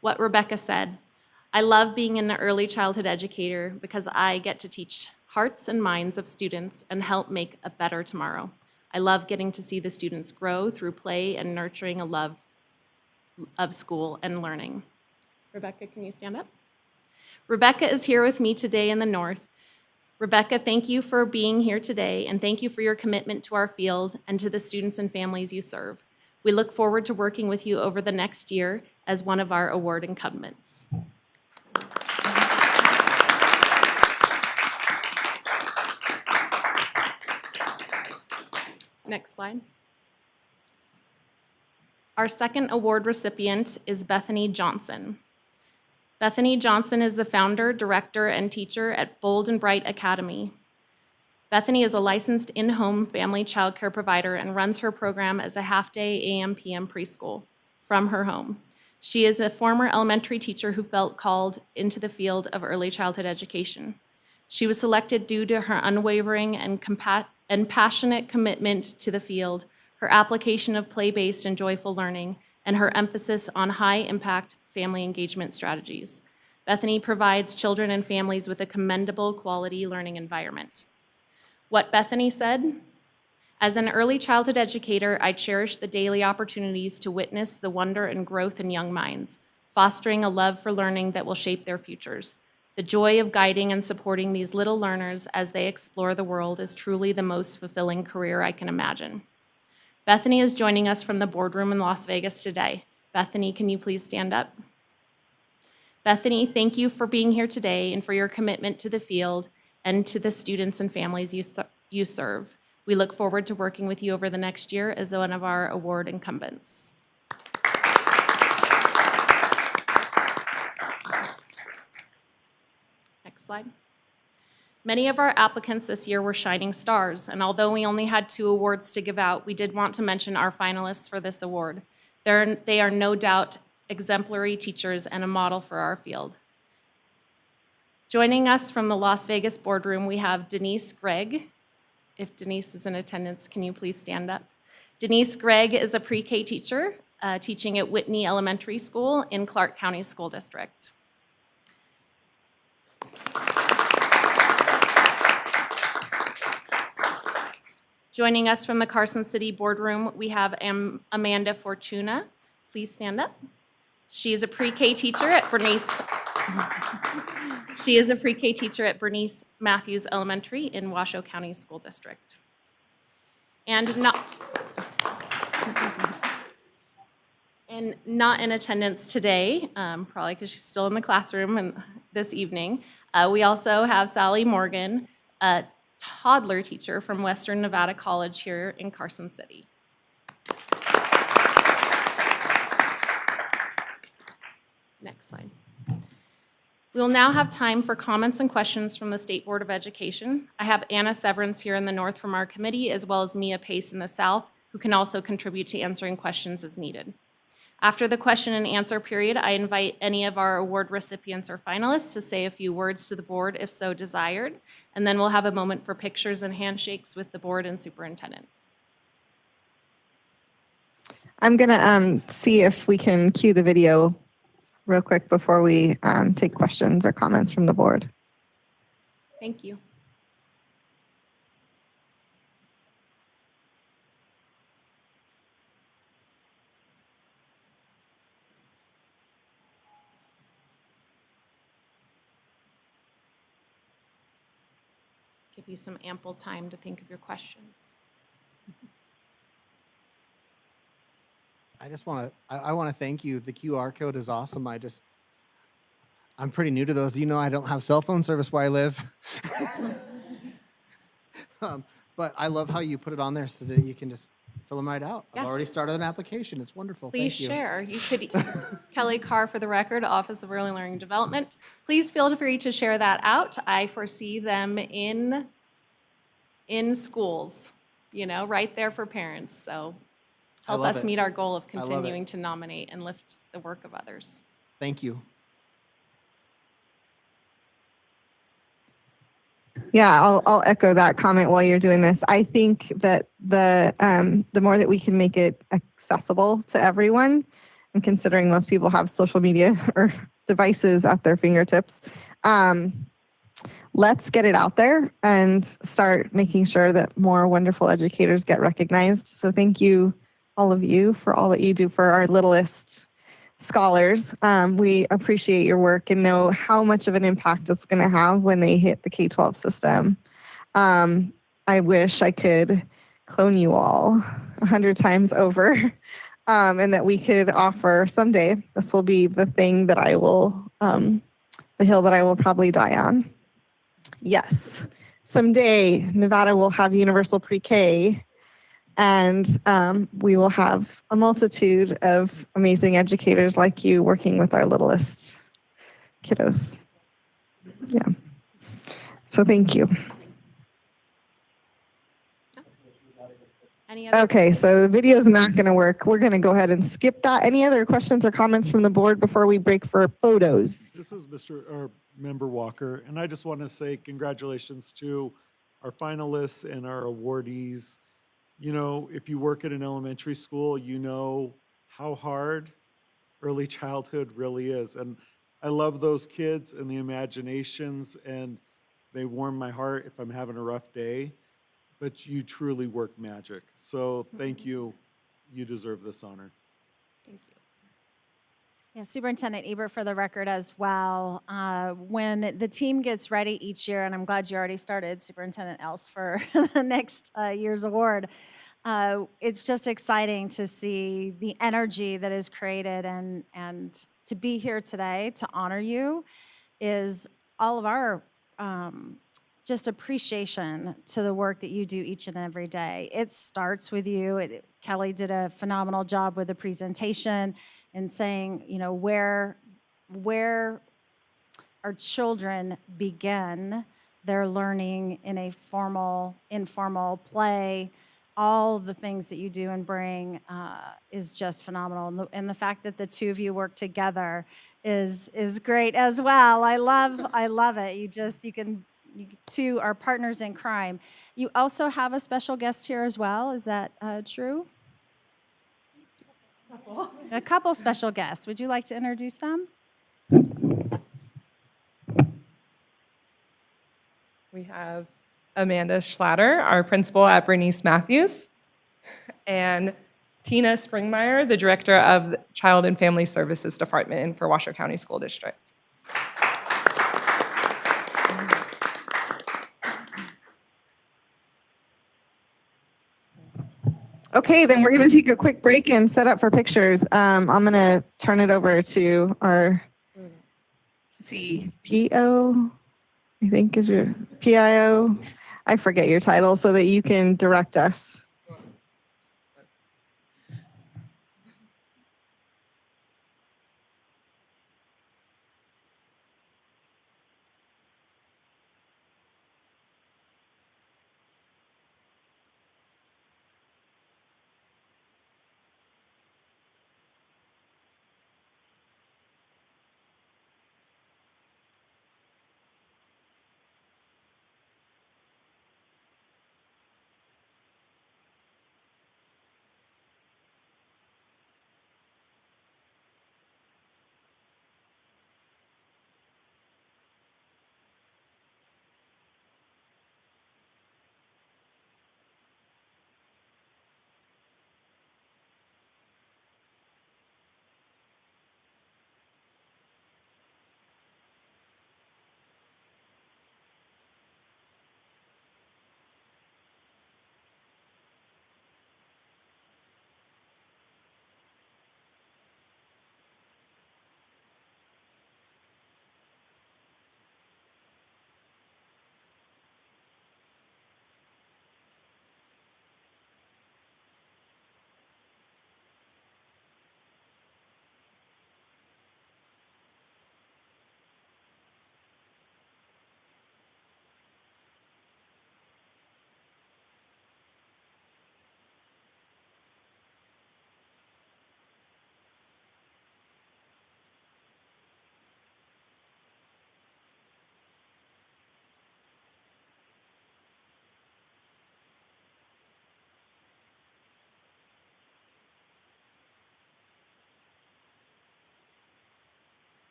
What Rebecca said, I love being an early childhood educator because I get to teach hearts and minds of students and help make a better tomorrow. I love getting to see the students grow through play and nurturing a love of school and learning. Rebecca, can you stand up? Rebecca is here with me today in the north. Rebecca, thank you for being here today, and thank you for your commitment to our field and to the students and families you serve. We look forward to working with you over the next year as one of our award incumbents. Next slide. Our second award recipient is Bethany Johnson. Bethany Johnson is the founder, director, and teacher at Bold and Bright Academy. Bethany is a licensed in-home family childcare provider and runs her program as a half-day AM/PM preschool from her home. She is a former elementary teacher who felt called into the field of early childhood education. She was selected due to her unwavering and passionate commitment to the field, her application of play-based and joyful learning, and her emphasis on high-impact family engagement strategies. Bethany provides children and families with a commendable quality learning environment. What Bethany said: "As an early childhood educator, I cherish the daily opportunities to witness the wonder and growth in young minds, fostering a love for learning that will shape their futures. The joy of guiding and supporting these little learners as they explore the world is truly the most fulfilling career I can imagine." Bethany is joining us from the boardroom in Las Vegas today. Bethany, can you please stand up? Bethany, thank you for being here today and for your commitment to the field and to the students and families you serve. We look forward to working with you over the next year as one of our award incumbents. Next slide. Many of our applicants this year were shining stars, and although we only had 2 awards to give out, we did want to mention our finalists for this award. They are no doubt exemplary teachers and a model for our field. Joining us from the Las Vegas boardroom, we have Denise Gregg. If Denise is in attendance, can you please stand up? Denise Gregg is a pre-K teacher teaching at Whitney Elementary School in Clark County School District. Joining us from the Carson City boardroom, we have Amanda Fortuna. Please stand up. She is a pre-K teacher at Bernice. She is a pre-K teacher at Bernice Matthews Elementary in Washoe County School District. And not in attendance today, probably because she's still in the classroom this evening. We also have Sally Morgan, a toddler teacher from Western Nevada College here in Carson City. Next slide. We will now have time for comments and questions from the State Board of Education. I have Anna Severance here in the north from our committee, as well as Mia Pace in the south, who can also contribute to answering questions as needed. After the question and answer period, I invite any of our award recipients or finalists to say a few words to the board if so desired, and then we'll have a moment for pictures and handshakes with the board and superintendent. I'm going to see if we can cue the video real quick before we take questions or comments from the board. Thank you. Give you some ample time to think of your questions. I just want to, I want to thank you. The QR code is awesome. I'm pretty new to those. You know, I don't have cell phone service where I live. But I love how you put it on there so that you can just fill them right out. Yes. I've already started an application. It's wonderful. Please Thank you. share. You could, Kelly Carr for the record, Office of Early Learning Development. Please feel free to share that out. I foresee them in schools, right there for parents. So help us meet our goal of continuing to nominate and lift the work of others. Thank you. Yeah, I'll echo that comment while you're doing this. I think that the more that we can make it accessible to everyone, and considering most people have social media or devices at their fingertips, let's get it out there and start making sure that more wonderful educators get recognized. So thank you, all of you, for all that you do for our littlest scholars. We appreciate your work and know how much of an impact it's going to have when they hit the K-12 system. I wish I could clone you all 100 times over, and that we could offer someday. This will be the thing that I will, the hill that I will probably die on. Yes, someday Nevada will have universal pre-K, And we will have a multitude of amazing educators like you working with our littlest kiddos. Yeah. So thank you. Any other? Okay, so the video is not going to work. We're going to go ahead and skip that. Any other questions or comments from the board before we break for photos? This is Member Walker, and I just want to say congratulations to our finalists and our awardees. You know, if you work at an elementary school, you know how hard early childhood really is. And I love those kids and the imaginations, and they warm my heart if I'm having a rough day. But you truly work magic. So thank you. You deserve this honor. Thank you. Yeah, Superintendent Ebert, for the record as well, when the team gets ready each year, and I'm glad you already started, Superintendent Else, for the next year's award, it's just exciting to see the energy that is created, and to be here today to honor you is all of our just appreciation to the work that you do each and every day. It starts with you. Kelly did a phenomenal job with the presentation and saying, you know, where our children begin their learning in a formal, informal play. All the things that you do and bring is just phenomenal. And the fact that the two of you work together is great as well. I love it. You two are partners in crime. You also have a special guest here as well. Is that true? A couple special guests. Would you like to introduce them? We have Amanda Schlatter, our principal at Bernice Matthews, and Tina Springmeyer, the director of the Child and Family Services Department for Washoe County School District. Okay, then we're going to take a quick break and set up for pictures. I'm going to turn it over to our CPO, I think is your PIO. I forget your title so that you can direct us.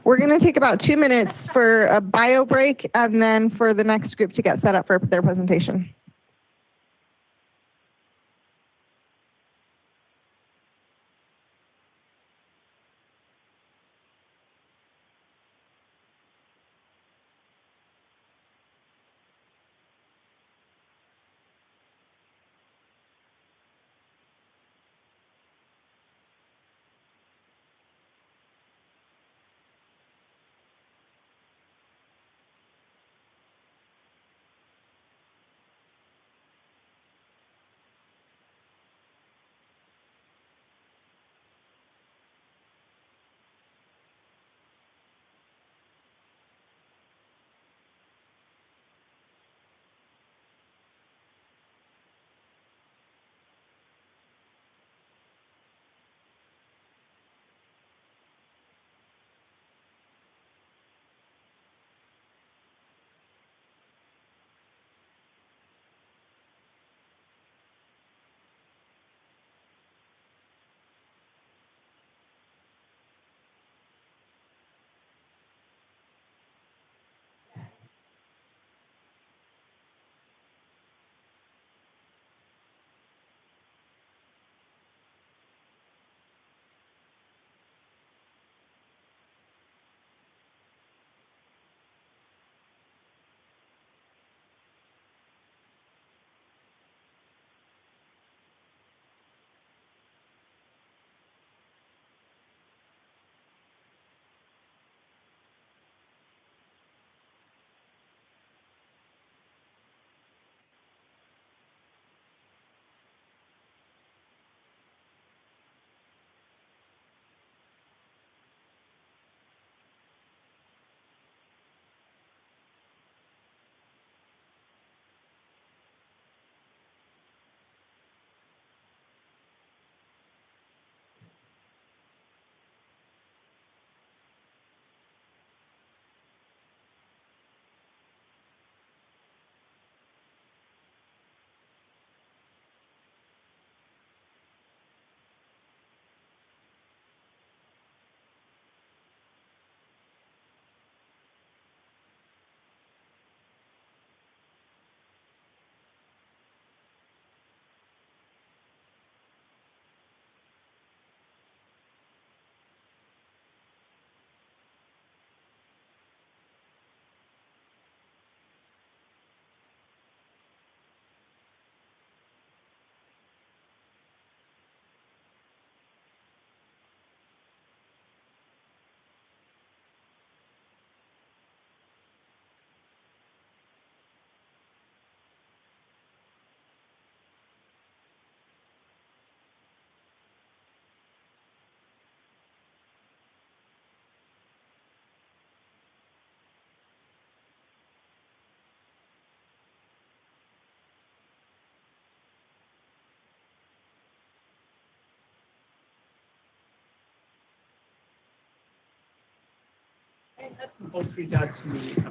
We're going to take about 2 minutes for a bio break and then for the next group to get set up for their presentation.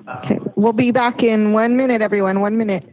Okay, we'll be back in 1 minute, everyone. 1 minute.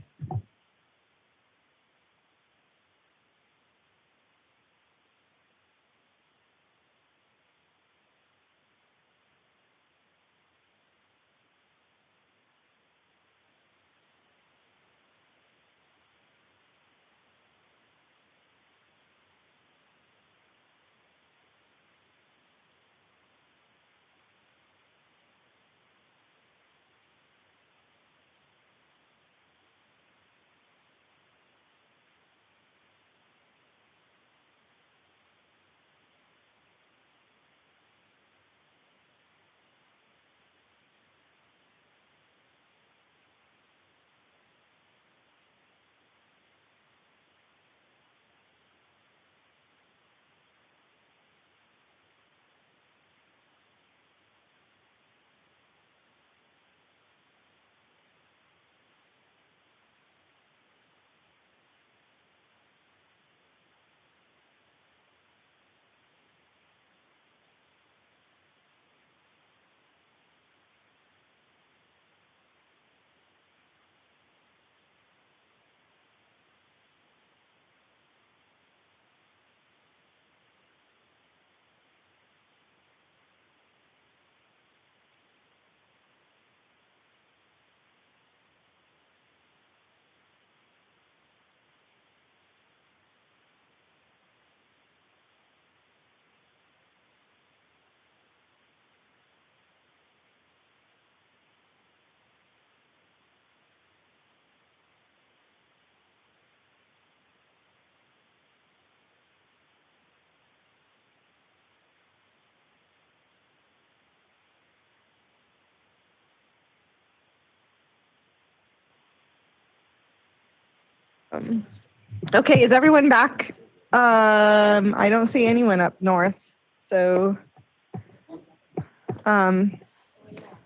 Okay, is everyone back? I don't see anyone up north. So,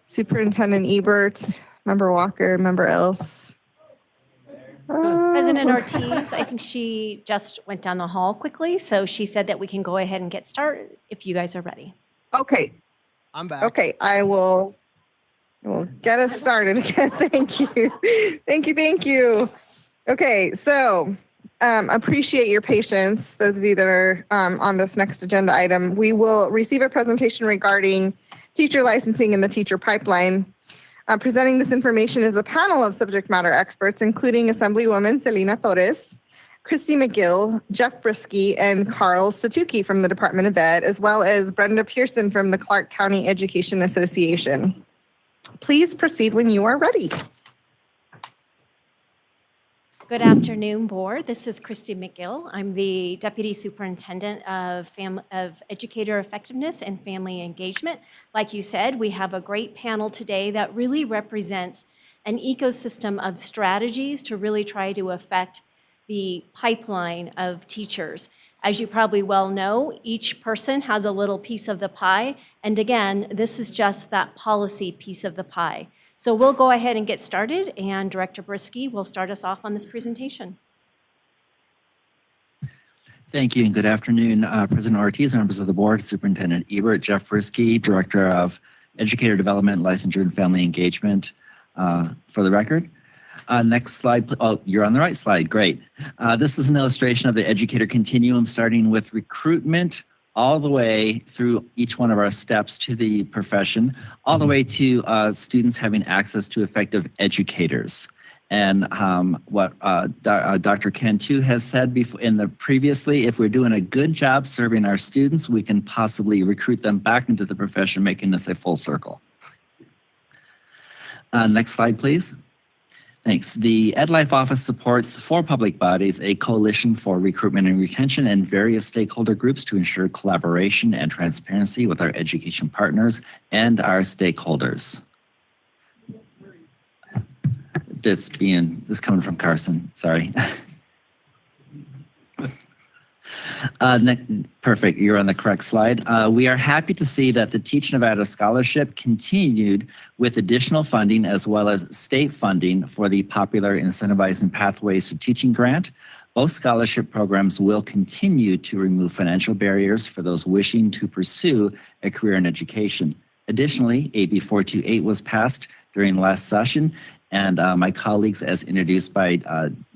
Superintendent Ebert, Member Walker, Member Else. President Ortiz, I think she just went down the hall quickly, so she said that we can go ahead and get started if you guys are ready. Okay. I'm back. Okay, I will get us started again. Thank you. Thank you. Okay, so appreciate your patience, those of you that are on this next agenda item. We will receive a presentation regarding teacher licensing and the teacher pipeline. Presenting this information is a panel of subject matter experts, including Assemblywoman Selena Torres, Christy McGill, Jeff Brisky, and Carl Satuki from the Department of Ed, as well as Brenda Pearson from the Clark County Education Association. Please proceed when you are ready. Good afternoon, board. This is Christy McGill. I'm the Deputy Superintendent of Educator Effectiveness and Family Engagement. Like you said, we have a great panel today that really represents an ecosystem of strategies to really try to affect the pipeline of teachers. As you probably well know, each person has a little piece of the pie. And again, this is just that policy piece of the pie. So we'll go ahead and get started, and Director Brisky will start us off on this presentation. Thank you and good afternoon, President Ortiz, members of the board, Superintendent Ebert, Jeff Brisky, Director of Educator Development, Licensure and Family Engagement. For the record, next slide. Oh, you're on the right slide. Great. This is an illustration of the educator continuum, starting with recruitment all the way through each one of our steps to the profession, all the way to students having access to effective educators. And what Dr. Cantu has said before previously, if we're doing a good job serving our students, we can possibly recruit them back into the profession, making this a full circle. Next slide, please. Thanks. The EdLife Office supports 4 public bodies, a coalition for recruitment and retention, and various stakeholder groups to ensure collaboration and transparency with our education partners and our stakeholders. This coming from Carson, sorry. Perfect, you're on the correct slide. We are happy to see that the Teach Nevada Scholarship continued with additional funding as well as state funding for the popular Incentivizing Pathways to Teaching grant. Both scholarship programs will continue to remove financial barriers for those wishing to pursue a career in education. Additionally, AB 428 was passed during the last session, and my colleagues, as introduced by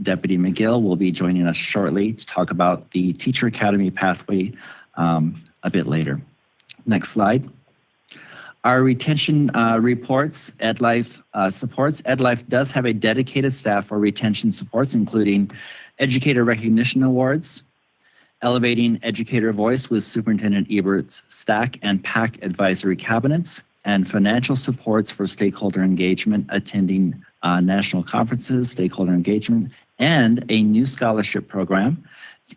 Deputy McGill, will be joining us shortly to talk about the Teacher Academy pathway a bit later. Next slide. Our retention reports, EdLife supports. EdLife does have a dedicated staff for retention supports, including Educator Recognition Awards, Elevating Educator Voice with Superintendent Ebert's STAC and PAC advisory cabinets, and financial supports for stakeholder engagement, attending national conferences, stakeholder engagement, and a new scholarship program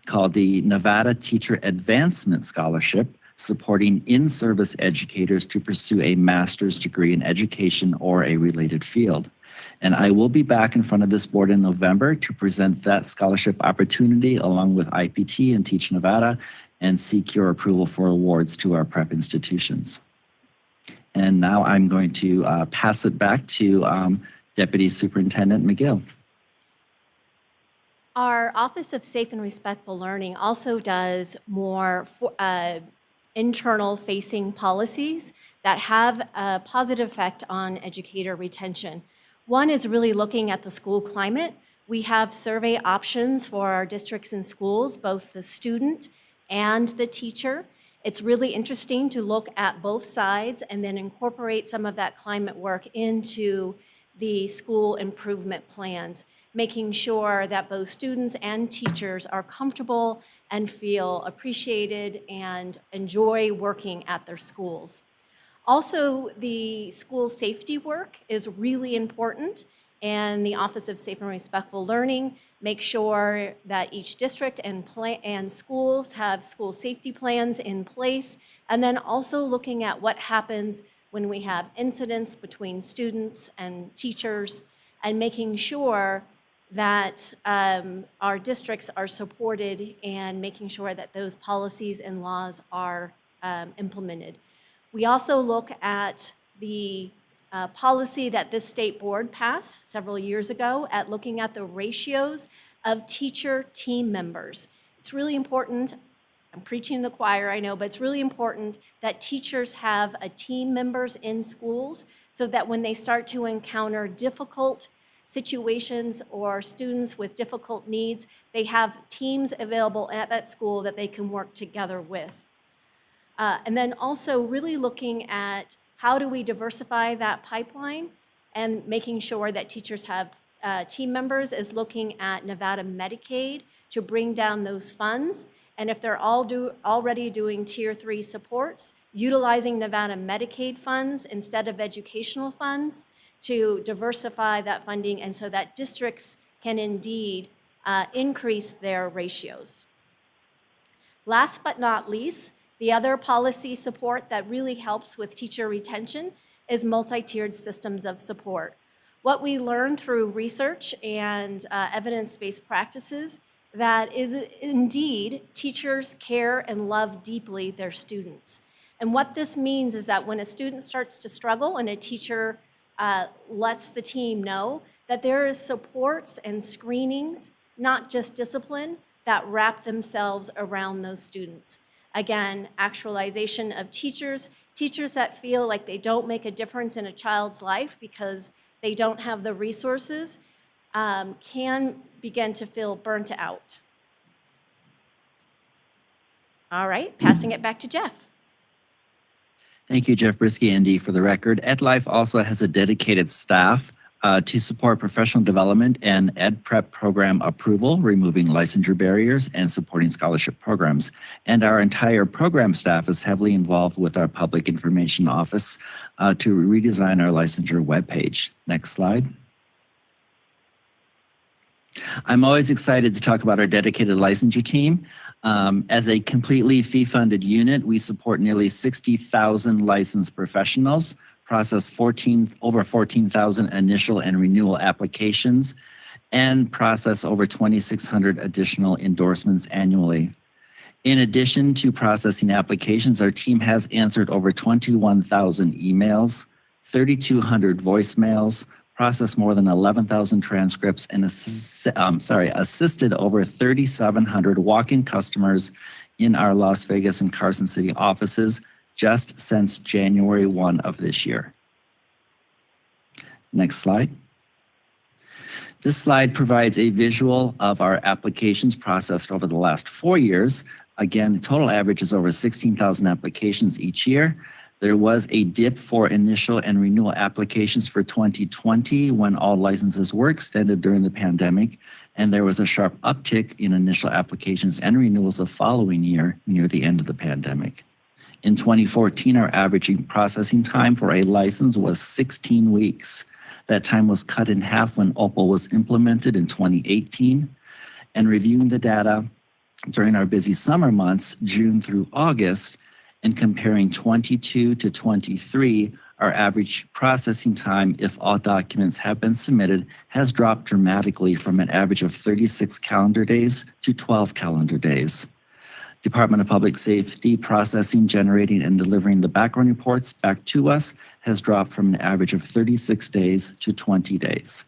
called the Nevada Teacher Advancement Scholarship, supporting in-service educators to pursue a master's degree in education or a related field. And I will be back in front of this board in November to present that scholarship opportunity along with IPT and Teach Nevada and seek your approval for awards to our prep institutions. And now I'm going to pass it back to Deputy Superintendent McGill. Our Office of Safe and Respectful Learning also does more internal facing policies that have a positive effect on educator retention. One is really looking at the school climate. We have survey options for our districts and schools, both the student and the teacher. It's really interesting to look at both sides and then incorporate some of that climate work into the school improvement plans, making sure that both students and teachers are comfortable and feel appreciated and enjoy working at their schools. Also, the school safety work is really important, and the Office of Safe and Respectful Learning makes sure that each district and schools have school safety plans in place, and then also looking at what happens when we have incidents between students and teachers, and making sure that our districts are supported and making sure that those policies and laws are implemented. We also look at the policy that this state board passed several years ago at looking at the ratios of teacher team members. It's really important, I'm preaching to the choir, I know, but it's really important that teachers have a team members in schools so that when they start to encounter difficult situations or students with difficult needs, they have teams available at that school that they can work together with. And then also really looking at how do we diversify that pipeline and making sure that teachers have team members is looking at Nevada Medicaid to bring down those funds. And if they're already doing Tier 3 supports, utilizing Nevada Medicaid funds instead of educational funds to diversify that funding and so that districts can indeed increase their ratios. Last but not least, the other policy support that really helps with teacher retention is multi-tiered systems of support. What we learn through research and evidence-based practices that is indeed teachers care and love deeply their students. And what this means is that when a student starts to struggle and a teacher lets the team know that there is supports and screenings, not just discipline, that wrap themselves around those students. Again, actualization of teachers that feel like they don't make a difference in a child's life because they don't have the resources can begin to feel burnt out. All right, passing it back to Jeff. Thank you, Jeff Brisky, ND. For the record, EdLife also has a dedicated staff to support professional development and ed prep program approval, removing licensure barriers and supporting scholarship programs. And our entire program staff is heavily involved with our public information office to redesign our licensure webpage. Next slide. I'm always excited to talk about our dedicated licensure team. As a completely fee-funded unit, we support nearly 60,000 licensed professionals, process over 14,000 initial and renewal applications, and process over 2,600 additional endorsements annually. In addition to processing applications, our team has answered over 21,000 emails, 3,200 voicemails, processed more than 11,000 transcripts, and assisted over 3,700 walk-in customers in our Las Vegas and Carson City offices just since January 1 of this year. Next slide. This slide provides a visual of our applications processed over the last 4 years. Again, the total average is over 16,000 applications each year. There was a dip for initial and renewal applications for 2020 when all licenses were extended during the pandemic, and there was a sharp uptick in initial applications and renewals the following year near the end of the pandemic. In 2014, our average processing time for a license was 16 weeks. That time was cut in half when OPAL was implemented in 2018. And reviewing the data during our busy summer months, June through August, and comparing 22 to 23, our average processing time, if all documents have been submitted, has dropped dramatically from an average of 36 calendar days to 12 calendar days. Department of Public Safety processing, generating, and delivering the background reports back to us has dropped from an average of 36 days to 20 days.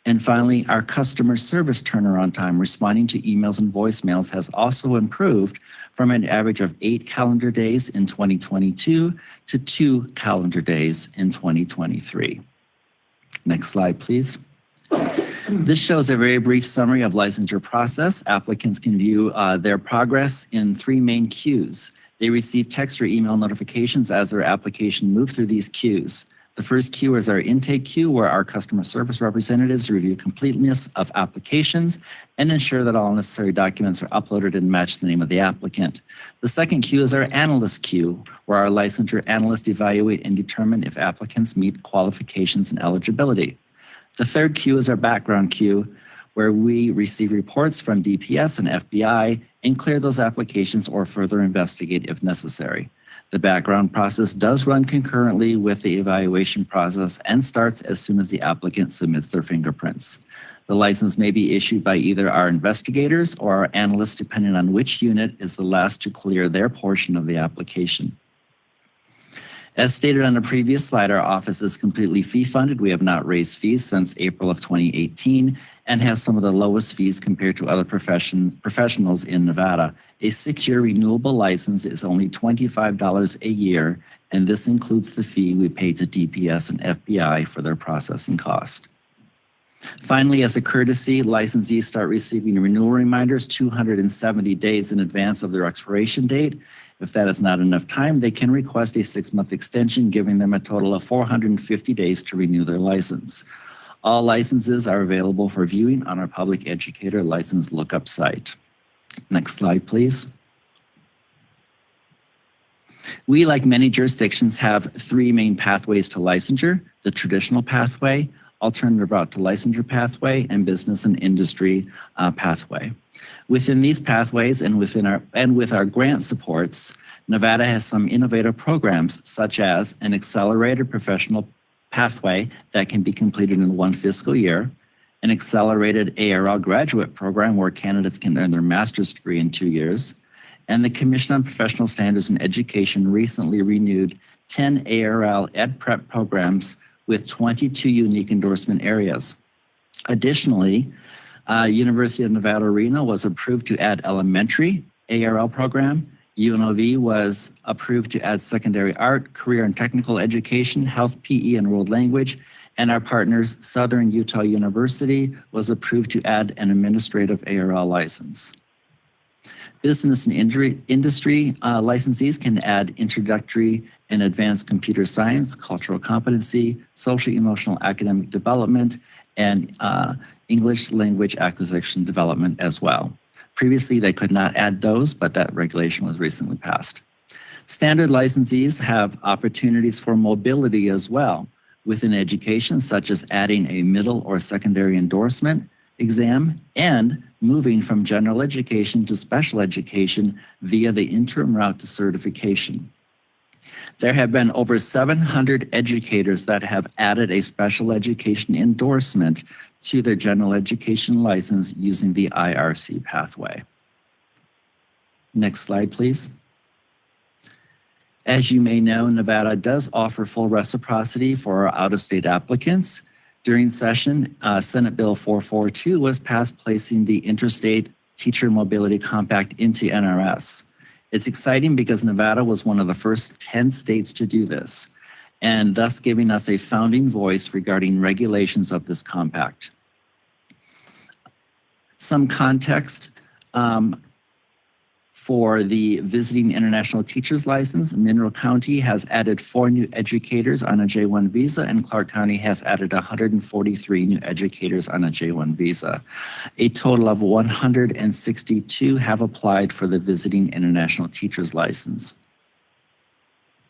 And finally, our customer service turnaround time responding to emails and voicemails has also improved from an average of 8 calendar days in 2022 to 2 calendar days in 2023. Next slide, please. This shows a very brief summary of licensure process. Applicants can view their progress in 3 main queues. They receive text or email notifications as their application moves through these queues. The first queue is our intake queue, where our customer service representatives review completeness of applications and ensure that all necessary documents are uploaded and match the name of the applicant. The second queue is our analyst queue, where our licensure analysts evaluate and determine if applicants meet qualifications and eligibility. The third queue is our background queue, where we receive reports from DPS and FBI and clear those applications or further investigate if necessary. The background process does run concurrently with the evaluation process and starts as soon as the applicant submits their fingerprints. The license may be issued by either our investigators or our analysts, depending on which unit is the last to clear their portion of the application. As stated on the previous slide, our office is completely fee funded. We have not raised fees since April of 2018 and have some of the lowest fees compared to other professionals in Nevada. A 6-year renewable license is only $25 a year, and this includes the fee we pay to DPS and FBI for their processing cost. Finally, as a courtesy, licensees start receiving renewal reminders 270 days in advance of their expiration date. If that is not enough time, they can request a 6-month extension, giving them a total of 450 days to renew their license. All licenses are available for viewing on our Public Educator License Lookup site. Next slide, please. We, like many jurisdictions, have 3 main pathways to licensure: the traditional pathway, alternative route to licensure pathway, and business and industry pathway. Within these pathways and with our grant supports, Nevada has some innovative programs, such as an accelerated professional pathway that can be completed in 1 fiscal year, an accelerated ARL graduate program where candidates can earn their master's degree in 2 years, and the Commission on Professional Standards in Education recently renewed 10 ARL Ed Prep programs with 22 unique endorsement areas. Additionally, University of Nevada, Reno was approved to add elementary ARL program. UNLV was approved to add secondary art, career and technical education, health, PE, and world language. And our partners, Southern Utah University, was approved to add an administrative ARL license. Business and industry licensees can add introductory and advanced computer science, cultural competency, social, emotional, academic development, and English language acquisition development as well. Previously, they could not add those, but that regulation was recently passed. Standard licensees have opportunities for mobility as well within education, such as adding a middle or secondary endorsement exam and moving from general education to special education via the interim route to certification. There have been over 700 educators that have added a special education endorsement to their general education license using the IRC pathway. Next slide, please. As you may know, Nevada does offer full reciprocity for our out-of-state applicants. During session, Senate Bill 442 was passed, placing the Interstate Teacher Mobility Compact into NRS. It's exciting because Nevada was one of the first 10 states to do this, and thus giving us a founding voice regarding regulations of this compact. Some context for the visiting international teacher's license. Mineral County has added 4 new educators on a J1 visa, and Clark County has added 143 new educators on a J1 visa. A total of 162 have applied for the visiting international teacher's license.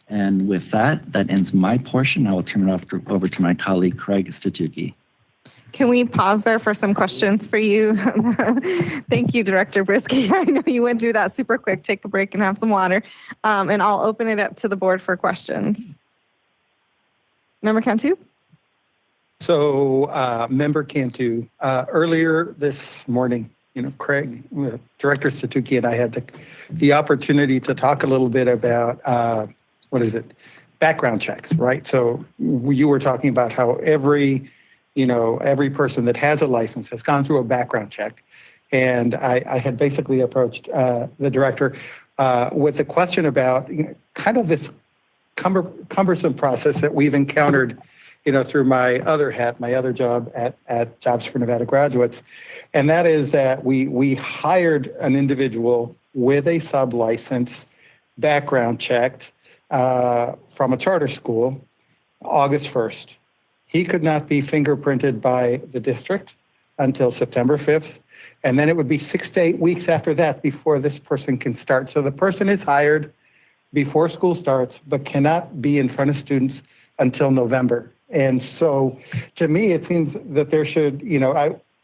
And with that ends my portion. I will turn it over to my colleague, Craig Statuki. Can we pause there for some questions for you? Thank you, Director Brisky. I know you went through that super quick. Take a break and have some water. And I'll open it up to the board for questions. Member Cantu? So, Member Cantu, earlier this morning, Craig, Director Statuki and I had the opportunity to talk a little bit about, background checks, right? So you were talking about how every person that has a license has gone through a background check. And I had basically approached the director with a question about kind of this cumbersome process that we've encountered, through my other hat, my other job at Jobs for Nevada Graduates. And that is that we hired an individual with a sub-license, background checked from a charter school, August 1st. He could not be fingerprinted by the district until September 5th. And then it would be 6 to 8 weeks after that before this person can start. So the person is hired before school starts, but cannot be in front of students until November. And so to me, it seems that there should,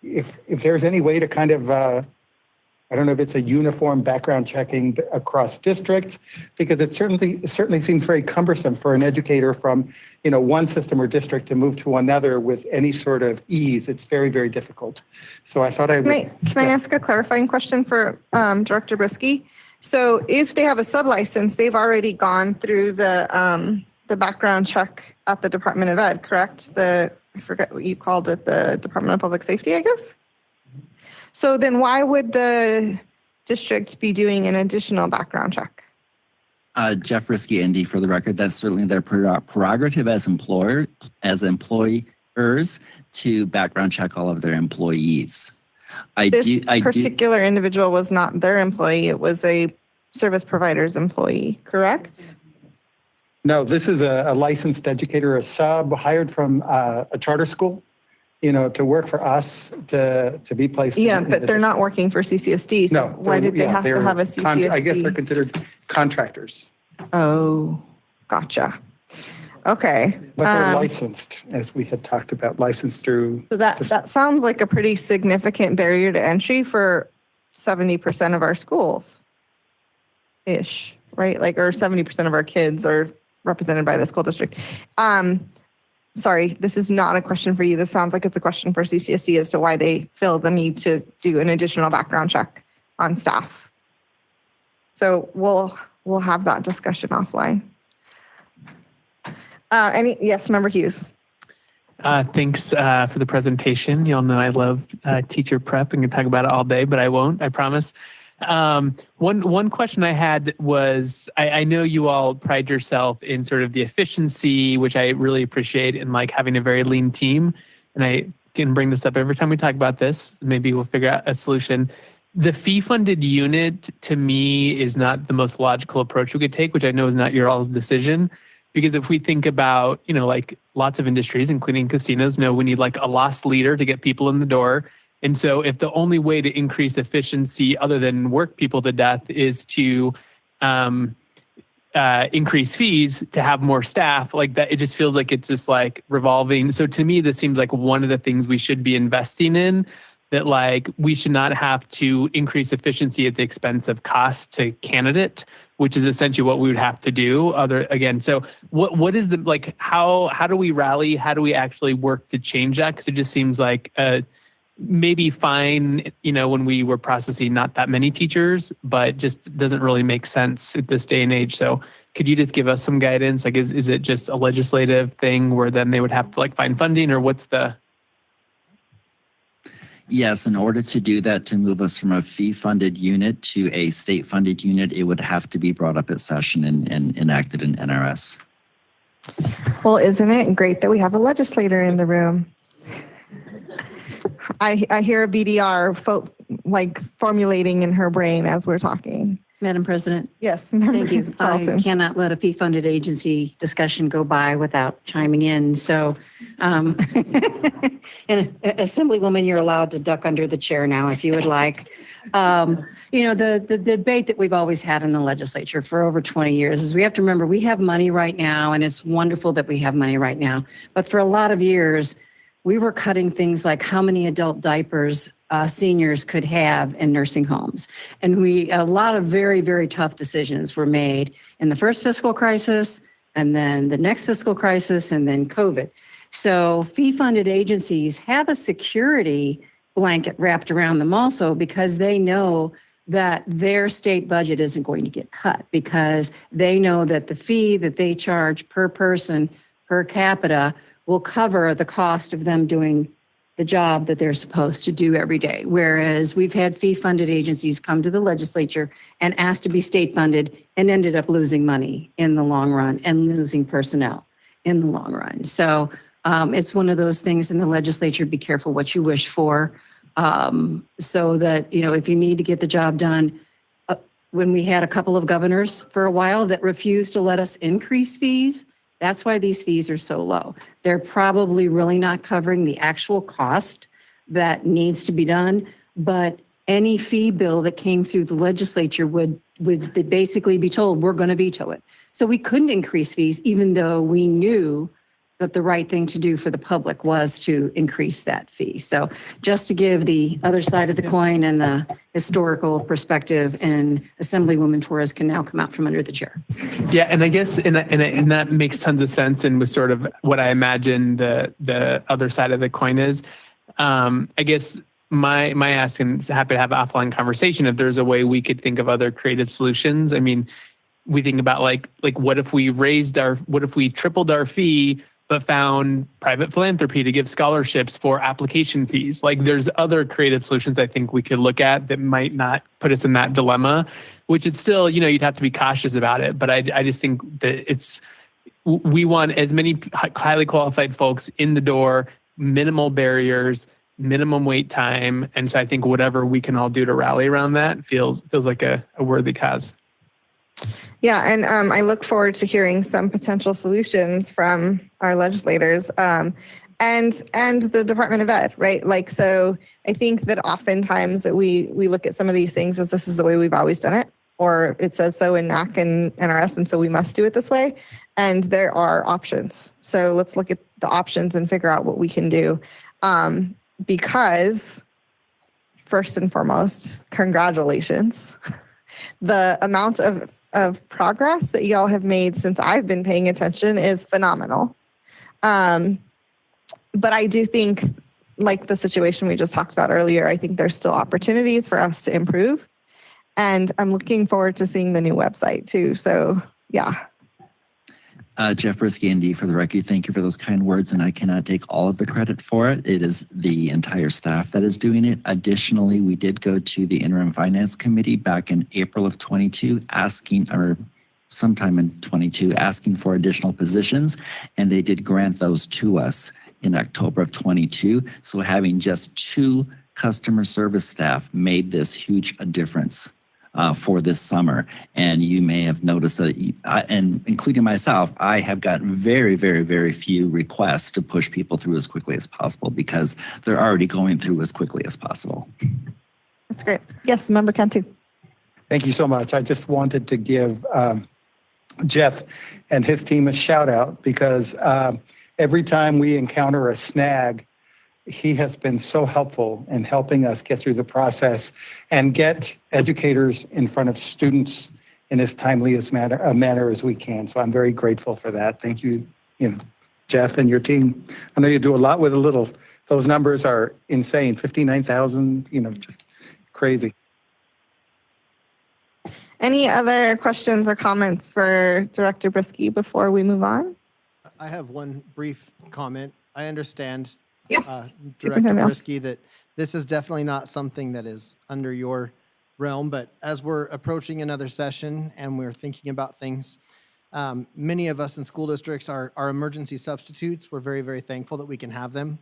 if there's any way to kind of I don't know if it's a uniform background checking across districts, because it certainly seems very cumbersome for an educator from, one system or district to move to another with any sort of ease. It's very, very difficult. So I thought I would. Can I ask a clarifying question for Director Brisky? So if they have a sublicense, they've already gone through the background check at the Department of Ed, correct? I forget what you called it, the Department of Public Safety, I guess? So then why would the district be doing an additional background check? Jeff Risky, ND, for the record, that's certainly their prerogative as employers to background check all of their employees. This particular individual was not their employee, it was a service provider's employee, correct? No, this is a licensed educator, a sub hired from a charter school, to work for us, to be placed. Yeah, but they're not working for CCSD, so No. why did they have to have a CCSD? I guess they're considered contractors. Oh, gotcha. Okay. But they're licensed, as we had talked about, licensed through. So that sounds like a pretty significant barrier to entry for 70% of our schools. Ish, right? Like, or 70% of our kids are represented by the school district. Sorry, this is not a question for you. This sounds like it's a question for CCSD as to why they feel the need to do an additional background check on staff. So we'll have that discussion offline. Yes, Member Hughes. Thanks for the presentation. Y'all know I love teacher prep and can talk about it all day, but I won't, I promise. One question I had was, I know you all pride yourself in sort of the efficiency, which I really appreciate, in like having a very lean team. And I can bring this up every time we talk about this. Maybe we'll figure out a solution. The fee-funded unit, to me, is not the most logical approach we could take, which I know is not your all's decision. Because if we think about, like lots of industries, including casinos, know we need like a loss leader to get people in the door. And so if the only way to increase efficiency other than work people to death is to increase fees to have more staff, like that, it just feels like it's just like revolving. So to me, this seems like one of the things we should be investing in, that like we should not have to increase efficiency at the expense of cost to candidate, which is essentially what we would have to do. So what is the, like, how do we rally? How do we actually work to change that? Because it just seems like maybe fine, when we were processing not that many teachers, but just doesn't really make sense at this day and age. So could you just give us some guidance? Like, is it just a legislative thing where then they would have to like find funding, or what's the? Yes, in order to do that, to move us from a fee-funded unit to a state-funded unit, it would have to be brought up at session and enacted in NRS. Well, isn't it great that we have a legislator in the room? I hear a BDR formulating in her brain as we're talking. Madam President. Yes. Thank you. Carlton. I cannot let a fee-funded agency discussion go by without chiming in. So, and Assemblywoman, you're allowed to duck under the chair now if you would like. The debate that we've always had in the legislature for over 20 years is we have to remember we have money right now, and it's wonderful that we have money right now. But for a lot of years, we were cutting things like how many adult diapers seniors could have in nursing homes. And a lot of very, very tough decisions were made in the first fiscal crisis, and then the next fiscal crisis, and then COVID. So fee-funded agencies have a security blanket wrapped around them also, because they know that their state budget isn't going to get cut, because they know that the fee that they charge per person, per capita, will cover the cost of them doing the job that they're supposed to do every day. Whereas we've had fee-funded agencies come to the legislature and ask to be state-funded and ended up losing money in the long run and losing personnel in the long run. So it's one of those things in the legislature, be careful what you wish for, so that, if you need to get the job done. When we had a couple of governors for a while that refused to let us increase fees, that's why these fees are so low. They're probably really not covering the actual cost that needs to be done, but any fee bill that came through the legislature would basically be told, we're going to veto it. So we couldn't increase fees, even though we knew that the right thing to do for the public was to increase that fee. So just to give the other side of the coin and the historical perspective, and Assemblywoman Torres can now come out from under the chair. Yeah, and I guess and that makes tons of sense, and was sort of what I imagine the other side of the coin is. I guess my ask, and happy to have an offline conversation if there's a way we could think of other creative solutions. I mean, we think about like what if we tripled our fee but found private philanthropy to give scholarships for application fees. Like there's other creative solutions I think we could look at that might not put us in that dilemma, which it's still, you'd have to be cautious about it. But I just think that we want as many highly qualified folks in the door, minimal barriers, minimum wait time. And so I think whatever we can all do to rally around that feels like a worthy cause. Yeah, and I look forward to hearing some potential solutions from our legislators and the Department of Ed, right? Like, so I think that oftentimes that we look at some of these things as this is the way we've always done it, or it says so in NAC and NRS, and so we must do it this way. And there are options. So let's look at the options and figure out what we can do. Because first and foremost, congratulations. The amount of progress that y'all have made since I've been paying attention is phenomenal. But I do think, like the situation we just talked about earlier, I think there's still opportunities for us to improve. And I'm looking forward to seeing the new website too. So yeah. Jeff Brisky, ND, for the record, thank you for those kind words, and I cannot take all of the credit for it. It is the entire staff that is doing it. Additionally, we did go to the Interim Finance Committee back in April of 22, sometime in 22, asking for additional positions, and they did grant those to us in October of 22. So having just 2 customer service staff made this huge a difference for this summer. And you may have noticed that, and including myself, I have gotten very, very, very few requests to push people through as quickly as possible because they're already going through as quickly as possible. That's great. Yes, Member Cantu. Thank you so much. I just wanted to give Jeff and his team a shout out because every time we encounter a snag, he has been so helpful in helping us get through the process and get educators in front of students in as timely as manner as we can. So I'm very grateful for that. Thank you, Jeff and your team. I know you do a lot with a little. Those numbers are insane. 59,000, just crazy. Any other questions or comments for Director Brisky before we move on? I have one brief comment. I understand, Yes, Director Superintendent. Brisky, that this is definitely not something that is under your realm, but as we're approaching another session and we're thinking about things, many of us in school districts are emergency substitutes. We're very, very thankful that we can have them.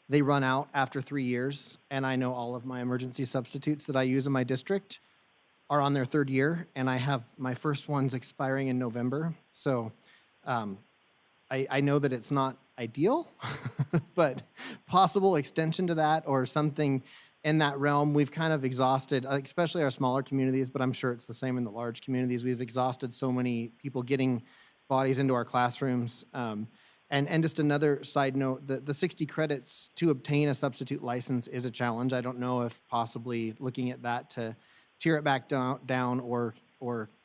They run out after 3 years, and I know all of my emergency substitutes that I use in my district are on their 3rd year, and I have my first ones expiring in November. So I know that it's not ideal, but possible extension to that or something in that realm. We've kind of exhausted, especially our smaller communities, but I'm sure it's the same in the large communities. We've exhausted so many people getting bodies into our classrooms. And just another side note, the 60 credits to obtain a substitute license is a challenge. I don't know if possibly looking at that to tier it back down or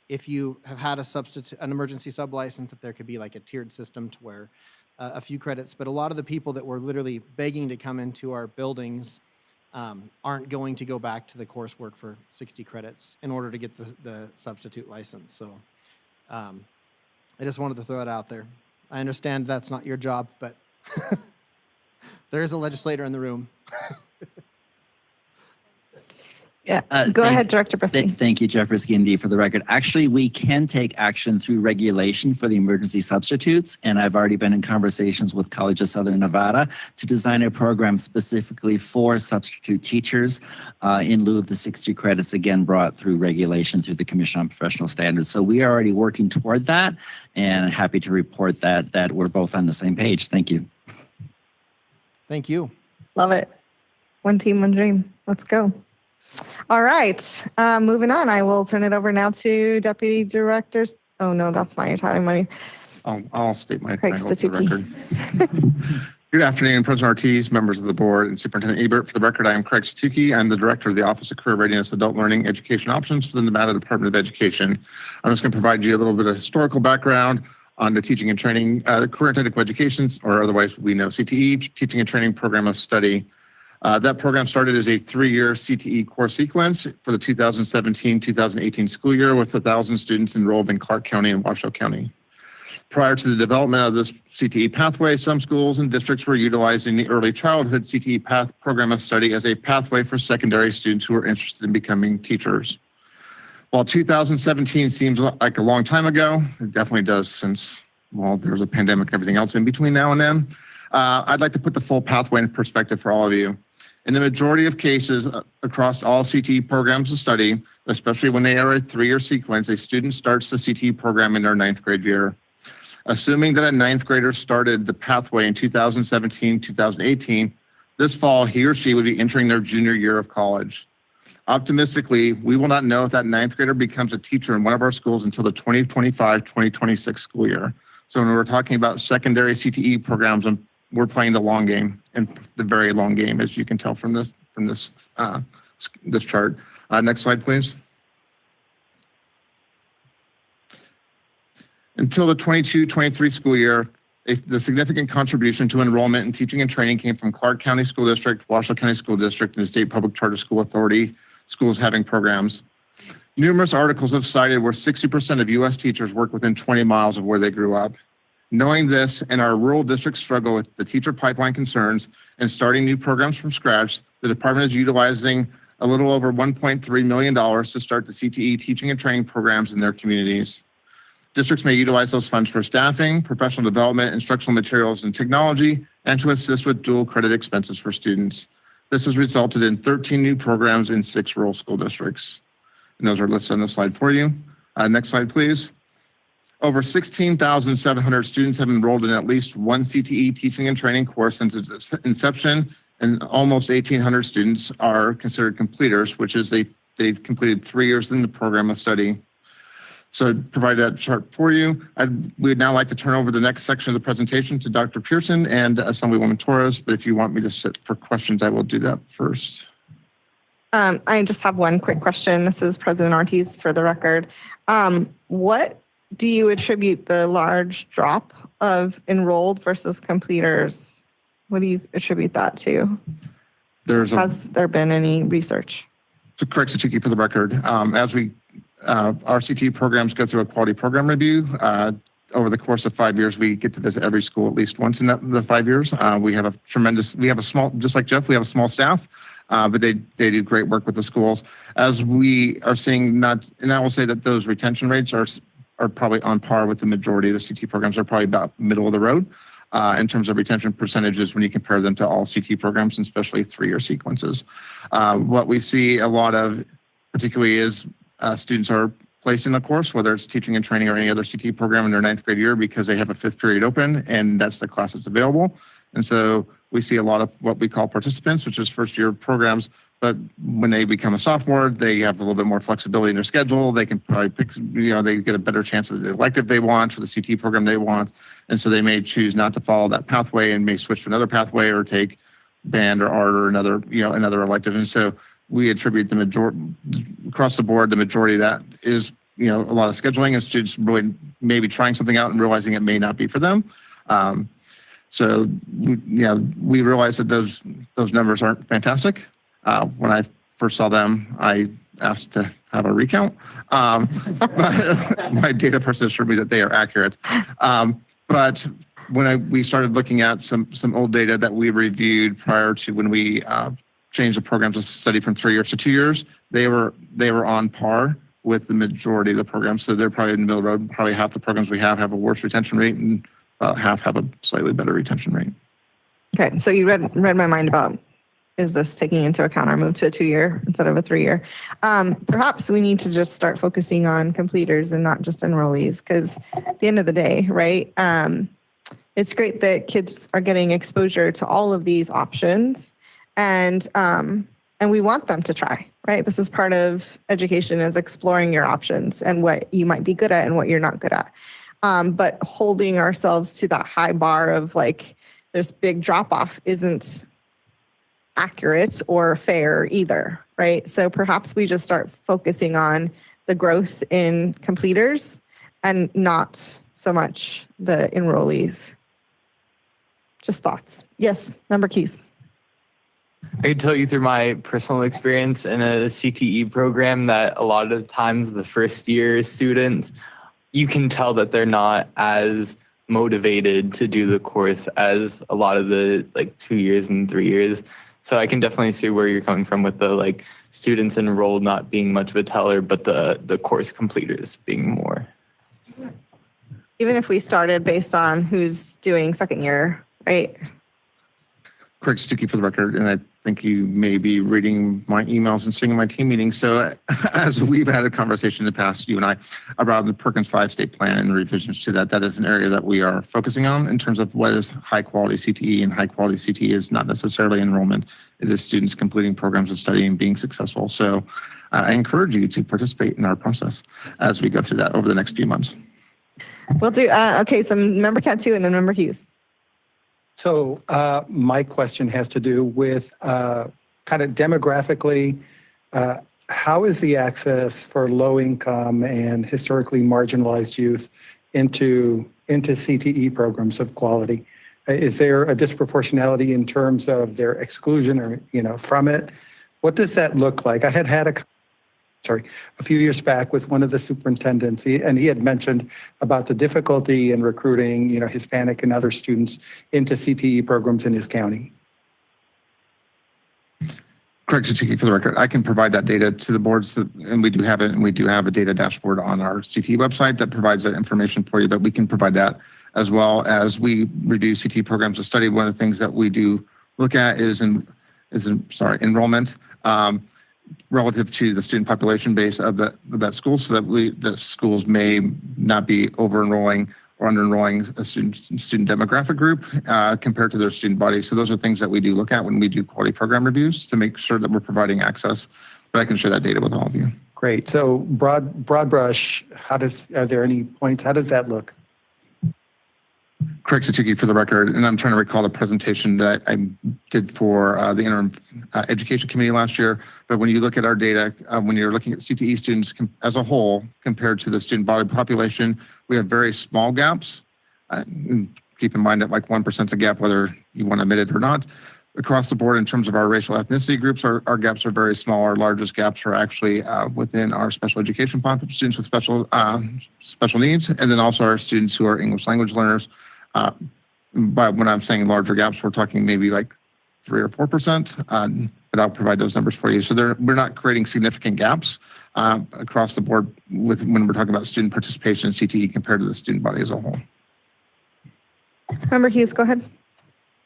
if you have had an emergency sub license, if there could be like a tiered system to where a few credits, but a lot of the people that were literally begging to come into our buildings aren't going to go back to the coursework for 60 credits in order to get the substitute license. So I just wanted to throw it out there. I understand that's not your job, but there is a legislator in the room. Yeah, go ahead, Director Brisky. Thank you, Jeff Brisky, ND, for the record. Actually, we can take action through regulation for the emergency substitutes, and I've already been in conversations with College of Southern Nevada to design a program specifically for substitute teachers in lieu of the 60 credits, again, brought through regulation through the Commission on Professional Standards. So we are already working toward that, and happy to report that we're both on the same page. Thank you. Thank you. Love it. One team, one dream. Let's go. All right, moving on. I will turn it over now to Deputy Directors. Oh no, that's not your time money. I'll state my Craig title for the Statuki. record. Good afternoon, President Ortiz, members of the board, and Superintendent Ebert. For the record, I am Craig Statuki. I'm the Director of the Office of Career Readiness, Adult Learning, Education Options for the Nevada Department of Education. I'm just going to provide you a little bit of historical background on the teaching and training, career and technical educations, or otherwise we know CTE, Teaching and Training Program of Study. That program started as a 3-year CTE course sequence for the 2017-2018 school year with 1,000 students enrolled in Clark County and Washoe County. Prior to the development of this CTE pathway, some schools and districts were utilizing the early childhood CTE path program of study as a pathway for secondary students who are interested in becoming teachers. While 2017 seems like a long time ago, it definitely does since, well, there's a pandemic and everything else in between now and then. I'd like to put the full pathway in perspective for all of you. In the majority of cases across all CTE programs of study, especially when they are a 3-year sequence, a student starts the CTE program in their 9th grade year. Assuming that a 9th grader started the pathway in 2017, 2018, this fall he or she would be entering their junior year of college. Optimistically, we will not know if that 9th grader becomes a teacher in one of our schools until the 2025-2026 school year. So when we're talking about secondary CTE programs, we're playing the long game, and the very long game, as you can tell from this chart. Next slide, please. Until the 22-23 school year, the significant contribution to enrollment in teaching and training came from Clark County School District, Washoe County School District, and the State Public Charter School Authority schools having programs. Numerous articles have cited where 60% of U.S. teachers work within 20 miles of where they grew up. Knowing this and our rural districts struggle with the teacher pipeline concerns and starting new programs from scratch, the department is utilizing a little over $1.3 million to start the CTE teaching and training programs in their communities. Districts may utilize those funds for staffing, professional development, instructional materials and technology, and to assist with dual credit expenses for students. This has resulted in 13 new programs in 6 rural school districts. And those are listed on the slide for you. Next slide, please. Over 16,700 students have enrolled in at least one CTE teaching and training course since its inception, and almost 1,800 students are considered completers, which is they've completed 3 years in the program of study. So provide that chart for you. We'd now like to turn over the next section of the presentation to Dr. Pearson and Assemblywoman Torres, but if you want me to sit for questions, I will do that first. I just have one quick question. This is President Ortiz for the record. What do you attribute the large drop of enrolled versus completers? What do you attribute that to? Has there been any research? To correct Satuki for the record, as we our CTE programs go through a quality program review. Over the course of 5 years, we get to visit every school at least once in the 5 years. We have a small, just like Jeff, we have a small staff, but they do great work with the schools. As we are seeing and I will say that those retention rates are probably on par with the majority of the CTE programs, are probably about middle of the road in terms of retention percentages when you compare them to all CTE programs, and especially 3-year sequences. What we see a lot of particularly is students are placed in a course, whether it's teaching and training or any other CTE program in their 9th grade year, because they have a 5th period open and that's the class that's available. And so we see a lot of what we call participants, which is 1st-year programs. But when they become a sophomore, they have a little bit more flexibility in their schedule. They can probably pick, they get a better chance of the elective they want for the CTE program they want. And so they may choose not to follow that pathway and may switch to another pathway or take band or art or another elective. And so we attribute the majority across the board. The majority of that is, a lot of scheduling and students really maybe trying something out and realizing it may not be for them. So we realize that those numbers aren't fantastic. When I first saw them, I asked to have a recount. My data person assured me that they are accurate. But when we started looking at some old data that we reviewed prior to when we changed the programs of study from 3 years to 2 years, they were on par with the majority of the programs. So they're probably in the middle of the road. Probably half the programs we have a worse retention rate, and about half have a slightly better retention rate. Okay, so you read my mind about, is this taking into account our move to a 2-year instead of a 3-year? Perhaps we need to just start focusing on completers and not just enrollees, because at the end of the day, right, it's great that kids are getting exposure to all of these options, and we want them to try, right? This is part of education, is exploring your options and what you might be good at and what you're not good at. But holding ourselves to that high bar of like, this big drop off isn't accurate or fair either, right? So perhaps we just start focusing on the growth in completers and not so much the enrollees. Just thoughts. Yes, Member Keys. I can tell you through my personal experience in a CTE program that a lot of times the first year students, you can tell that they're not as motivated to do the course as a lot of the like 2 years and 3 years. So I can definitely see where you're coming from with the like students enrolled not being much of a teller, but the course completers being more. Even if we started based on who's doing second year, right? Craig Stuckey for the record, and I think you may be reading my emails and seeing my team meetings. So as we've had a conversation in the past, you and I, about the Perkins 5-state plan and revisions to that, that is an area that we are focusing on in terms of what is high quality CTE, and high quality CTE is not necessarily enrollment. It is students completing programs of study and being successful. So I encourage you to participate in our process as we go through that over the next few months. We'll do, okay, so Member Cantu and then Member Hughes. So my question has to do with kind of demographically, how is the access for low income and historically marginalized youth into CTE programs of quality? Is there a disproportionality in terms of their exclusion or, from it? What does that look like? I had a few years back with one of the superintendents, and he had mentioned about the difficulty in recruiting, Hispanic and other students into CTE programs in his county. Craig Stuckey for the record, I can provide that data to the boards, and we do have it, and we do have a data dashboard on our CTE website that provides that information for you, but we can provide that as well as we review CTE programs of study. One of the things that we do look at is enrollment. Relative to the student population base of that school, so that the schools may not be over enrolling or under enrolling a student demographic group compared to their student body. So those are things that we do look at when we do quality program reviews to make sure that we're providing access. But I can share that data with all of you. Great. So broad brush, are there any points? How does that look? Craig Stuckey for the record, and I'm trying to recall the presentation that I did for the interim education committee last year. But when you look at our data, when you're looking at CTE students as a whole compared to the student body population, we have very small gaps. Keep in mind that like 1% is a gap, whether you want to admit it or not. Across the board, in terms of our racial ethnicity groups, our gaps are very small. Our largest gaps are actually within our special education population, students with special needs, and then also our students who are English language learners. But when I'm saying larger gaps, we're talking maybe like 3 or 4%, but I'll provide those numbers for you. So we're not creating significant gaps across the board when we're talking about student participation in CTE compared to the student body as a whole. Member Hughes, go ahead.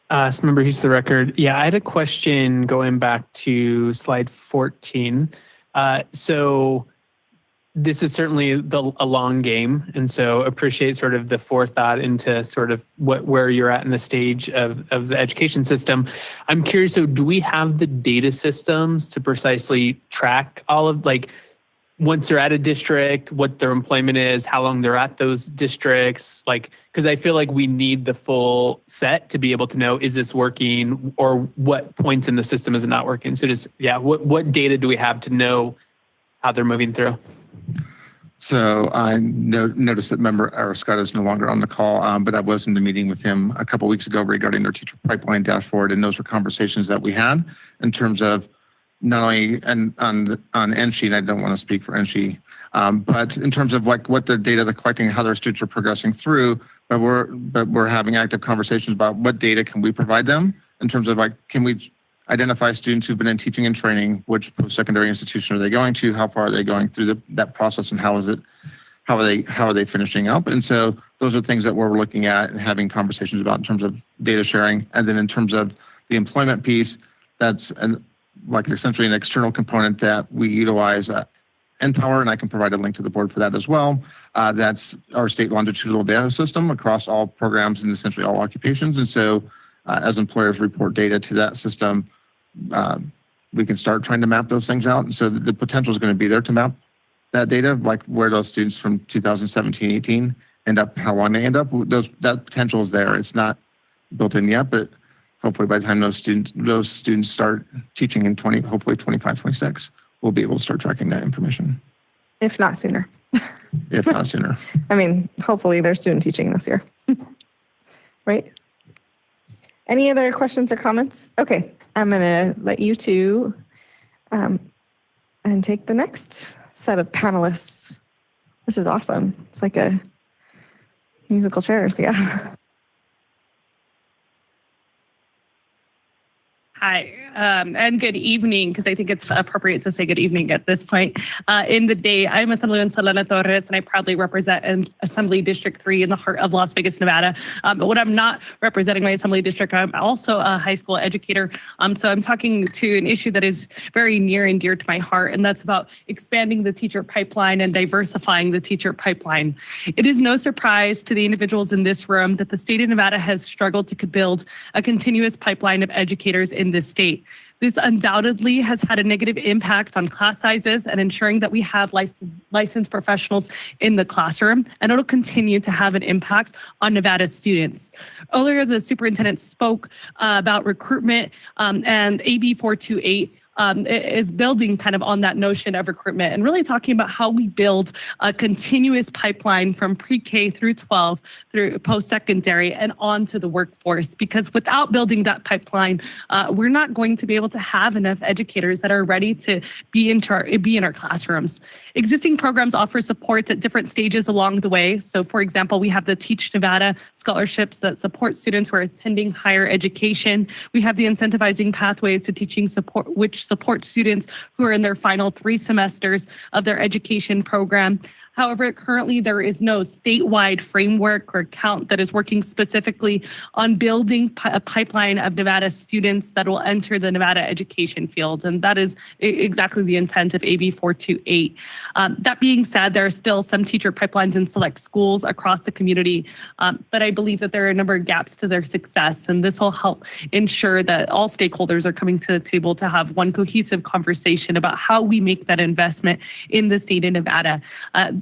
So Member Hughes, the record. Yeah, I had a question going back to slide 14. So this is certainly a long game, and so appreciate sort of the forethought into sort of where you're at in the stage of the education system. I'm curious, so do we have the data systems to precisely track all of, like, once they're at a district, what their employment is, how long they're at those districts, like, because I feel like we need the full set to be able to know, is this working, or what points in the system is it not working? So just, yeah, what data do we have to know how they're moving through? So I noticed that member Scott is no longer on the call, but I was in the meeting with him a couple of weeks ago regarding their teacher pipeline dashboard, and those were conversations that we had in terms of not only on NSHE, and I don't want to speak for NSHE, but in terms of like what the data they're collecting, how their students are progressing through, but we're having active conversations about what data can we provide them in terms of like, can we identify students who've been in teaching and training, which post-secondary institution are they going to, how far are they going through that process, and how are they finishing up? And so those are things that we're looking at and having conversations about in terms of data sharing. And then in terms of the employment piece, that's essentially an external component that we utilize NPower, and I can provide a link to the board for that as well. That's our state longitudinal data system across all programs and essentially all occupations. And so as employers report data to that system, we can start trying to map those things out. And so the potential is going to be there to map that data, like where those students from 2017, 18 end up how long they end up, that potential is there. It's not built in yet, but hopefully by the time those students start teaching in hopefully 25, 26, we'll be able to start tracking that information. If not sooner. If not sooner. I mean, hopefully they're student teaching this year. Right? Any other questions or comments? Okay, I'm going to let you two and take the next set of panelists. This is awesome. It's like a musical chairs, yeah. Hi, and good evening, because I think it's appropriate to say good evening at this point in the day. I'm Assemblywoman Selena Torres, and I proudly represent Assembly District 3 in the heart of Las Vegas, Nevada. But when I'm not representing my Assembly District, I'm also a high school educator. So I'm talking to an issue that is very near and dear to my heart, and that's about expanding the teacher pipeline and diversifying the teacher pipeline. It is no surprise to the individuals in this room that the state of Nevada has struggled to build a continuous pipeline of educators in this state. This undoubtedly has had a negative impact on class sizes and ensuring that we have licensed professionals in the classroom, and it'll continue to have an impact on Nevada students. Earlier, the superintendent spoke about recruitment, and AB 428 is building kind of on that notion of recruitment and really talking about how we build a continuous pipeline from pre-K through 12 through post-secondary and on to the workforce. Because without building that pipeline, we're not going to be able to have enough educators that are ready to be in our classrooms. Existing programs offer supports at different stages along the way. So for example, we have the Teach Nevada scholarships that support students who are attending higher education. We have the incentivizing pathways to teaching support, which support students who are in their final 3 semesters of their education program. However, currently there is no statewide framework or account that is working specifically on building a pipeline of Nevada students that will enter the Nevada education field. And that is exactly the intent of AB 428. That being said, there are still some teacher pipelines in select schools across the community, but I believe that there are a number of gaps to their success. And this will help ensure that all stakeholders are coming to the table to have one cohesive conversation about how we make that investment in the state of Nevada.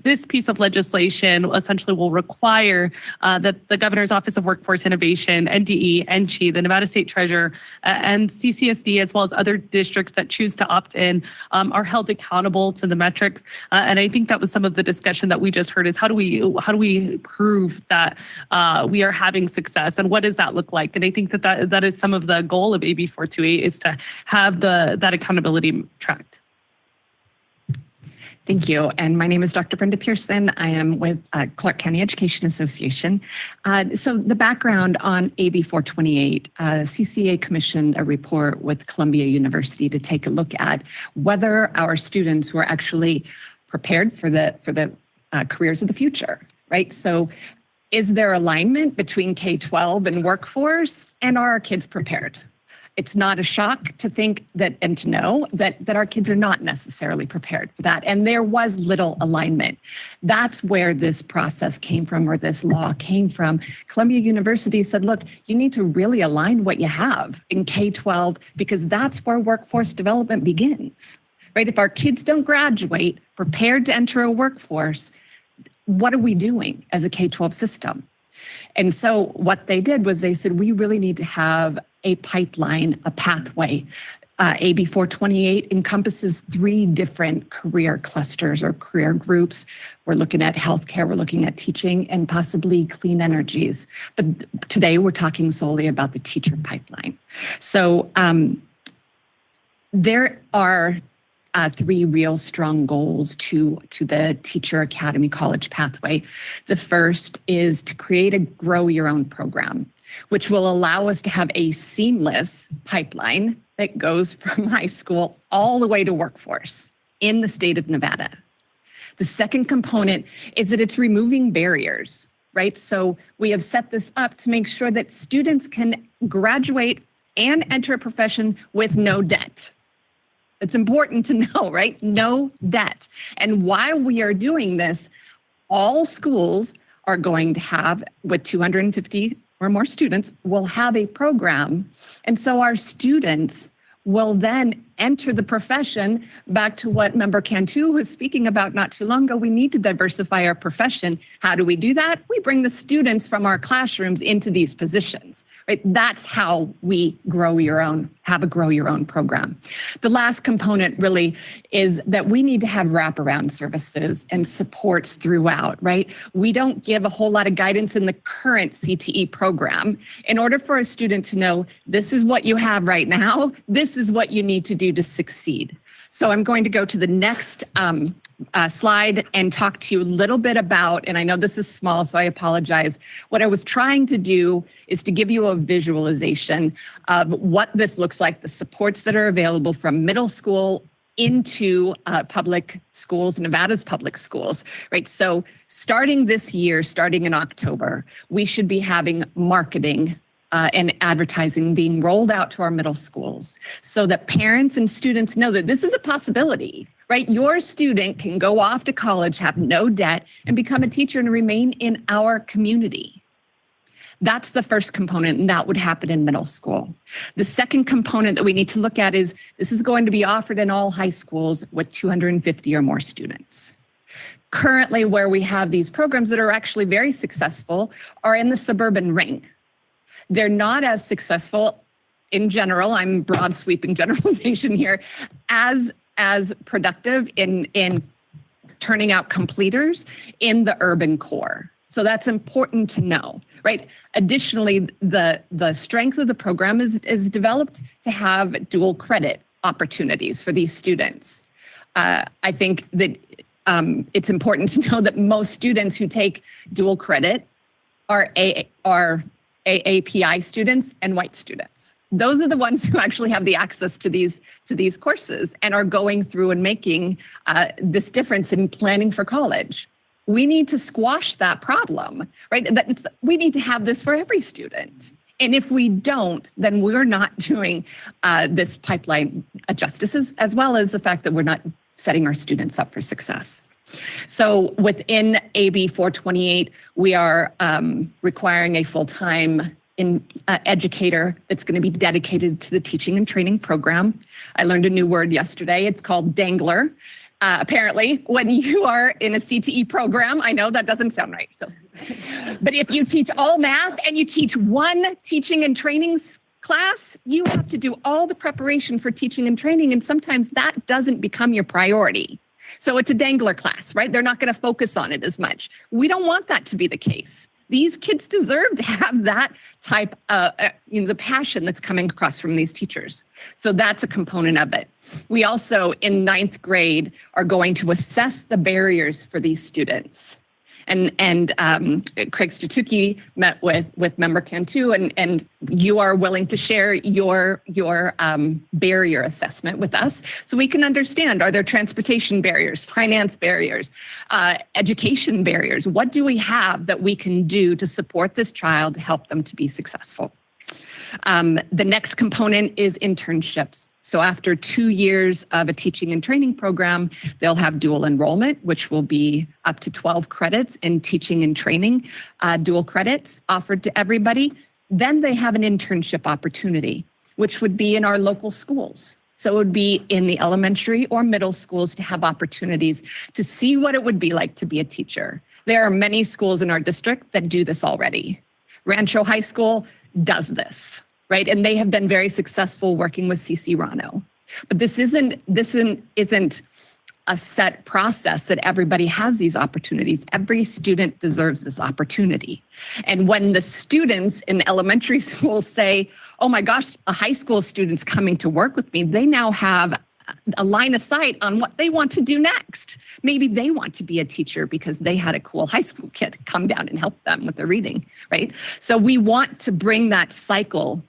This piece of legislation essentially will require that the Governor's Office of Workforce Innovation, NDE, NCHI, the Nevada State Treasurer, and CCSD, as well as other districts that choose to opt in, are held accountable to the metrics. And I think that was some of the discussion that we just heard is how do we prove that we are having success, and what does that look like? And I think that is some of the goal of AB 428 is to have that accountability tracked. Thank you. And my name is Dr. Brenda Pearson. I am with Clark County Education Association. So the background on AB 428, CCA commissioned a report with Columbia University to take a look at whether our students were actually prepared for the careers of the future, right? So is there alignment between K-12 and workforce, and are our kids prepared? It's not a shock to think that and to know that our kids are not necessarily prepared for that. And there was little alignment. That's where this process came from, or this law came from. Columbia University said, look, you need to really align what you have in K-12 because that's where workforce development begins, right? If our kids don't graduate prepared to enter a workforce, what are we doing as a K-12 system? And so what they did was they said, we really need to have a pipeline, a pathway. AB 428 encompasses 3 different career clusters or career groups. We're looking at healthcare, we're looking at teaching, and possibly clean energies. But today we're talking solely about the teacher pipeline. So there are 3 real strong goals to the Teacher Academy College pathway. The first is to create a grow your own program, which will allow us to have a seamless pipeline that goes from high school all the way to workforce in the state of Nevada. The second component is that it's removing barriers, right? So we have set this up to make sure that students can graduate and enter a profession with no debt. It's important to know, right? No debt. And while we are doing this, all schools are going to have, with 250 or more students, will have a program. And so our students will then enter the profession. Back to what Member Cantu was speaking about not too long ago, we need to diversify our profession. How do we do that? We bring the students from our classrooms into these positions, right? That's how we have a grow your own program. The last component really is that we need to have wraparound services and supports throughout, right? We don't give a whole lot of guidance in the current CTE program. In order for a student to know, this is what you have right now, this is what you need to do to succeed. So I'm going to go to the next slide and talk to you a little bit about, and I know this is small, so I apologize. What I was trying to do is to give you a visualization of what this looks like, the supports that are available from middle school into public schools, Nevada's public schools, right? So starting this year, starting in October, we should be having marketing and advertising being rolled out to our middle schools so that parents and students know that this is a possibility, right? Your student can go off to college, have no debt, and become a teacher and remain in our community. That's the first component, and that would happen in middle school. The second component that we need to look at is this is going to be offered in all high schools with 250 or more students. Currently, where we have these programs that are actually very successful are in the suburban ring. They're not as successful in general, I'm broad sweeping generalization here, as productive in turning out completers in the urban core. So that's important to know, right? Additionally, the strength of the program is developed to have dual credit opportunities for these students. I think that it's important to know that most students who take dual credit are AAPI students and white students. Those are the ones who actually have the access to these courses and are going through and making this difference in planning for college. We need to squash that problem, right? We need to have this for every student. And if we don't, then we're not doing this pipeline justice, as well as the fact that we're not setting our students up for success. So within AB 428, we are requiring a full-time educator that's going to be dedicated to the teaching and training program. I learned a new word yesterday. It's called dangler. Apparently, when you are in a CTE program, I know that doesn't sound right. So, but if you teach all math and you teach one teaching and training class, you have to do all the preparation for teaching and training, and sometimes that doesn't become your priority. So it's a dangler class, right? They're not going to focus on it as much. We don't want that to be the case. These kids deserve to have that type of, the passion that's coming across from these teachers. So that's a component of it. We also, in 9th grade, are going to assess the barriers for these students. And Craig Statuki met with Member Cantu, and you are willing to share your barrier assessment with us so we can understand, are there transportation barriers, finance barriers, education barriers? What do we have that we can do to support this child to help them to be successful? The next component is internships. So after 2 years of a teaching and training program, they'll have dual enrollment, which will be up to 12 credits in teaching and training, dual credits offered to everybody. Then they have an internship opportunity, which would be in our local schools. So it would be in the elementary or middle schools to have opportunities to see what it would be like to be a teacher. There are many schools in our district that do this already. Rancho High School does this, right? And they have been very successful working with CC Rano. But this isn't a set process that everybody has these opportunities. Every student deserves this opportunity. And when the students in elementary school say, oh my gosh, a high school student's coming to work with me, they now have a line of sight on what they want to do next. Maybe they want to be a teacher because they had a cool high school kid come down and help them with their reading, right? So we want to bring that cycle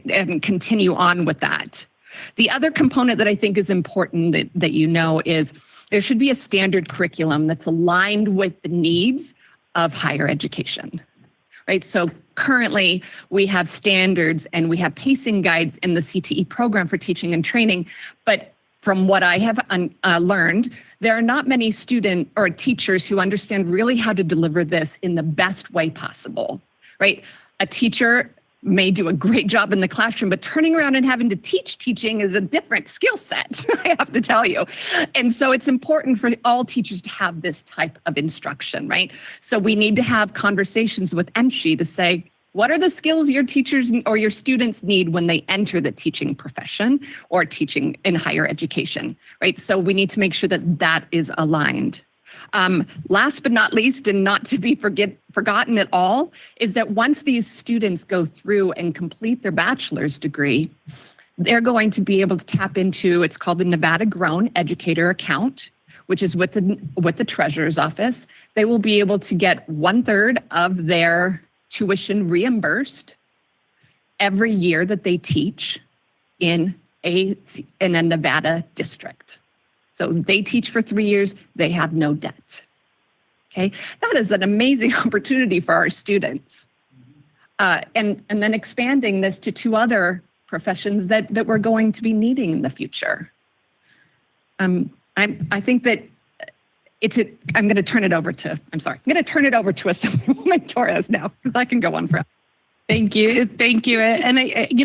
and continue on with that. The other component that I think is important that you know is there should be a standard curriculum that's aligned with the needs of higher education, right? So currently we have standards and we have pacing guides in the CTE program for teaching and training, but from what I have learned, there are not many students or teachers who understand really how to deliver this in the best way possible, right? A teacher may do a great job in the classroom, but turning around and having to teach teaching is a different skill set, I have to tell you. And so it's important for all teachers to have this type of instruction, right? So we need to have conversations with ENSHI to say, what are the skills your teachers or your students need when they enter the teaching profession or teaching in higher education, right? So we need to make sure that that is aligned. Last but not least, and not to be forgotten at all, is that once these students go through and complete their bachelor's degree, they're going to be able to tap into, it's called the Nevada Grown Educator account, which is with the treasurer's office. They will be able to get 1/3 of their tuition reimbursed every year that they teach in a Nevada district. So they teach for 3 years, they have no debt. Okay, that is an amazing opportunity for our students. And then expanding this to 2 other professions that we're going to be needing in the future. I think that I'm going to turn it over to Assemblywoman Torres now, because I can go on forever. Thank you. Thank you. And,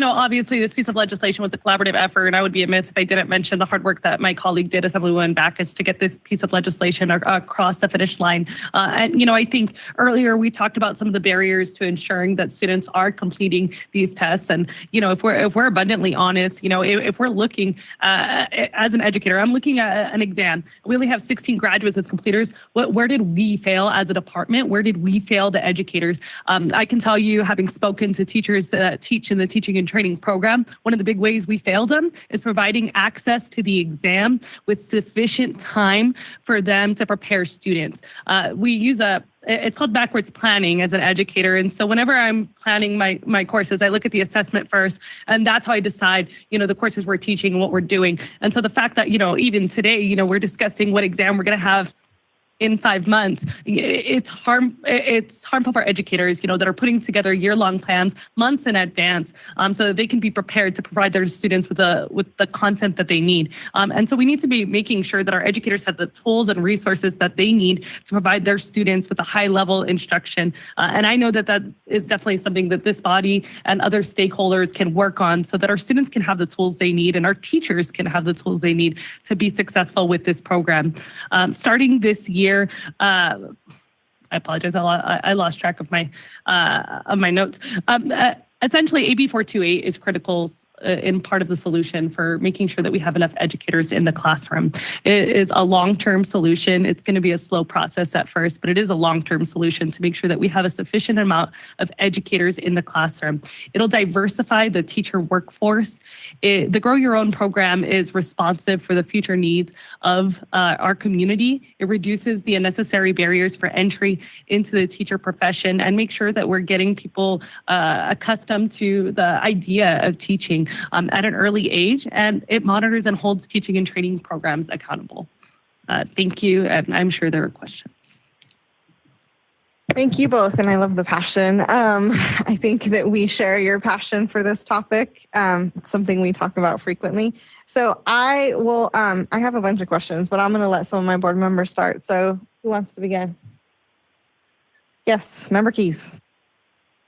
obviously this piece of legislation was a collaborative effort, and I would be amiss if I didn't mention the hard work that my colleague did, Assemblywoman Backus, to get this piece of legislation across the finish line. And, I think earlier we talked about some of the barriers to ensuring that students are completing these tests. And, if we're abundantly honest, if we're looking as an educator, I'm looking at an exam. We only have 16 graduates as completers. Where did we fail as a department? Where did we fail the educators? I can tell you, having spoken to teachers that teach in the teaching and training program, one of the big ways we failed them is providing access to the exam with sufficient time for them to prepare students. We use it's called backwards planning as an educator. And so whenever I'm planning my courses, I look at the assessment first, and that's how I decide, the courses we're teaching and what we're doing. And so the fact that, even today, we're discussing what exam we're going to have in 5 months, it's harmful for educators, that are putting together year-long plans months in advance, so that they can be prepared to provide their students with the content that they need. And so we need to be making sure that our educators have the tools and resources that they need to provide their students with a high-level instruction. And I know that is definitely something that this body and other stakeholders can work on, so that our students can have the tools they need and our teachers can have the tools they need to be successful with this program. Starting this year, I apologize. I lost track of my notes. Essentially, AB 428 is critical in part of the solution for making sure that we have enough educators in the classroom. It is a long-term solution. It's going to be a slow process at first, but it is a long-term solution to make sure that we have a sufficient amount of educators in the classroom. It'll diversify the teacher workforce. The Grow Your Own program is responsive for the future needs of our community. It reduces the unnecessary barriers for entry into the teacher profession and make sure that we're getting people accustomed to the idea of teaching at an early age, and it monitors and holds teaching and training programs accountable. Thank you, and I'm sure there are questions. Thank you both, and I love the passion. I think that we share your passion for this topic. It's something we talk about frequently. So I have a bunch of questions, but I'm going to let some of my board members start. So who wants to begin? Yes, Member Keys.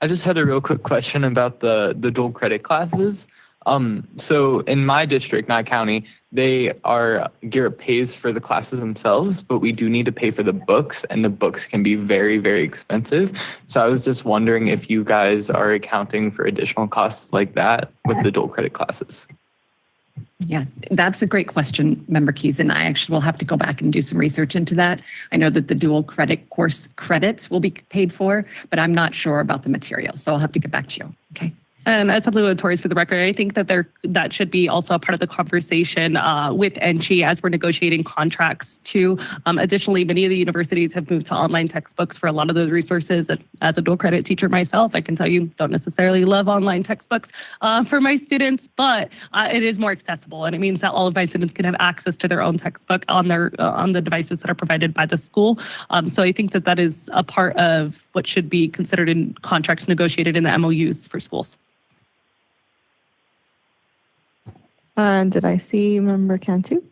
I just had a real quick question about the dual credit classes. So in my district, Nye County, Garrett pays for the classes themselves, but we do need to pay for the books, and the books can be very, very expensive. So I was just wondering if you guys are accounting for additional costs like that with the dual credit classes. Yeah, that's a great question, Member Keys, and I actually will have to go back and do some research into that. I know that the dual credit course credits will be paid for, but I'm not sure about the material, so I'll have to get back to you. Okay. And Assemblywoman Torres, for the record, I think that that should be also a part of the conversation with ENSHI as we're negotiating contracts too. Additionally, many of the universities have moved to online textbooks for a lot of those resources. And as a dual credit teacher myself, I can tell you don't necessarily love online textbooks for my students, but it is more accessible, and it means that all of my students can have access to their own textbook on the devices that are provided by the school. So I think that is a part of what should be considered in contracts negotiated in the MOUs for schools. Did I see Member Cantu?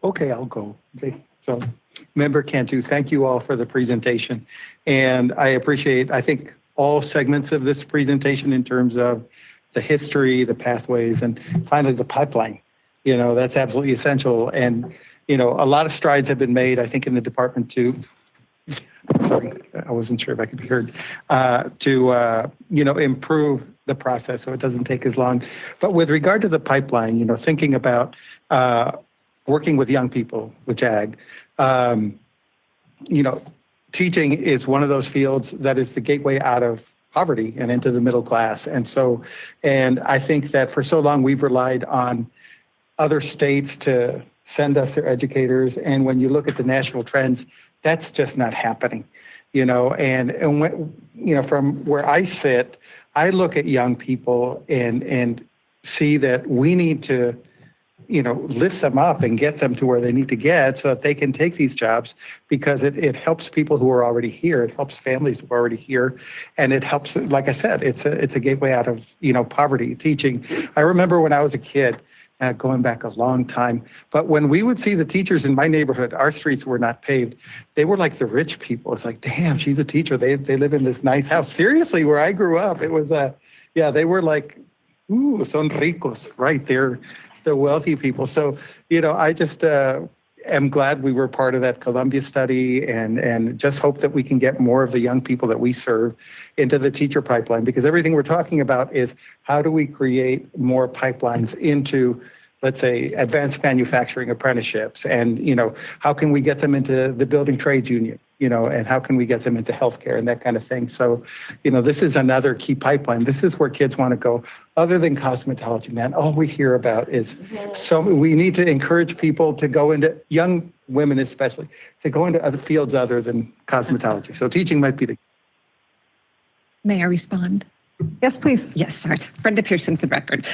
Okay, I'll go. Okay, so Member Cantu, thank you all for the presentation. And I think all segments of this presentation in terms of the history, the pathways, and finally the pipeline. That's absolutely essential. And, a lot of strides have been made, I think, in the department sorry, I wasn't sure if I could be heard, to improve the process so it doesn't take as long. But with regard to the pipeline, thinking about working with young people with JAG, teaching is one of those fields that is the gateway out of poverty and into the middle class. And I think that for so long we've relied on other states to send us their educators. And when you look at the national trends, that's just not happening, and when, from where I sit, I look at young people and see that we need to, lift them up and get them to where they need to get so that they can take these jobs, because it helps people who are already here. It helps families who are already here. And it helps, like I said, it's a gateway out of, poverty, teaching. I remember when I was a kid, going back a long time, but when we would see the teachers in my neighborhood, our streets were not paved. They were like the rich people. It's like, damn, she's a teacher. They live in this nice house. Seriously, where I grew up, it was, they were like, ooh, son ricos, right? They're the wealthy people. So, I just am glad we were part of that Columbia study, and just hope that we can get more of the young people that we serve into the teacher pipeline, because everything we're talking about is how do we create more pipelines into, let's say, advanced manufacturing apprenticeships, and, how can we get them into the building trades union, and how can we get them into healthcare and that kind of thing. So, this is another key pipeline. This is where kids want to go other than cosmetology, man. All we hear about is we need to encourage people to go into, young women especially, to go into other fields other than cosmetology. So teaching might be the. May I respond? Yes, please. Yes, sorry. Brenda Pearson for the record.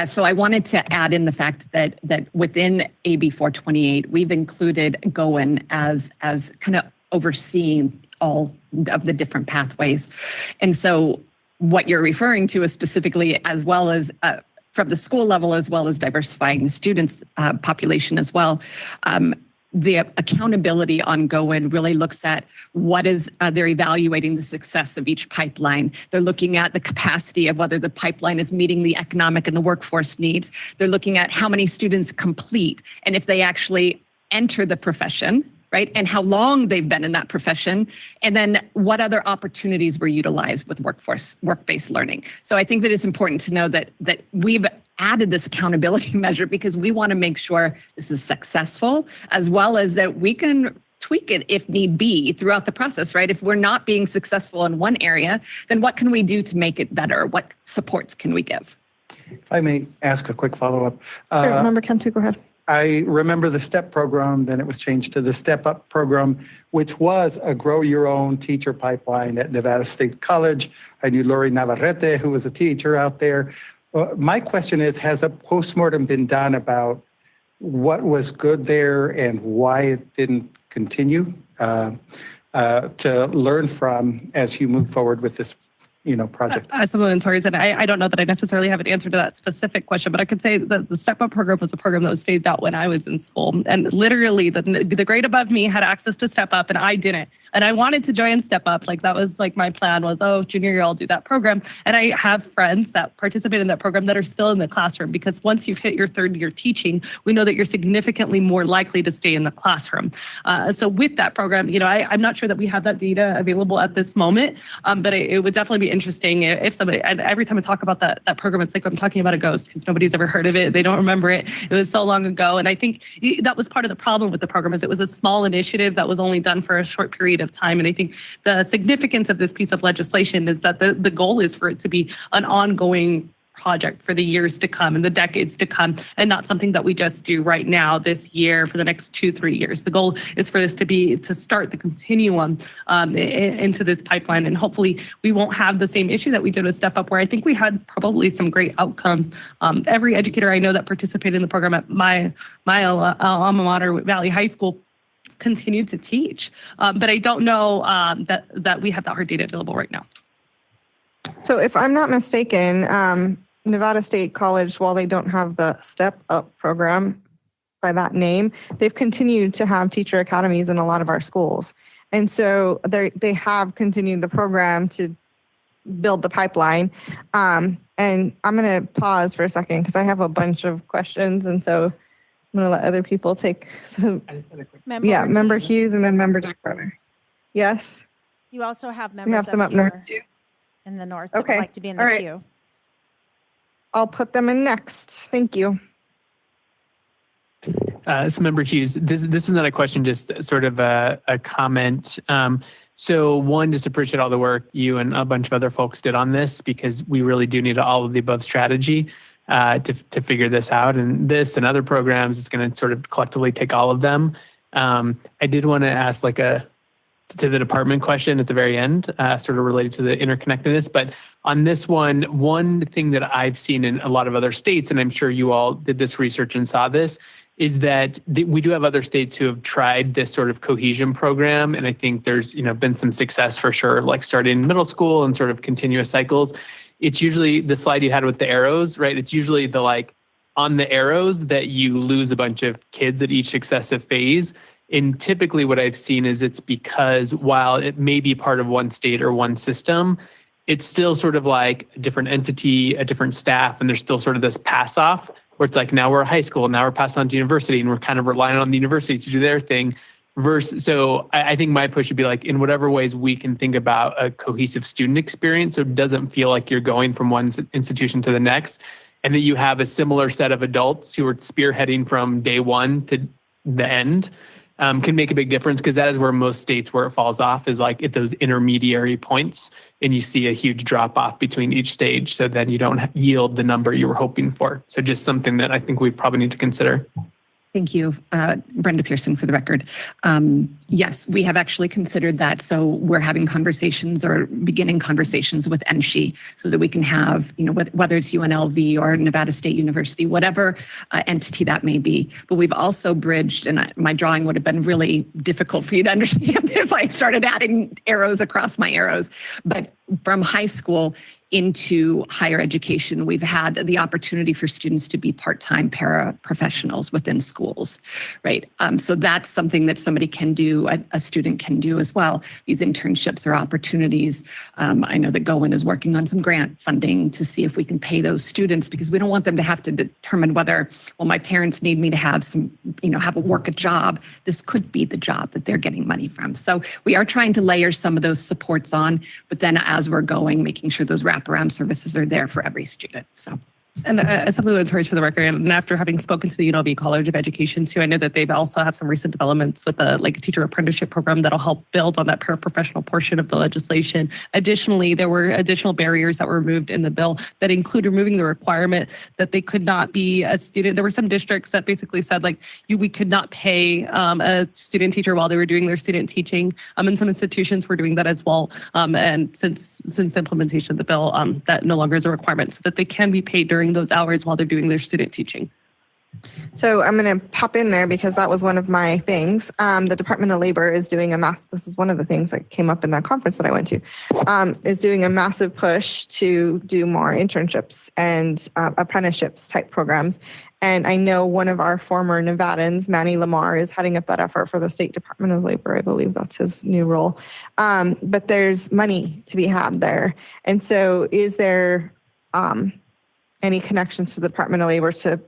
So I wanted to add in the fact that within AB 428, we've included GOIN as kind of overseeing all of the different pathways. And so what you're referring to is specifically, as well as from the school level, as well as diversifying the students' population as well. The accountability on GOIN really looks at what is, they're evaluating the success of each pipeline. They're looking at the capacity of whether the pipeline is meeting the economic and the workforce needs. They're looking at how many students complete and if they actually enter the profession, right? And how long they've been in that profession. And then what other opportunities were utilized with work-based learning. So I think that it's important to know that we've added this accountability measure because we want to make sure this is successful, as well as that we can tweak it if need be throughout the process, right? If we're not being successful in one area, then what can we do to make it better? What supports can we give? If I may ask a quick follow-up. Sure, Member Cantu, go ahead. I remember the STEP program, then it was changed to the Step Up program, which was a grow your own teacher pipeline at Nevada State College. I knew Lori Navarrete, who was a teacher out there. My question is, has a postmortem been done about what was good there and why it didn't continue to learn from as you move forward with this project? As someone in Torres, and I don't know that I necessarily have an answer to that specific question, but I could say that the Step Up program was a program that was phased out when I was in school. And literally the grade above me had access to Step Up and I didn't. And I wanted to join Step Up. Like that was like my plan was, junior year, I'll do that program. And I have friends that participate in that program that are still in the classroom, because once you've hit your third year teaching, we know that you're significantly more likely to stay in the classroom. So with that program, I'm not sure that we have that data available at this moment, but it would definitely be interesting if somebody, and every time I talk about that program, it's like I'm talking about a ghost because nobody's ever heard of it. They don't remember it. It was so long ago. And I think that was part of the problem with the program, is it was a small initiative that was only done for a short period of time. And I think the significance of this piece of legislation is that the goal is for it to be an ongoing project for the years to come and the decades to come, and not something that we just do right now this year for the next 2-3 years. The goal is for this to start the continuum into this pipeline, and hopefully we won't have the same issue that we did with Step Up, where I think we had probably some great outcomes. Every educator I know that participated in the program at my alma mater, Valley High School, continued to teach, but I don't know that we have that hard data available right now. So if I'm not mistaken, Nevada State College, while they don't have the Step Up program by that name, they've continued to have teacher academies in a lot of our schools. And so they have continued the program to build the pipeline. And I'm going to pause for a second because I have a bunch of questions. And so I'm going to let other people take some. I just had a quick. Member Member Ortiz, Hughes and then Member Duckbrother. Yes, you also have we have members some up up north here too. in the north that would Okay. like to be in All the right. queue. I'll put them in next. Thank you. So Member Hughes, this is not a question, just sort of a comment. So one, just appreciate all the work you and a bunch of other folks did on this, because we really do need all of the above strategy to figure this out. And this and other programs, it's going to sort of collectively take all of them. I did want to ask like to the department question at the very end, sort of related to the interconnectedness. But on this one thing that I've seen in a lot of other states, and I'm sure you all did this research and saw this, is that we do have other states who have tried this sort of cohesion program. And I think there's, been some success for sure, like starting in middle school and sort of continuous cycles. It's usually the slide you had with the arrows, right? It's usually the on the arrows that you lose a bunch of kids at each successive phase. And typically what I've seen is it's because while it may be part of one state or one system, it's still sort of like a different entity, a different staff, and there's still sort of this pass off where it's like, now we're a high school, now we're passing on to university, and we're kind of relying on the university to do their thing. So I think my push would be like, in whatever ways we can think about a cohesive student experience, so it doesn't feel like you're going from one institution to the next, and that you have a similar set of adults who are spearheading from day one to the end. Can make a big difference, because that is where most states where it falls off is like at those intermediary points, and you see a huge drop off between each stage. So then you don't yield the number you were hoping for. So just something that I think we probably need to consider. Thank you, Brenda Pearson, for the record. Yes, we have actually considered that. So we're having conversations or beginning conversations with NSHE so that we can have, whether it's UNLV or Nevada State University, whatever entity that may be. But we've also bridged, and my drawing would have been really difficult for you to understand if I started adding arrows across my arrows. But from high school into higher education, we've had the opportunity for students to be part-time paraprofessionals within schools, right? So that's something that somebody can do, a student can do as well. These internships are opportunities. I know that Goen is working on some grant funding to see if we can pay those students, because we don't want them to have to determine whether, well, my parents need me to have some, have a job. This could be the job that they're getting money from. So we are trying to layer some of those supports on, but then as we're going, making sure those wraparound services are there for every student. So. And Assemblywoman Torres, for the record, and after having spoken to the UNLV College of Education too, I know that they've also have some recent developments with a teacher apprenticeship program that'll help build on that paraprofessional portion of the legislation. Additionally, there were additional barriers that were removed in the bill that include removing the requirement that they could not be a student. There were some districts that basically said we could not pay a student teacher while they were doing their student teaching. And some institutions were doing that as well. And since the implementation of the bill, that no longer is a requirement, so that they can be paid during those hours while they're doing their student teaching. So I'm going to pop in there because that was one of my things. The Department of Labor is doing this is one of the things that came up in that conference that I went to, is doing a massive push to do more internships and apprenticeships type programs. And I know one of our former Nevadans, Manny Lamar, is heading up that effort for the State Department of Labor. I believe that's his new role. But there's money to be had there. And so is there any connections to the Department of Labor to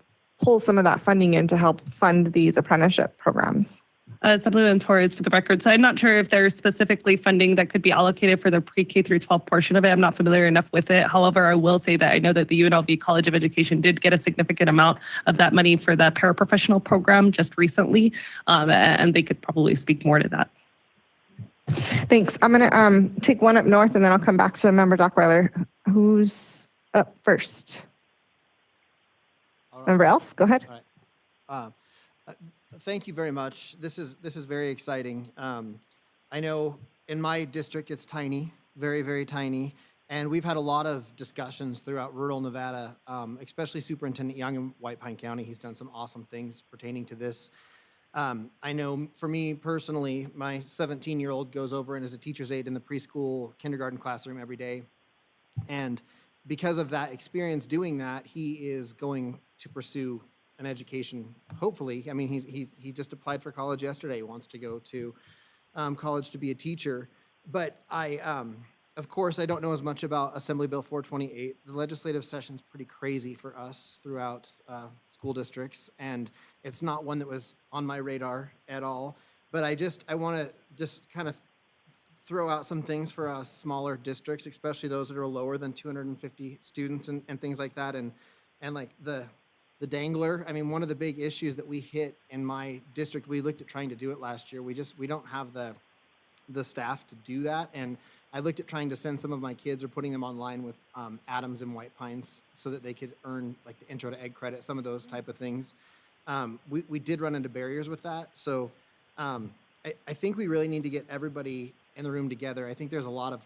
pull some of that funding in to help fund these apprenticeship programs? Assemblywoman Torres, for the record. So I'm not sure if there's specifically funding that could be allocated for the pre-K through 12 portion of it. I'm not familiar enough with it. However, I will say that I know that the UNLV College of Education did get a significant amount of that money for the paraprofessional program just recently, and they could probably speak more to that. Thanks. I'm going to take one up north, and then I'll come back to Member Dockweiler. Who's up first? Member else, go ahead. All right. Thank you very much. This is very exciting. I know in my district it's tiny, very, very tiny, and we've had a lot of discussions throughout rural Nevada, especially Superintendent Young in White Pine County. He's done some awesome things pertaining to this. I know for me personally, my 17-year-old goes over and is a teacher's aide in the preschool kindergarten classroom every day. And because of that experience doing that, he is going to pursue an education, hopefully. I mean, he just applied for college yesterday. He wants to go to college to be a teacher. But of course, I don't know as much about Assembly Bill 428. The legislative session's pretty crazy for us throughout school districts, and it's not one that was on my radar at all. But I want to just kind of throw out some things for smaller districts, especially those that are lower than 250 students and things like that. And like the dangler, I mean, one of the big issues that we hit in my district, we looked at trying to do it last year. We don't have the staff to do that. And I looked at trying to send some of my kids or putting them online with Adams and White Pines so that they could earn like the intro to egg credit, some of those type of things. We did run into barriers with that. So I think we really need to get everybody in the room together. I think there's a lot of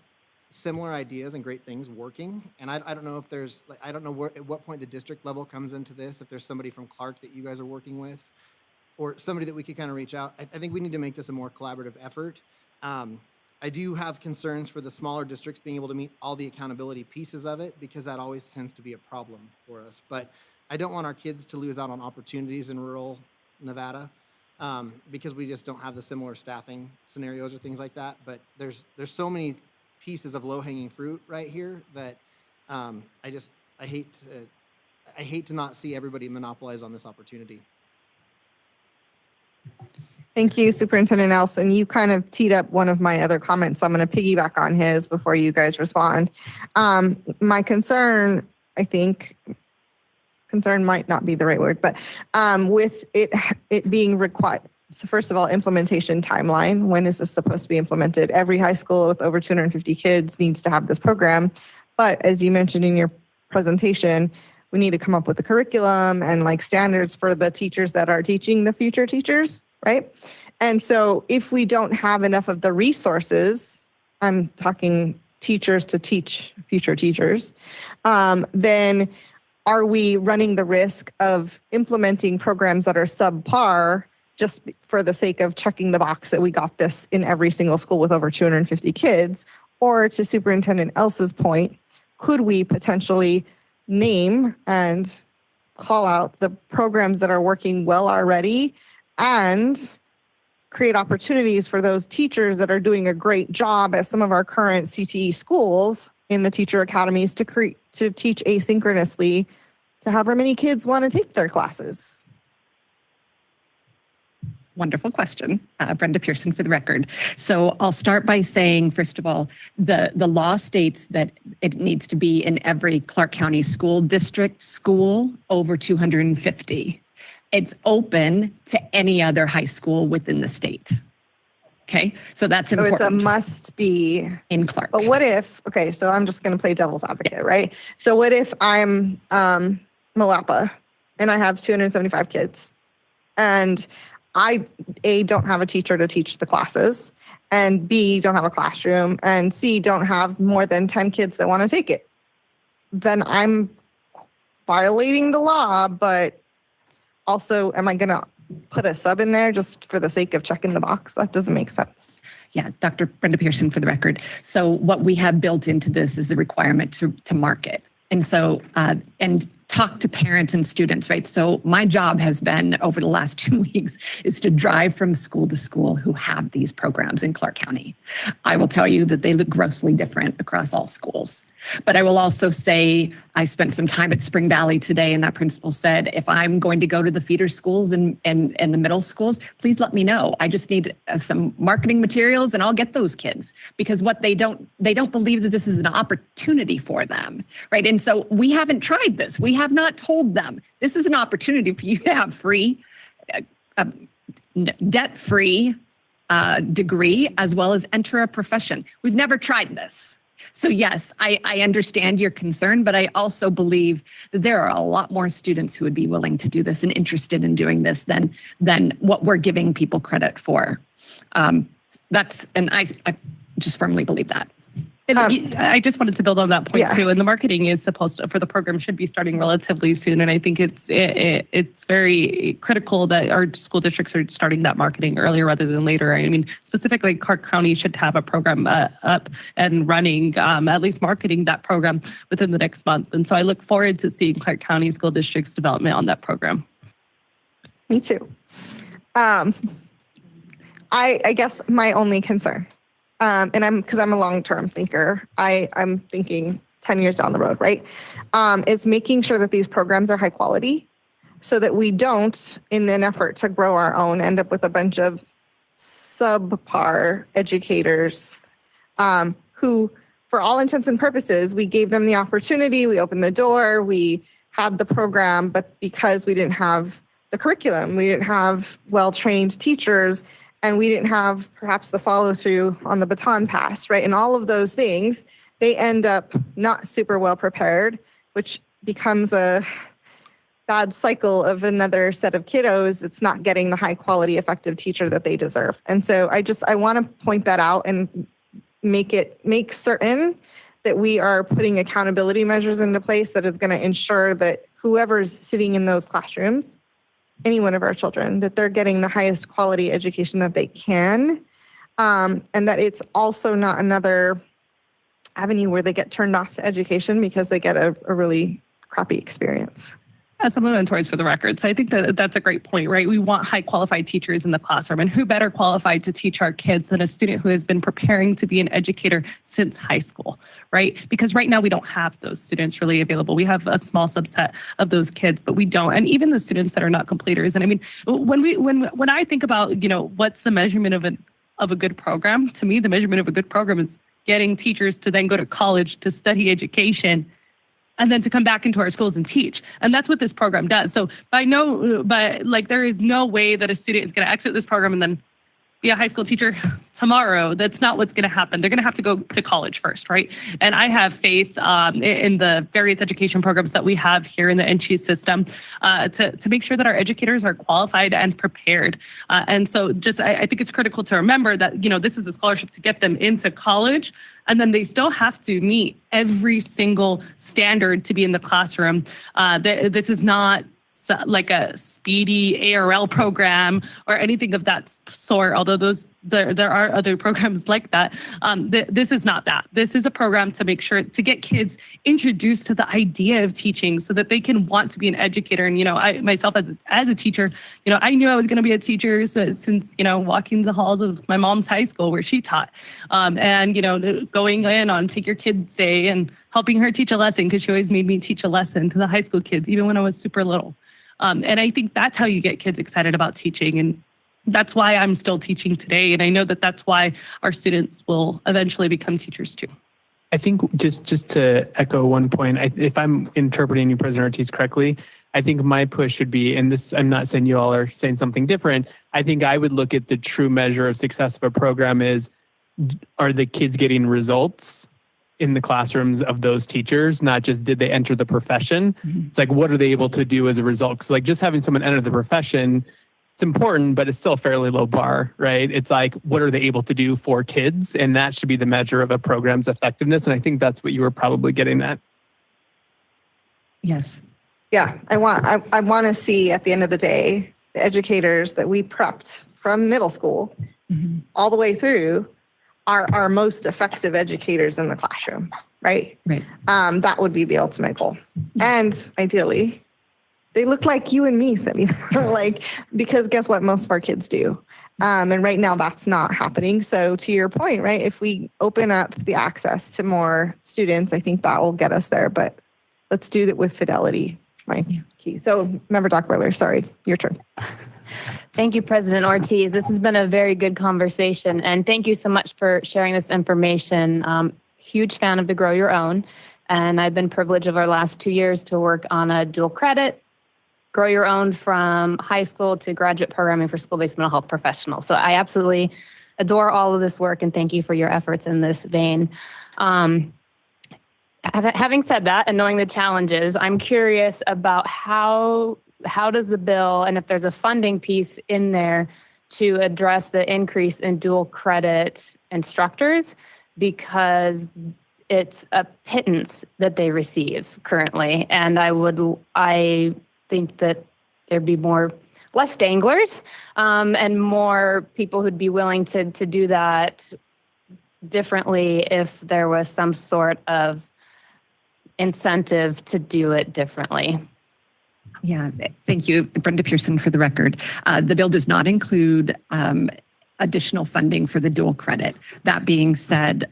similar ideas and great things working. And I don't know if there's, like, I don't know at what point the district level comes into this, if there's somebody from Clark that you guys are working with or somebody that we could kind of reach out. I think we need to make this a more collaborative effort. I do have concerns for the smaller districts being able to meet all the accountability pieces of it because that always tends to be a problem for us. But I don't want our kids to lose out on opportunities in rural Nevada because we just don't have the similar staffing scenarios or things like that. But there's so many pieces of low-hanging fruit right here that I hate to not see everybody monopolize on this opportunity. Thank you, Superintendent Nelson. You kind of teed up one of my other comments, so I'm going to piggyback on his before you guys respond. My concern, I think, concern might not be the right word, but with it being required. So first of all, implementation timeline. When is this supposed to be implemented? Every high school with over 250 kids needs to have this program. But as you mentioned in your presentation, we need to come up with a curriculum and like standards for the teachers that are teaching the future teachers, right? And so if we don't have enough of the resources, I'm talking teachers to teach future teachers, then are we running the risk of implementing programs that are subpar just for the sake of checking the box that we got this in every single school with over 250 kids? Or to Superintendent Elsa's point, could we potentially name and call out the programs that are working well already and create opportunities for those teachers that are doing a great job at some of our current CTE schools in the teacher academies to teach asynchronously to however many kids want to take their classes? Wonderful question. Brenda Pearson for the record. So I'll start by saying, first of all, the law states that it needs to be in every Clark County school district school over 250. It's open to any other high school within the state. Okay, so that's important. So it's a must be in Clark. But what if, okay, so I'm just going to play devil's advocate, right? So what if I'm Moapa and I have 275 kids and I, A, don't have a teacher to teach the classes, and B, don't have a classroom, and C, don't have more than 10 kids that want to take it? Then I'm violating the law, but also, am I going to put a sub in there just for the sake of checking the box? That doesn't make sense. Yeah, Dr. Brenda Pearson for the record. So what we have built into this is a requirement to market. And so, and talk to parents and students, right? So my job has been over the last 2 weeks is to drive from school to school who have these programs in Clark County. I will tell you that they look grossly different across all schools. But I will also say I spent some time at Spring Valley today, and that principal said, if I'm going to go to the feeder schools and the middle schools, please let me know. I just need some marketing materials and I'll get those kids, because what they don't believe that this is an opportunity for them, right? And so we haven't tried this. We have not told them this is an opportunity for you to have free, debt-free degree, as well as enter a profession. We've never tried this. So yes, I understand your concern, but I also believe that there are a lot more students who would be willing to do this and interested in doing this than what we're giving people credit for. And I just firmly believe that. And I just wanted to build on that point too. And the marketing is supposed to, for the program, should be starting relatively soon. And I think it's very critical that our school districts are starting that marketing earlier rather than later. I mean, specifically, Clark County should have a program up and running, at least marketing that program within the next month. And so I look forward to seeing Clark County School District's development on that program. Me too. I guess my only concern, because I'm a long-term thinker, I'm thinking 10 years down the road, right? Is making sure that these programs are high quality so that we don't, in an effort to grow our own, end up with a bunch of subpar educators who, for all intents and purposes, we gave them the opportunity, we opened the door, we had the program, but because we didn't have the curriculum, we didn't have well-trained teachers, and we didn't have perhaps the follow-through on the baton pass, right? And all of those things, they end up not super well prepared, which becomes a bad cycle of another set of kiddos. It's not getting the high quality, effective teacher that they deserve. And so I want to point that out and make certain that we are putting accountability measures into place that is going to ensure that whoever's sitting in those classrooms, any one of our children, that they're getting the highest quality education that they can, and that it's also not another avenue where they get turned off to education because they get a really crappy experience. Supplementary for the record. So I think that that's a great point, right? We want high qualified teachers in the classroom, and who better qualified to teach our kids than a student who has been preparing to be an educator since high school, right? Because right now we don't have those students really available. We have a small subset of those kids, but we don't. And even the students that are not completers. And I mean, when I think about, what's the measurement of a good program, to me, the measurement of a good program is getting teachers to then go to college to study education and then to come back into our schools and teach. And that's what this program does. So there is no way that a student is going to exit this program and then be a high school teacher tomorrow. That's not what's going to happen. They're going to have to go to college first, right? And I have faith in the various education programs that we have here in the NCHE system to make sure that our educators are qualified and prepared. And so I think it's critical to remember that, this is a scholarship to get them into college, and then they still have to meet every single standard to be in the classroom. This is not like a speedy ARL program or anything of that sort, although there are other programs like that. This is not that. This is a program to make sure to get kids introduced to the idea of teaching so that they can want to be an educator. And, I myself as a teacher, I knew I was going to be a teacher since, walking the halls of my mom's high school where she taught, and, going in on Take Your Kids Day and helping her teach a lesson, because she always made me teach a lesson to the high school kids, even when I was super little. And I think that's how you get kids excited about teaching. And that's why I'm still teaching today. And I know that that's why our students will eventually become teachers too. I think just to echo one point, if I'm interpreting you, President Ortiz, correctly, I think my push would be, and this, I'm not saying you all are saying something different, I think I would look at the true measure of success of a program is, are the kids getting results in the classrooms of those teachers, not just did they enter the profession. Mm-hmm. It's like, what are they able to do as a result? Because like just having someone enter the profession, it's important, but it's still a fairly low bar, right? It's like, what are they able to do for kids? And that should be the measure of a program's effectiveness. And I think that's what you were probably getting at. Yes. Yeah, I want to see at the end of the day, the educators that we prepped from middle school all the way through are our most effective educators in the classroom, right? Right. That would be the ultimate goal. And ideally, they look like you and me, Selena, because guess what? Most of our kids do. And right now that's not happening. So to your point, right, if we open up the access to more students, I think that will get us there. But let's do that with fidelity. It's my key. So Member Dockweiler, sorry, your turn. Thank you, President Ortiz. This has been a very good conversation, and thank you so much for sharing this information. Huge fan of the Grow Your Own, and I've been privileged over the last 2 years to work on a dual credit, Grow Your Own from high school to graduate programming for school-based mental health professionals. So I absolutely adore all of this work, and thank you for your efforts in this vein. Having said that, and knowing the challenges, I'm curious about how does the bill, and if there's a funding piece in there to address the increase in dual credit instructors, because it's a pittance that they receive currently. And I think that there'd be less danglers and more people who'd be willing to do that differently if there was some sort of incentive to do it differently. Yeah, thank you, Brenda Pearson, for the record. The bill does not include additional funding for the dual credit. That being said,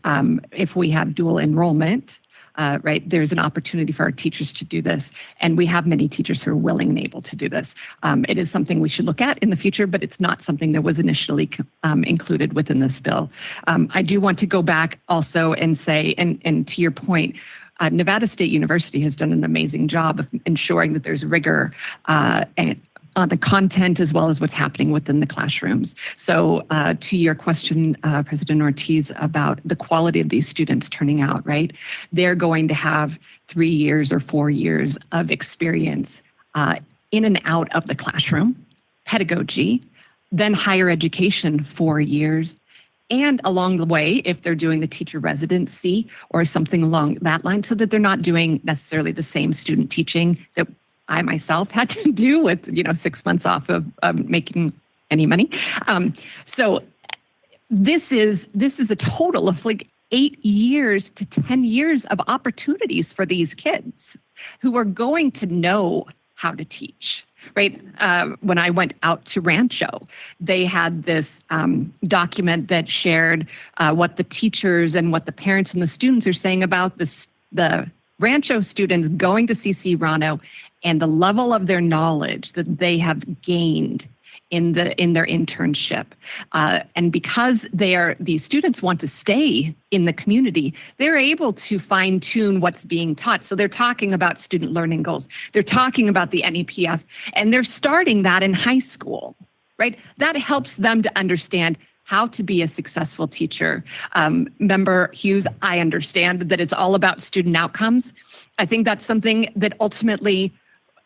if we have dual enrollment, right, there's an opportunity for our teachers to do this. And we have many teachers who are willing and able to do this. It is something we should look at in the future, but it's not something that was initially included within this bill. I do want to go back also and say, and to your point, Nevada State University has done an amazing job of ensuring that there's rigor on the content as well as what's happening within the classrooms. So to your question, President Ortiz, about the quality of these students turning out, right? They're going to have 3 years or 4 years of experience in and out of the classroom, pedagogy, then higher education 4 years, and along the way, if they're doing the teacher residency or something along that line, so that they're not doing necessarily the same student teaching that I myself had to do with, 6 months off of making any money. So this is a total of like 8 years to 10 years of opportunities for these kids who are going to know how to teach, right? When I went out to Rancho, they had this document that shared what the teachers and what the parents and the students are saying about the Rancho students going to CC Rano and the level of their knowledge that they have gained in their internship. And because these students want to stay in the community, they're able to fine tune what's being taught. So they're talking about student learning goals. They're talking about the NEPF, and they're starting that in high school, right? That helps them to understand how to be a successful teacher. Member Hughes, I understand that it's all about student outcomes. I think that's something that ultimately,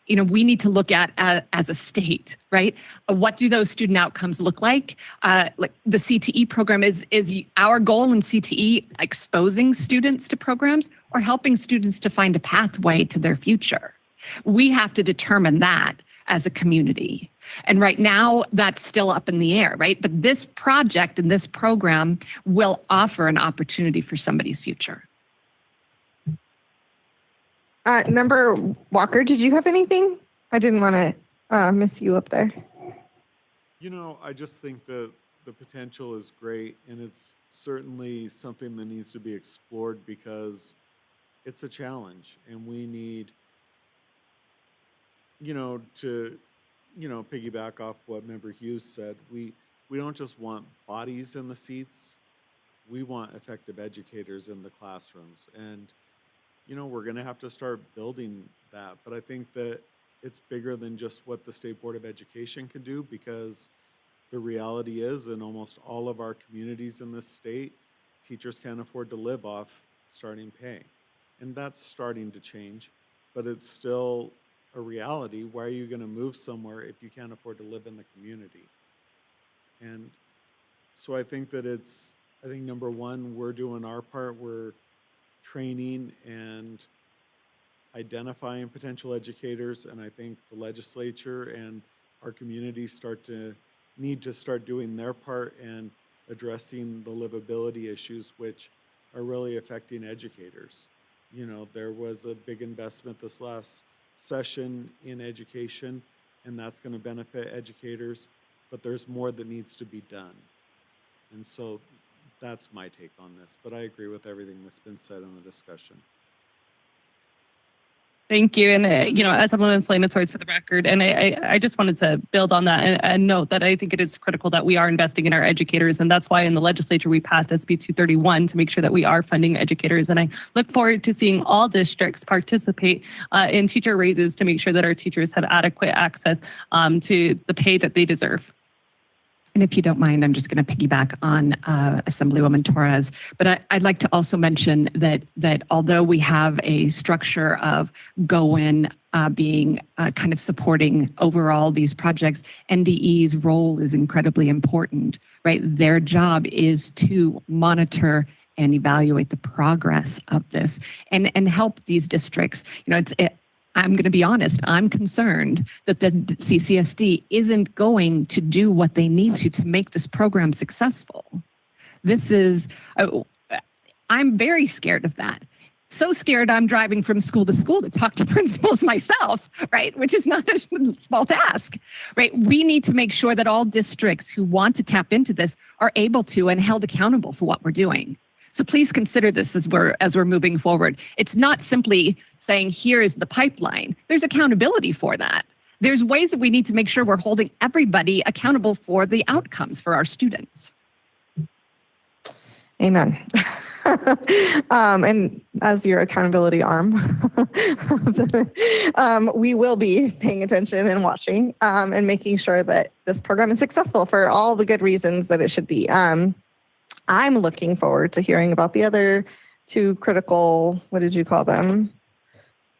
we need to look at as a state, right? What do those student outcomes look like? Like the CTE program is our goal in CTE exposing students to programs or helping students to find a pathway to their future? We have to determine that as a community. And right now, that's still up in the air, right? But this project and this program will offer an opportunity for somebody's future. Member Walker, did you have anything? I didn't want to miss you up there. I just think that the potential is great, and it's certainly something that needs to be explored because it's a challenge, and we need, to, piggyback off what Member Hughes said. We don't just want bodies in the seats. We want effective educators in the classrooms, and we're going to have to start building that. But I think that it's bigger than just what the State Board of Education can do, because the reality is in almost all of our communities in this state, teachers can't afford to live off starting pay. And that's starting to change, but it's still a reality. Why are you going to move somewhere if you can't afford to live in the community? And so I think that number one, we're doing our part. We're training and identifying potential educators, and I think the legislature and our communities need to start doing their part and addressing the livability issues, which are really affecting educators. There was a big investment this last session in education, and that's going to benefit educators, but there's more that needs to be done. And so that's my take on this, but I agree with everything that's been said in the discussion. Thank you. And, as someone explanatory for the record, and I just wanted to build on that and note that I think it is critical that we are investing in our educators. And that's why in the legislature, we passed SB 231 to make sure that we are funding educators. And I look forward to seeing all districts participate in teacher raises to make sure that our teachers have adequate access to the pay that they deserve. And if you don't mind, I'm just going to piggyback on Assemblywoman Torres. But I'd like to also mention that although we have a structure of GOIN being kind of supporting overall these projects, NDE's role is incredibly important, right? Their job is to monitor and evaluate the progress of this and help these districts. I'm going to be honest, I'm concerned that the CCSD isn't going to do what they need to make this program successful. I'm very scared of that. So scared I'm driving from school to talk to principals myself, right? Which is not a small task, right? We need to make sure that all districts who want to tap into this are able to and held accountable for what we're doing. So please consider this as we're moving forward. It's not simply saying, here is the pipeline. There's accountability for that. There's ways that we need to make sure we're holding everybody accountable for the outcomes for our students. Amen. And as your accountability arm, we will be paying attention and watching and making sure that this program is successful for all the good reasons that it should be. I'm looking forward to hearing about the other two critical, what did you call them?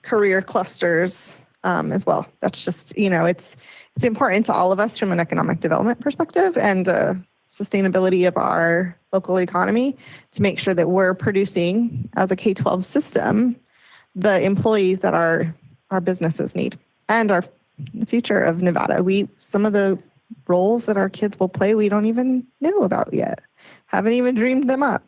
Career clusters as well. That's just, it's important to all of us from an economic development perspective and sustainability of our local economy to make sure that we're producing as a K-12 system the employees that our businesses need and the future of Nevada. Some of the roles that our kids will play, we don't even know about yet. Haven't even dreamed them up.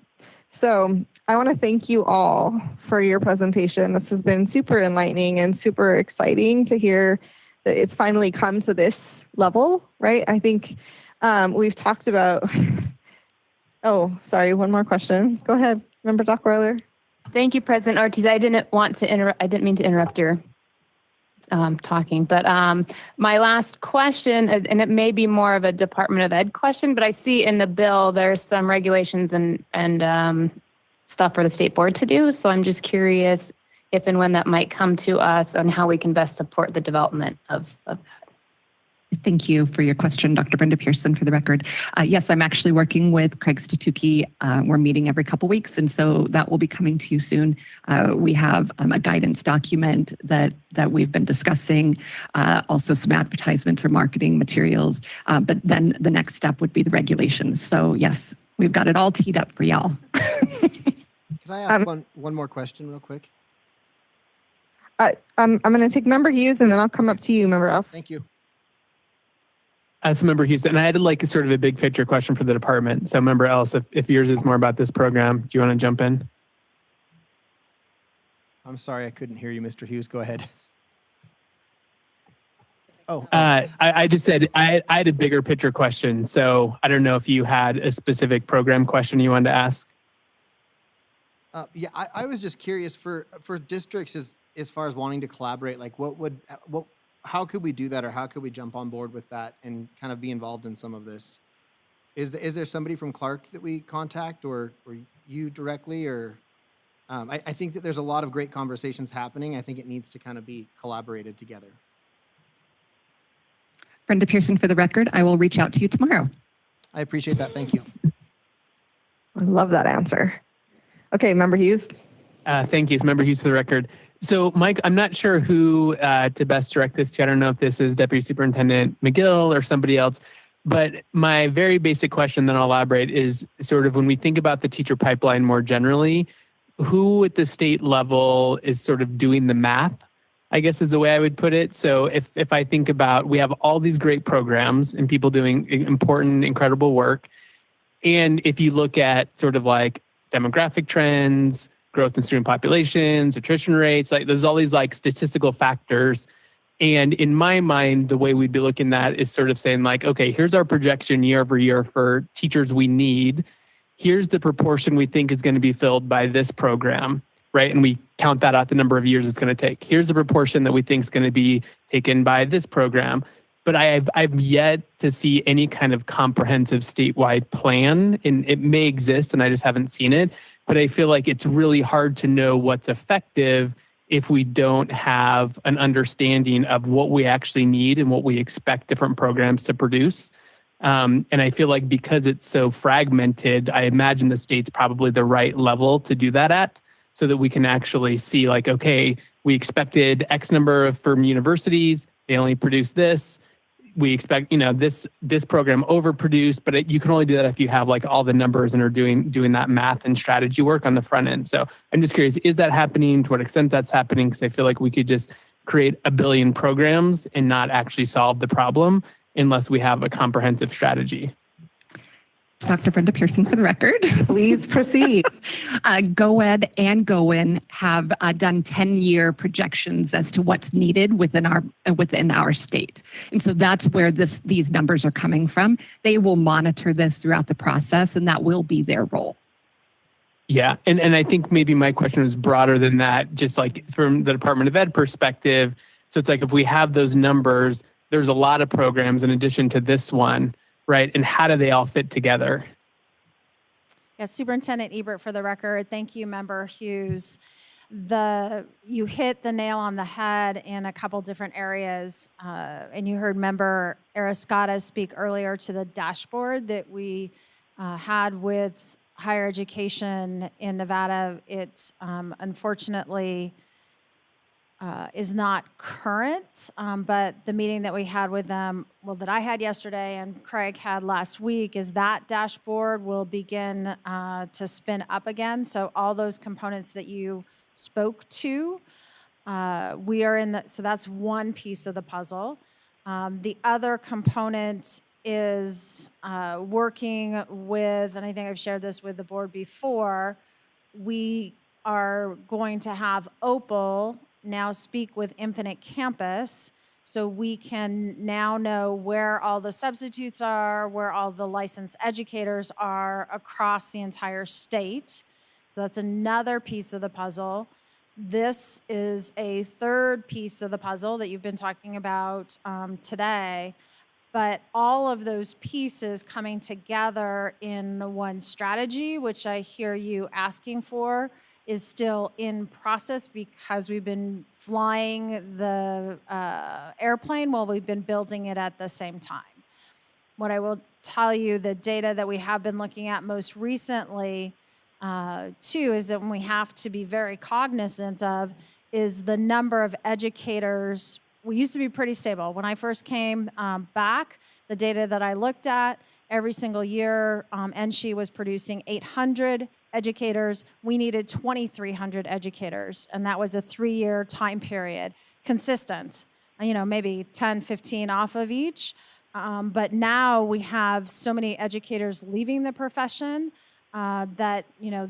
So I want to thank you all for your presentation. This has been super enlightening and super exciting to hear that it's finally come to this level, right? I think we've talked about, oh, sorry, one more question. Go ahead, Member Dockweiler. Thank you, President Ortiz. I didn't mean to interrupt your talking, but my last question, and it may be more of a Department of Ed question, but I see in the bill there's some regulations and stuff for the state board to do. So I'm just curious if and when that might come to us and how we can best support the development of that. Thank you for your question, Dr. Brenda Pearson, for the record. Yes, I'm actually working with Craig Statuki. We're meeting every couple weeks, and so that will be coming to you soon. We have a guidance document that we've been discussing, also some advertisements or marketing materials, but then the next step would be the regulations. So yes, we've got it all teed up for y'all. Can I ask one more question real quick? I'm going to take Member Hughes and then I'll come up to you, Member Else. Thank you. As Member Houston, I had a sort of a big picture question for the department. So Member Ellis, if yours is more about this program, do you want to jump in? I'm sorry, I couldn't hear you, Mr. Hughes. Go ahead. Oh. I just said I had a bigger picture question. So I don't know if you had a specific program question you wanted to ask. Yeah, I was just curious for districts as far as wanting to collaborate, like how could we do that, or how could we jump on board with that and kind of be involved in some of this? Is there somebody from Clark that we contact, or you directly, or I think that there's a lot of great conversations happening. I think it needs to kind of be collaborated together. Brenda Pearson, for the record, I will reach out to you tomorrow. I appreciate that. Thank you. I love that answer. Okay, Member Hughes. Thank you. Member Hughes, for the record. So, Mike, I'm not sure who to best direct this to. I don't know if this is Deputy Superintendent McGill or somebody else. But my very basic question, then I'll elaborate, is sort of when we think about the teacher pipeline more generally, who at the state level is sort of doing the math, I guess is the way I would put it. So if I think about, we have all these great programs and people doing important, incredible work. And if you look at sort of like demographic trends, growth in student populations, attrition rates, like there's all these like statistical factors. And in my mind, the way we'd be looking at is sort of saying like, okay, here's our projection year over year for teachers we need. Here's the proportion we think is going to be filled by this program, right? And we count that out the number of years it's going to take. Here's the proportion that we think is going to be taken by this program. But I've yet to see any kind of comprehensive statewide plan, and it may exist and I just haven't seen it. But I feel like it's really hard to know what's effective if we don't have an understanding of what we actually need and what we expect different programs to produce. And I feel like because it's so fragmented, I imagine the state's probably the right level to do that at, so that we can actually see like, okay, we expected X number from universities, they only produced this. We expect, this program overproduced, but you can only do that if you have like all the numbers and are doing that math and strategy work on the front end. So I'm just curious, is that happening? To what extent that's happening? Because I feel like we could just create a billion programs and not actually solve the problem unless we have a comprehensive strategy. Dr. Brenda Pearson for the record. Please proceed. GoEd and GoIn have done 10-year projections as to what's needed within our state. And so that's where these numbers are coming from. They will monitor this throughout the process, and that will be their role. Yeah, and I think maybe my question was broader than that, just like from the Department of Ed perspective. So it's like if we have those numbers, there's a lot of programs in addition to this one, right? And how do they all fit together? Yes, Superintendent Ebert for the record. Thank you, Member Hughes. You hit the nail on the head in a couple different areas, and you heard Member Arascata speak earlier to the dashboard that we had with higher education in Nevada. It unfortunately is not current, but the meeting that we had with them, well, that I had yesterday and Craig had last week, is that dashboard will begin to spin up again. So all those components that you spoke to, we are in the, so that's one piece of the puzzle. The other component is working with, and I think I've shared this with the board before, we are going to have Opal now speak with Infinite Campus, so we can now know where all the substitutes are, where all the licensed educators are across the entire state. So that's another piece of the puzzle. This is a third piece of the puzzle that you've been talking about today. But all of those pieces coming together in one strategy, which I hear you asking for, is still in process because we've been flying the airplane while we've been building it at the same time. What I will tell you, the data that we have been looking at most recently, too, is that we have to be very cognizant of is the number of educators. We used to be pretty stable. When I first came back, the data that I looked at, every single year, NSHE was producing 800 educators. We needed 2,300 educators, and that was a 3-year time period, consistent, maybe 10, 15 off of each. But now we have so many educators leaving the profession that,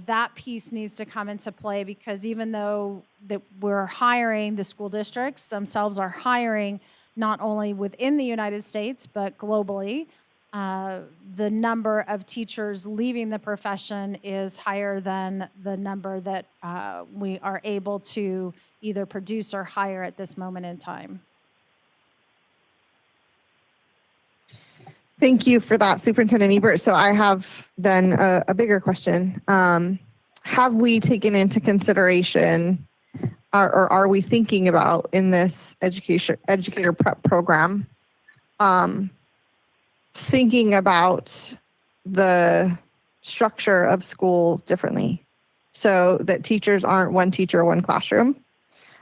that piece needs to come into play, because even though that we're hiring, the school districts themselves are hiring not only within the United States, but globally, the number of teachers leaving the profession is higher than the number that we are able to either produce or hire at this moment in time. Thank you for that, Superintendent Ebert. So I have then a bigger question. Have we taken into consideration, or are we thinking about in this educator prep program, thinking about the structure of school differently so that teachers aren't one teacher, one classroom?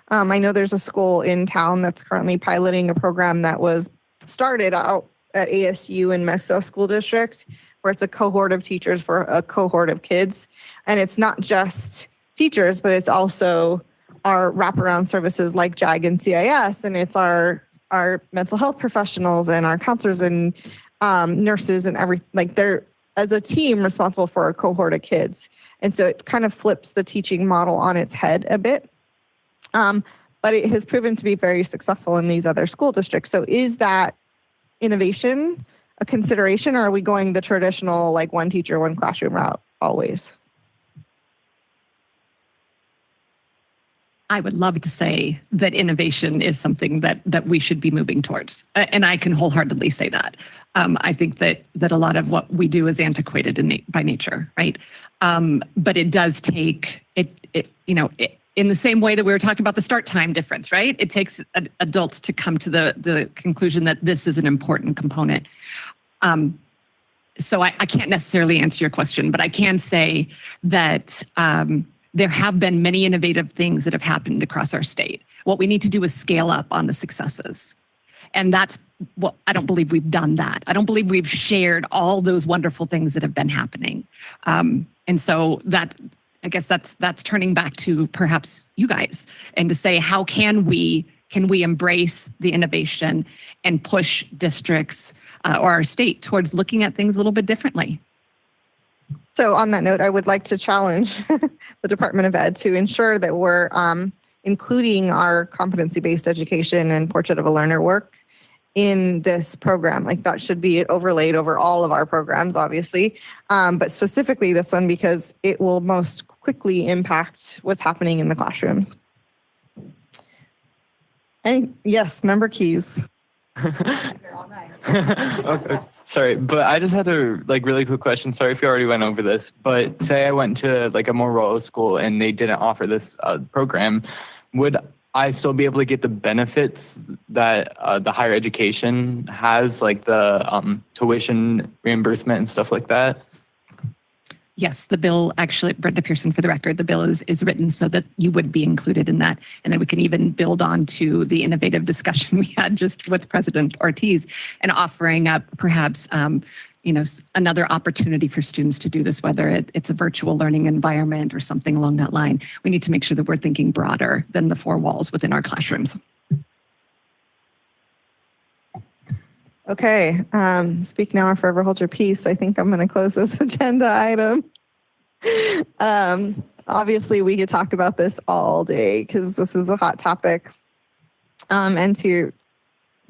I know there's a school in town that's currently piloting a program that was started out at ASU in Meso School District, where it's a cohort of teachers for a cohort of kids. And it's not just teachers, but it's also our wraparound services like JAG and CIS, and it's our mental health professionals and our counselors and nurses and they're as a team responsible for a cohort of kids. And so it kind of flips the teaching model on its head a bit. But it has proven to be very successful in these other school districts. So is that innovation a consideration, or are we going the traditional one teacher, one classroom route always? I would love to say that innovation is something that we should be moving towards. And I can wholeheartedly say that. I think that a lot of what we do is antiquated by nature, right? But it does take, in the same way that we were talking about the start time difference, right? It takes adults to come to the conclusion that this is an important component. So I can't necessarily answer your question, but I can say that there have been many innovative things that have happened across our state. What we need to do is scale up on the successes. And that's what I don't believe we've done that. I don't believe we've shared all those wonderful things that have been happening. And so that, I guess that's turning back to perhaps you guys and to say, how can we embrace the innovation and push districts or our state towards looking at things a little bit differently? So on that note, I would like to challenge the Department of Ed to ensure that we're including our competency-based education and portrait of a learner work in this program. Like that should be overlaid over all of our programs, obviously, but specifically this one because it will most quickly impact what's happening in the classrooms. And yes, Member Keys. Okay. Sorry, but I just had a really quick question. Sorry if you already went over this, but say I went to like a more rural school and they didn't offer this program, would I still be able to get the benefits that the higher education has, like the tuition reimbursement and stuff like that? Yes, the bill actually, Brenda Pearson, for the record, the bill is written so that you would be included in that. And then we can even build on to the innovative discussion we had just with President Ortiz and offering up perhaps, another opportunity for students to do this, whether it's a virtual learning environment or something along that line. We need to make sure that we're thinking broader than the four walls within our classrooms. Okay, speak now or forever hold your peace. I think I'm going to close this agenda item. Obviously, we could talk about this all day because this is a hot topic. And to your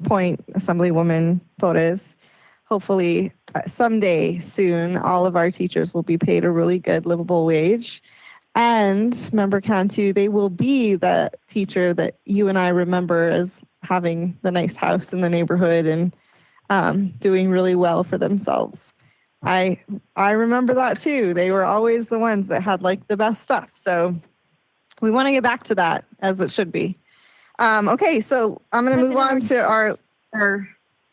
point, Assemblywoman Torres, hopefully someday soon, all of our teachers will be paid a really good livable wage. And Member Cantu, they will be the teacher that you and I remember as having the nice house in the neighborhood and doing really well for themselves. I remember that too. They were always the ones that had like the best stuff. So we want to get back to that as it should be. Okay, so I'm going to move on to our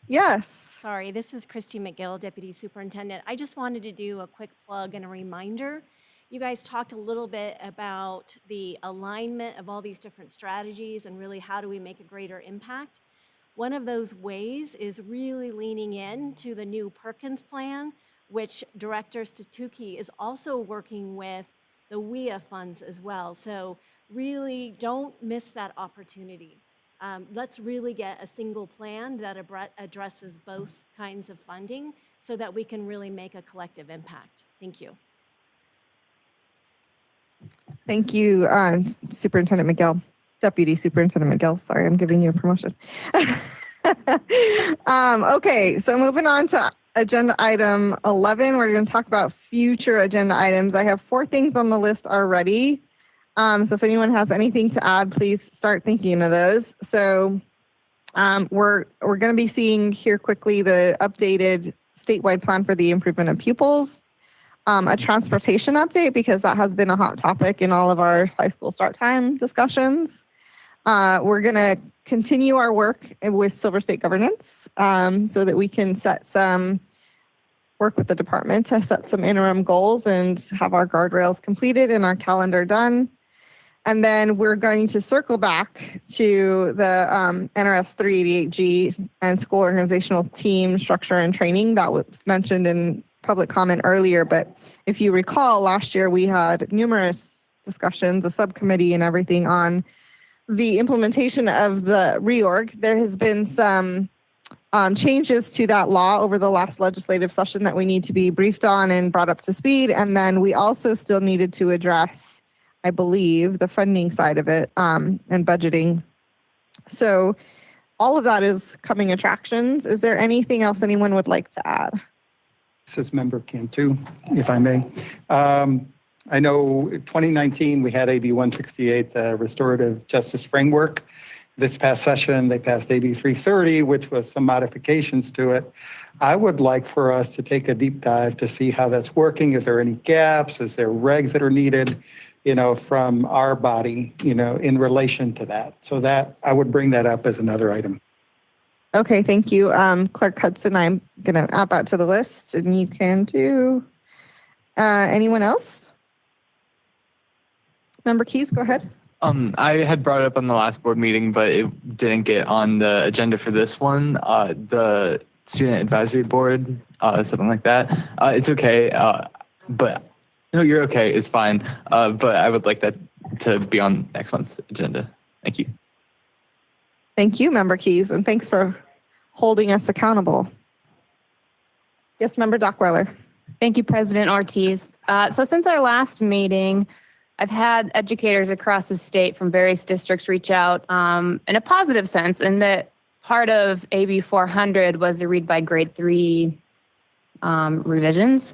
yes. Sorry, this is Christy McGill, Deputy Superintendent. I just wanted to do a quick plug and a reminder. You guys talked a little bit about the alignment of all these different strategies and really how do we make a greater impact. One of those ways is really leaning in to the new Perkins plan, which Director Statuki is also working with the WIA funds as well. So really don't miss that opportunity. Let's really get a single plan that addresses both kinds of funding so that we can really make a collective impact. Thank you. Thank you, Superintendent McGill. Deputy Superintendent McGill. Sorry, I'm giving you a promotion. Okay, so moving on to agenda item 11, we're going to talk about future agenda items. I have 4 things on the list already. So if anyone has anything to add, please start thinking of those. So we're going to be seeing here quickly the updated statewide plan for the improvement of pupils, a transportation update because that has been a hot topic in all of our high school start time discussions. We're going to continue our work with Silver State governance so that we can work with the department to set some interim goals and have our guardrails completed and our calendar done. And then we're going to circle back to the NRS 388G and school organizational team structure and training that was mentioned in public comment earlier. But if you recall, last year we had numerous discussions, a subcommittee and everything on the implementation of the reorg. There has been some changes to that law over the last legislative session that we need to be briefed on and brought up to speed. And then we also still needed to address, I believe, the funding side of it and budgeting. So all of that is coming attractions. Is there anything else anyone would like to add? This is Member Cantu, if I may. I know 2019, we had AB 168, the Restorative Justice Framework. This past session, they passed AB 330, which was some modifications to it. I would like for us to take a deep dive to see how that's working. Is there any gaps? Is there regs that are needed, from our body, in relation to that? So that I would bring that up as another item. Okay, thank you. Clerk Hudson, I'm going to add that to the list and you can too. Anyone else? Member Keys, go ahead. I had brought it up on the last board meeting, but it didn't get on the agenda for this one. The Student Advisory Board, something like that. It's okay, but no, you're okay. It's fine. But I would like that to be on next month's agenda. Thank you. Thank you, Member Keys, and thanks for holding us accountable. Yes, Member Dockweiler. Thank you, President Ortiz. So since our last meeting, I've had educators across the state from various districts reach out in a positive sense, in that part of AB 400 was a read by grade 3 revisions.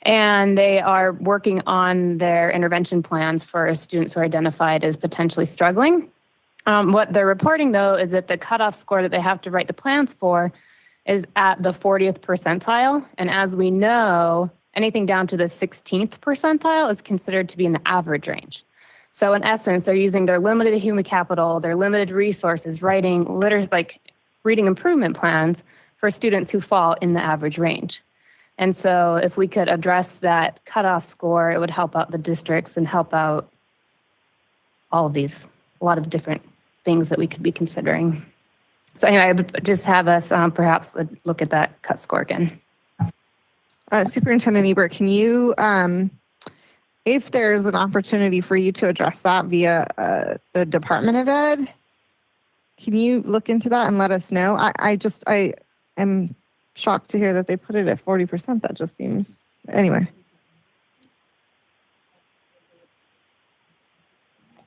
And they are working on their intervention plans for students who are identified as potentially struggling. What they're reporting, though, is that the cutoff score that they have to write the plans for is at the 40th percentile. And as we know, anything down to the 16th percentile is considered to be in the average range. So in essence, they're using their limited human capital, their limited resources, writing reading improvement plans for students who fall in the average range. And so if we could address that cutoff score, it would help out the districts and help out all of these, a lot of different things that we could be considering. So anyway, I would just have us perhaps look at that cut score again. Superintendent Ebert, can you, if there's an opportunity for you to address that via the Department of Ed, can you look into that and let us know? I am shocked to hear that they put it at 40%. That just seems, anyway.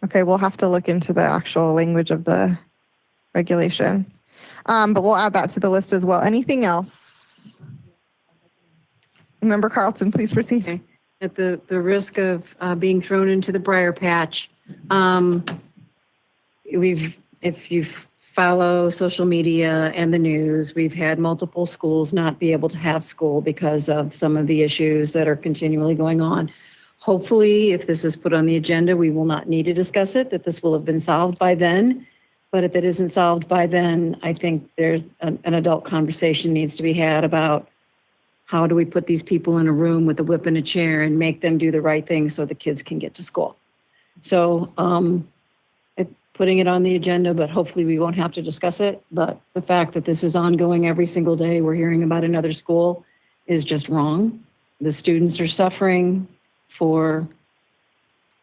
Okay, we'll have to look into the actual language of the regulation. But we'll add that to the list as well. Anything else? Member Carlton, please proceed. Okay. At the risk of being thrown into the briar patch, if you follow social media and the news, we've had multiple schools not be able to have school because of some of the issues that are continually going on. Hopefully, if this is put on the agenda, we will not need to discuss it, that this will have been solved by then. But if it isn't solved by then, I think there's an adult conversation needs to be had about how do we put these people in a room with a whip and a chair and make them do the right thing so the kids can get to school. So putting it on the agenda, but hopefully we won't have to discuss it. But the fact that this is ongoing every single day, we're hearing about another school, is just wrong. The students are suffering for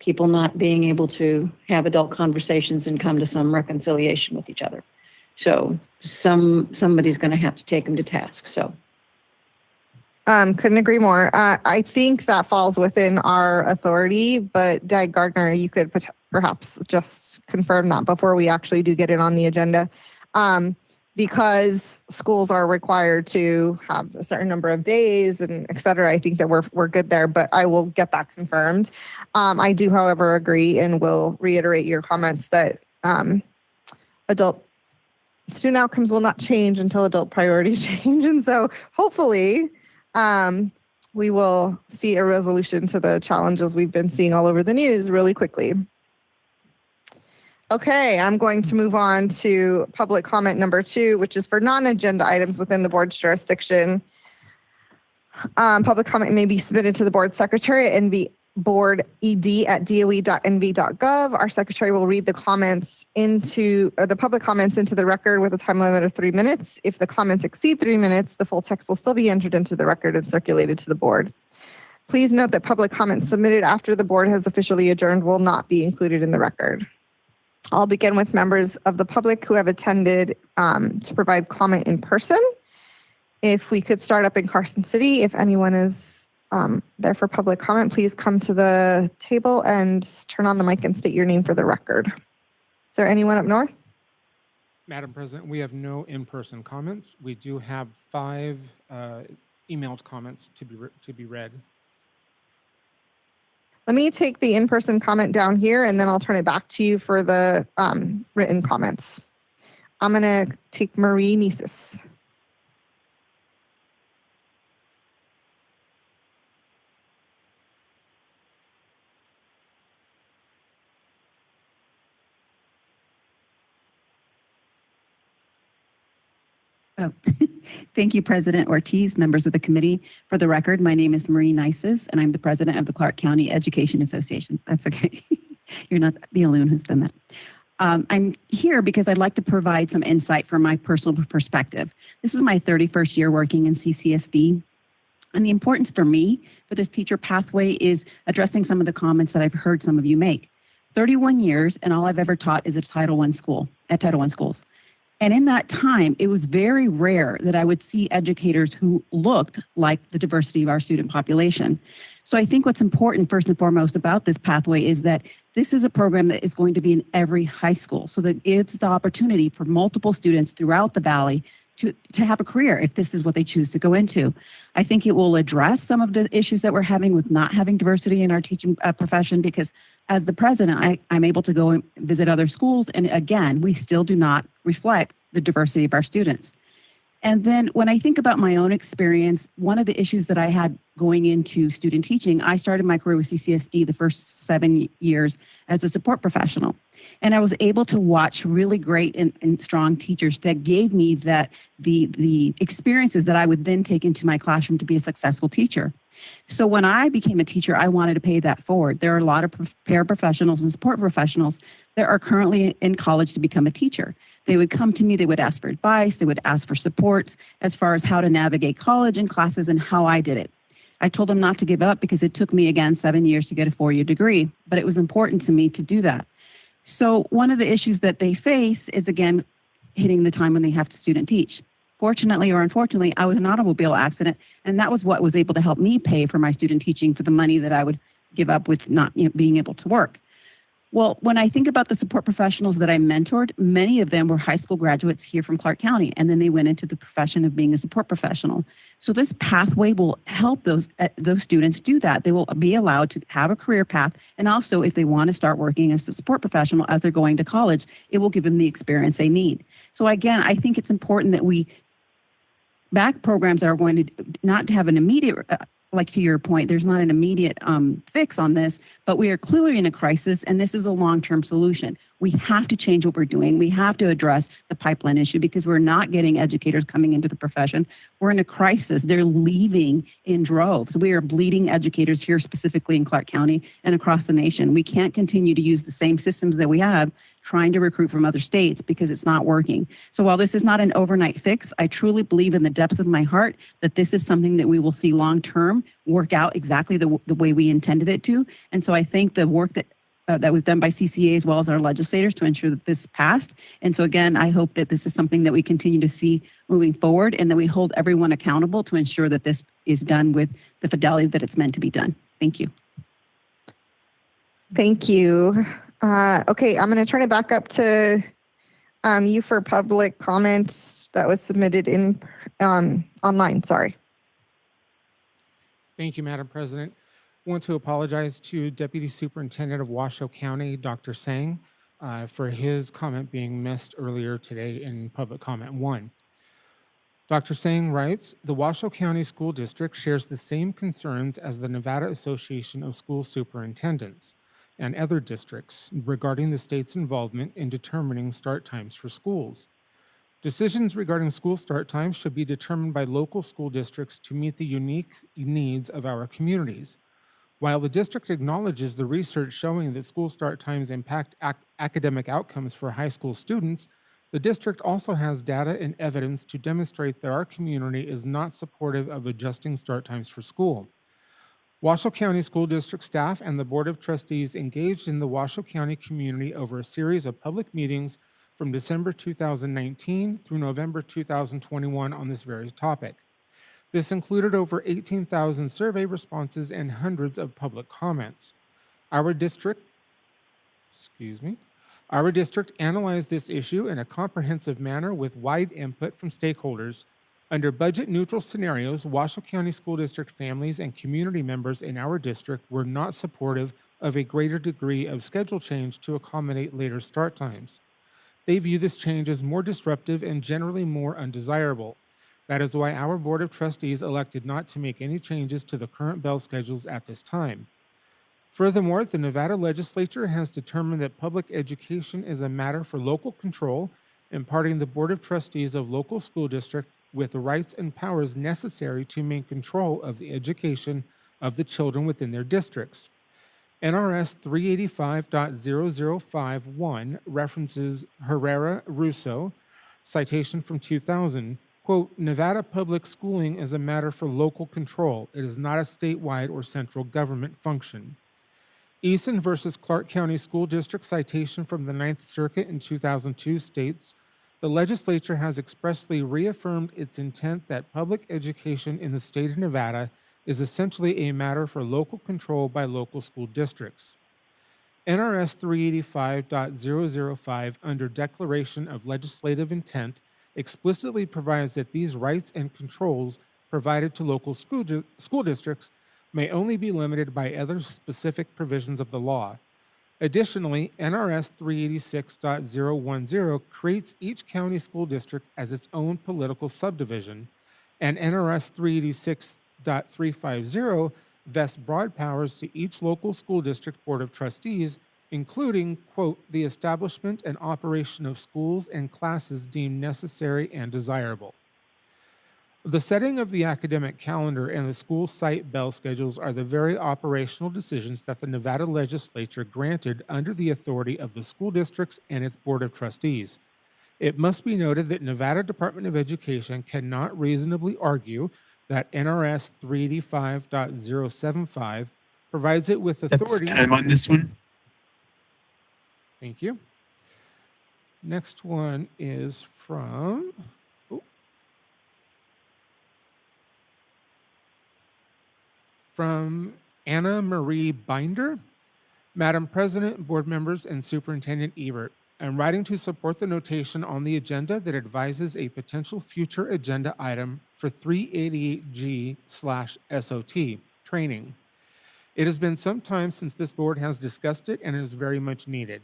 people not being able to have adult conversations and come to some reconciliation with each other. So somebody's going to have to take them to task. So. Couldn't agree more. I think that falls within our authority, but Dag Gardner, you could perhaps just confirm that before we actually do get it on the agenda. Because schools are required to have a certain number of days and et cetera. I think that we're good there, but I will get that confirmed. I do, however, agree and will reiterate your comments that adult student outcomes will not change until adult priorities change. And so hopefully we will see a resolution to the challenges we've been seeing all over the news really quickly. Okay, I'm going to move on to public comment number 2, which is for non-agenda items within the board's jurisdiction. Public comment may be submitted to the board secretary at boarded@doe.nv.gov. Our secretary will read the comments the public comments into the record with a time limit of 3 minutes. If the comments exceed 3 minutes, the full text will still be entered into the record and circulated to the board. Please note that public comments submitted after the board has officially adjourned will not be included in the record. I'll begin with members of the public who have attended to provide comment in person. If we could start up in Carson City, if anyone is there for public comment, please come to the table and turn on the mic and state your name for the record. Is there anyone up north? Madam President, we have no in-person comments. We do have 5 emailed comments to be read. Let me take the in-person comment down here and then I'll turn it back to you for the written comments. I'm going to take Marie Nesis. Oh, thank you, President Ortiz, members of the committee. For the record, my name is Marie Nices, and I'm the president of the Clark County Education Association. That's okay. You're not the only one who's done that. I'm here because I'd like to provide some insight from my personal perspective. This is my 31st year working in CCSD, and the importance for me for this teacher pathway is addressing some of the comments that I've heard some of you make. 31 years, and all I've ever taught is at Title I schools. And in that time, it was very rare that I would see educators who looked like the diversity of our student population. So I think what's important first and foremost about this pathway is that this is a program that is going to be in every high school, so that it's the opportunity for multiple students throughout the Valley to have a career if this is what they choose to go into. I think it will address some of the issues that we're having with not having diversity in our teaching profession, because as the president, I'm able to go and visit other schools, and again, we still do not reflect the diversity of our students. And then when I think about my own experience, one of the issues that I had going into student teaching, I started my career with CCSD the first 7 years as a support professional. And I was able to watch really great and strong teachers that gave me the experiences that I would then take into my classroom to be a successful teacher. So when I became a teacher, I wanted to pay that forward. There are a lot of paraprofessionals and support professionals that are currently in college to become a teacher. They would come to me, they would ask for advice, they would ask for supports as far as how to navigate college and classes and how I did it. I told them not to give up because it took me, again, 7 years to get a 4-year degree, but it was important to me to do that. So one of the issues that they face is, again, hitting the time when they have to student teach. Fortunately or unfortunately, I was in an automobile accident, and that was what was able to help me pay for my student teaching for the money that I would give up with not being able to work. Well, when I think about the support professionals that I mentored, many of them were high school graduates here from Clark County, and then they went into the profession of being a support professional. So this pathway will help those students do that. They will be allowed to have a career path, and also if they want to start working as a support professional as they're going to college, it will give them the experience they need. So again, I think it's important that we back programs that are going to not have an immediate, like to your point, there's not an immediate fix on this, but we are clearly in a crisis, and this is a long-term solution. We have to change what we're doing. We have to address the pipeline issue because we're not getting educators coming into the profession. We're in a crisis. They're leaving in droves. We are bleeding educators here, specifically in Clark County and across the nation. We can't continue to use the same systems that we have trying to recruit from other states because it's not working. So while this is not an overnight fix, I truly believe in the depths of my heart that this is something that we will see long-term work out exactly the way we intended it to. And so I think the work that was done by CCA as well as our legislators to ensure that this passed. And so again, I hope that this is something that we continue to see moving forward, and that we hold everyone accountable to ensure that this is done with the fidelity that it's meant to be done. Thank you. Thank you. Okay, I'm going to turn it back up to you for public comments that was submitted in online. Sorry. Thank you, Madam President. I want to apologize to Deputy Superintendent of Washoe County, Dr. Sang, for his comment being missed earlier today in public comment 1. Dr. Sang writes, the Washoe County School District shares the same concerns as the Nevada Association of School Superintendents and other districts regarding the state's involvement in determining start times for schools. Decisions regarding school start times should be determined by local school districts to meet the unique needs of our communities. While the district acknowledges the research showing that school start times impact academic outcomes for high school students, the district also has data and evidence to demonstrate that our community is not supportive of adjusting start times for school. Washoe County School District staff and the Board of Trustees engaged in the Washoe County community over a series of public meetings from December 2019 through November 2021 on this very topic. This included over 18,000 survey responses and hundreds of public comments. Our district analyzed this issue in a comprehensive manner with wide input from stakeholders. Under budget-neutral scenarios, Washoe County School District families and community members in our district were not supportive of a greater degree of schedule change to accommodate later start times. They view this change as more disruptive and generally more undesirable. That is why our Board of Trustees elected not to make any changes to the current bell schedules at this time. Furthermore, the Nevada legislature has determined that public education is a matter for local control, imparting the Board of Trustees of local school district with the rights and powers necessary to maintain control of the education of the children within their districts. NRS 385.005.1 references Herrera-Russo, citation from 2000, quote, Nevada public schooling is a matter for local control. It is not a statewide or central government function. Eason versus Clark County School District citation from the Ninth Circuit in 2002 states, the legislature has expressly reaffirmed its intent that public education in the state of Nevada is essentially a matter for local control by local school districts. NRS 385.005 under Declaration of Legislative Intent explicitly provides that these rights and controls provided to local school districts may only be limited by other specific provisions of the law. Additionally, NRS 386.010 creates each county school district as its own political subdivision, and NRS 386.350 vests broad powers to each local school district board of trustees, including, quote, the establishment and operation of schools and classes deemed necessary and desirable. The setting of the academic calendar and the school site bell schedules are the very operational decisions that the Nevada legislature granted under the authority of the school districts and its board of trustees. It must be noted that Nevada Department of Education cannot reasonably argue that NRS 385.075 provides it with authority. That's time on this one. Thank you. Next one is from Anna Marie Binder. Madam President, board members, and Superintendent Ebert, I'm writing to support the notation on the agenda that advises a potential future agenda item for 388G/SOT training. It has been some time since this board has discussed it, and it is very much needed.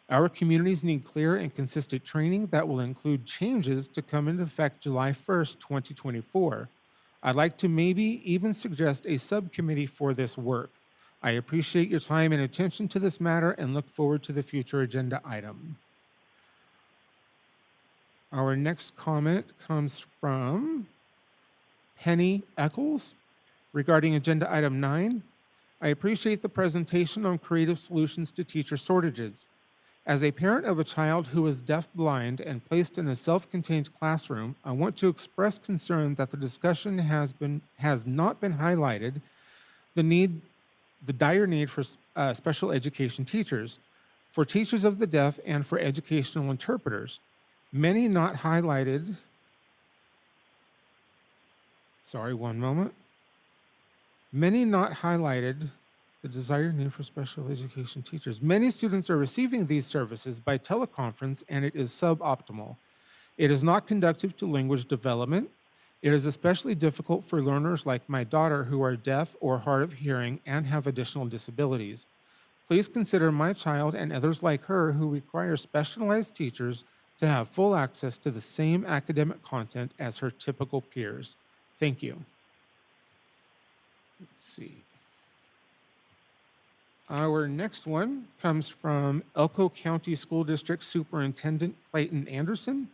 Our communities need clear and consistent training that will include changes to come into effect July 1st, 2024. I'd like to maybe even suggest a subcommittee for this work. I appreciate your time and attention to this matter and look forward to the future agenda item. Our next comment comes from Penny Eccles regarding agenda item 9. I appreciate the presentation on creative solutions to teacher shortages. As a parent of a child who is deaf-blind and placed in a self-contained classroom, I want to express concern that the discussion has not been highlighted the dire need for special education teachers, for teachers of the deaf, and for educational interpreters. Many not highlighted. Sorry, one moment. Many not highlighted the desired need for special education teachers. Many students are receiving these services by teleconference, and it is suboptimal. It is not conducive to language development. It is especially difficult for learners like my daughter who are deaf or hard of hearing and have additional disabilities. Please consider my child and others like her who require specialized teachers to have full access to the same academic content as her typical peers. Thank you. Let's see. Our next one comes from Elko County School District Superintendent Clayton Anderson.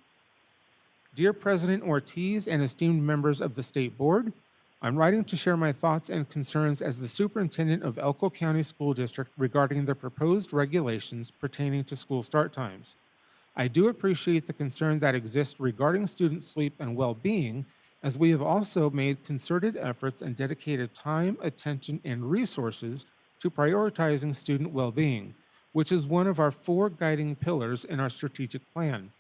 Dear President Ortiz and esteemed members of the State Board, I'm writing to share my thoughts and concerns as the superintendent of Elko County School District regarding the proposed regulations pertaining to school start times. I do appreciate the concern that exists regarding student sleep and well-being, as we have also made concerted efforts and dedicated time, attention, and resources to prioritizing student well-being, which is one of our 4 guiding pillars in our strategic plan.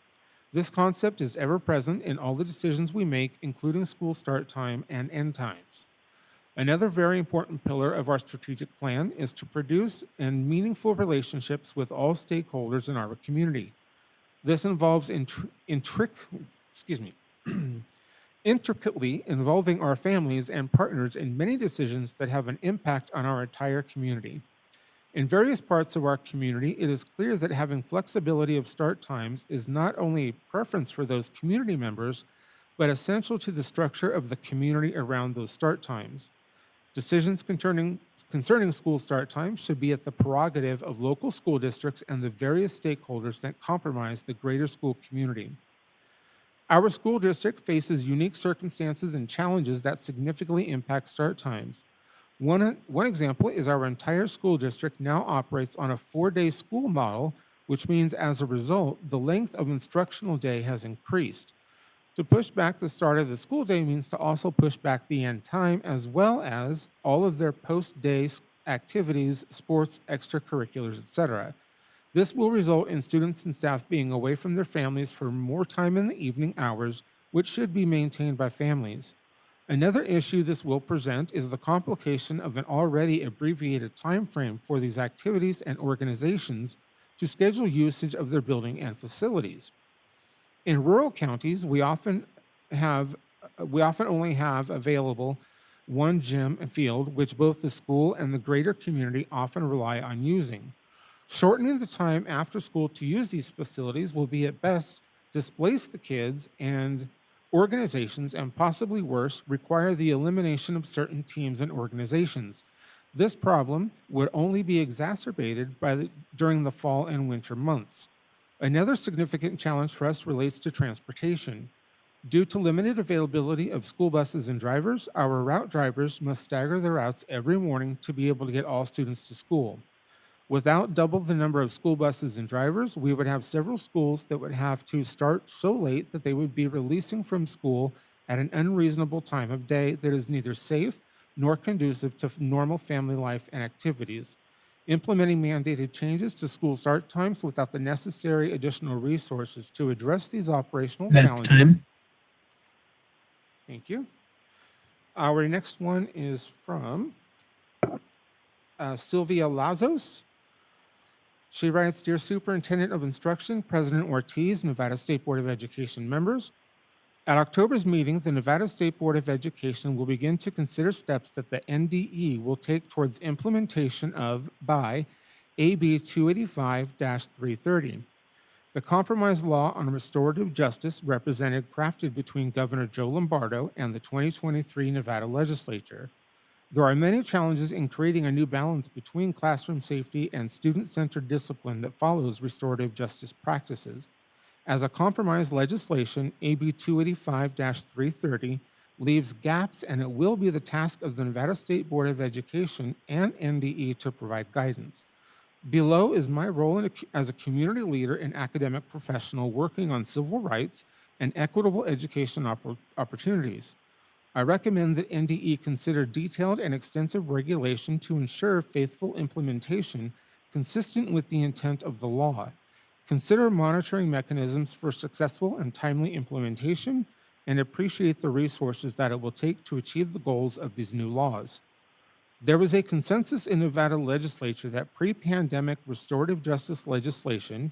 This concept is ever present in all the decisions we make, including school start time and end times. Another very important pillar of our strategic plan is to produce meaningful relationships with all stakeholders in our community. This involves intricately involving our families and partners in many decisions that have an impact on our entire community. In various parts of our community, it is clear that having flexibility of start times is not only a preference for those community members, but essential to the structure of the community around those start times. Decisions concerning school start times should be at the prerogative of local school districts and the various stakeholders that comprise the greater school community. Our school district faces unique circumstances and challenges that significantly impact start times. One example is our entire school district now operates on a 4-day school model, which means as a result, the length of instructional day has increased. To push back the start of the school day means to also push back the end time, as well as all of their post-day activities, sports, extracurriculars, etc. This will result in students and staff being away from their families for more time in the evening hours, which should be maintained by families. Another issue this will present is the complication of an already abbreviated time frame for these activities and organizations to schedule usage of their building and facilities. In rural counties, we often only have available one gym and field, which both the school and the greater community often rely on using. Shortening the time after school to use these facilities will be at best displace the kids, and organizations, and possibly worse, require the elimination of certain teams and organizations. This problem would only be exacerbated during the fall and winter months. Another significant challenge for us relates to transportation. Due to limited availability of school buses and drivers, our route drivers must stagger their routes every morning to be able to get all students to school. Without double the number of school buses and drivers, we would have several schools that would have to start so late that they would be releasing from school at an unreasonable time of day that is neither safe nor conducive to normal family life and activities. Implementing mandated changes to school start times without the necessary additional resources to address these operational That's challenges. time. Thank you. Our next one is from Sylvia Lazos. She writes, Dear Superintendent of Instruction, President Ortiz, Nevada State Board of Education members, at October's meeting, the Nevada State Board of Education will begin to consider steps that the NDE will take towards implementation of, by, AB 285-330. The compromise law on restorative justice crafted between Governor Joe Lombardo and the 2023 Nevada legislature. There are many challenges in creating a new balance between classroom safety and student-centered discipline that follows restorative justice practices. As a compromise legislation, AB 285-330 leaves gaps, and it will be the task of the Nevada State Board of Education and NDE to provide guidance. Below is my role as a community leader and academic professional working on civil rights and equitable education opportunities. I recommend that NDE consider detailed and extensive regulation to ensure faithful implementation consistent with the intent of the law. Consider monitoring mechanisms for successful and timely implementation, and appreciate the resources that it will take to achieve the goals of these new laws. There was a consensus in Nevada legislature that pre-pandemic restorative justice legislation,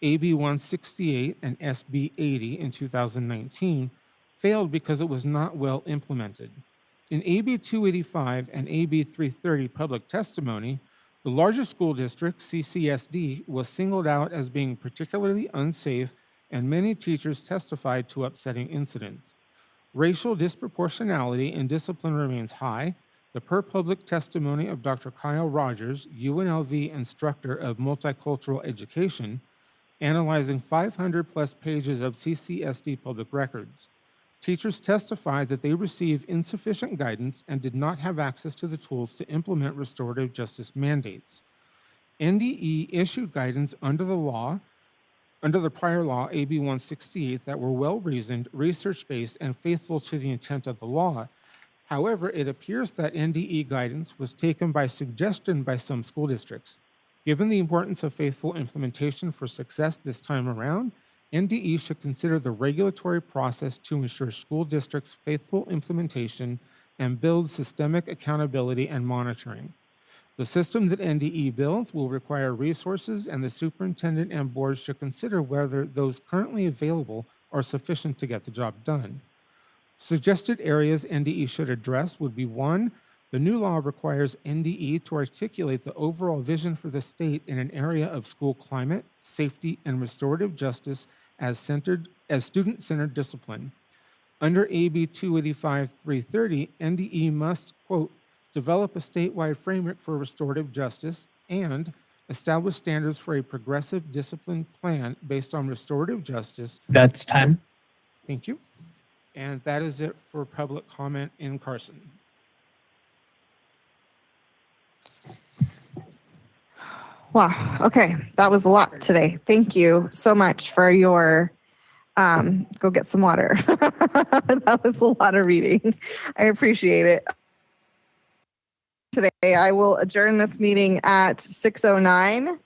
AB 168 and SB 80 in 2019, failed because it was not well implemented. In AB 285 and AB 330 public testimony, the largest school district, CCSD, was singled out as being particularly unsafe, and many teachers testified to upsetting incidents. Racial disproportionality in discipline remains high. The per public testimony of Dr. Kyle Rogers, UNLV instructor of multicultural education, analyzing 500 plus pages of CCSD public records. Teachers testified that they received insufficient guidance and did not have access to the tools to implement restorative justice mandates. NDE issued guidance under the prior law, AB 168, that were well-reasoned, research-based, and faithful to the intent of the law. However, it appears that NDE guidance was taken by suggestion by some school districts. Given the importance of faithful implementation for success this time around, NDE should consider the regulatory process to ensure school districts' faithful implementation and build systemic accountability and monitoring. The system that NDE builds will require resources, and the superintendent and board should consider whether those currently available are sufficient to get the job done. Suggested areas NDE should address would be 1, the new law requires NDE to articulate the overall vision for the state in an area of school climate, safety, and restorative justice as student-centered discipline. Under AB 285-330, NDE must, quote, develop a statewide framework for restorative justice and establish standards for a progressive discipline plan based on restorative justice. That's time. Thank you. And that is it for public comment in Carson. Wow. Okay. That was a lot today. Thank you so much for your, go get some water. That was a lot of reading. I appreciate it. Today, I will adjourn this meeting at 6:09.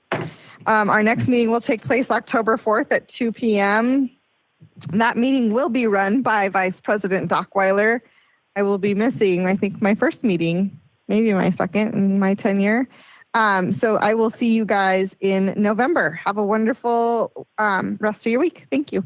Our next meeting will take place October 4th at 2 p.m. That meeting will be run by Vice President Dockweiler. I will be missing, I think, my first meeting, maybe my second in my tenure. So I will see you guys in November. Have a wonderful rest of your week. Thank you.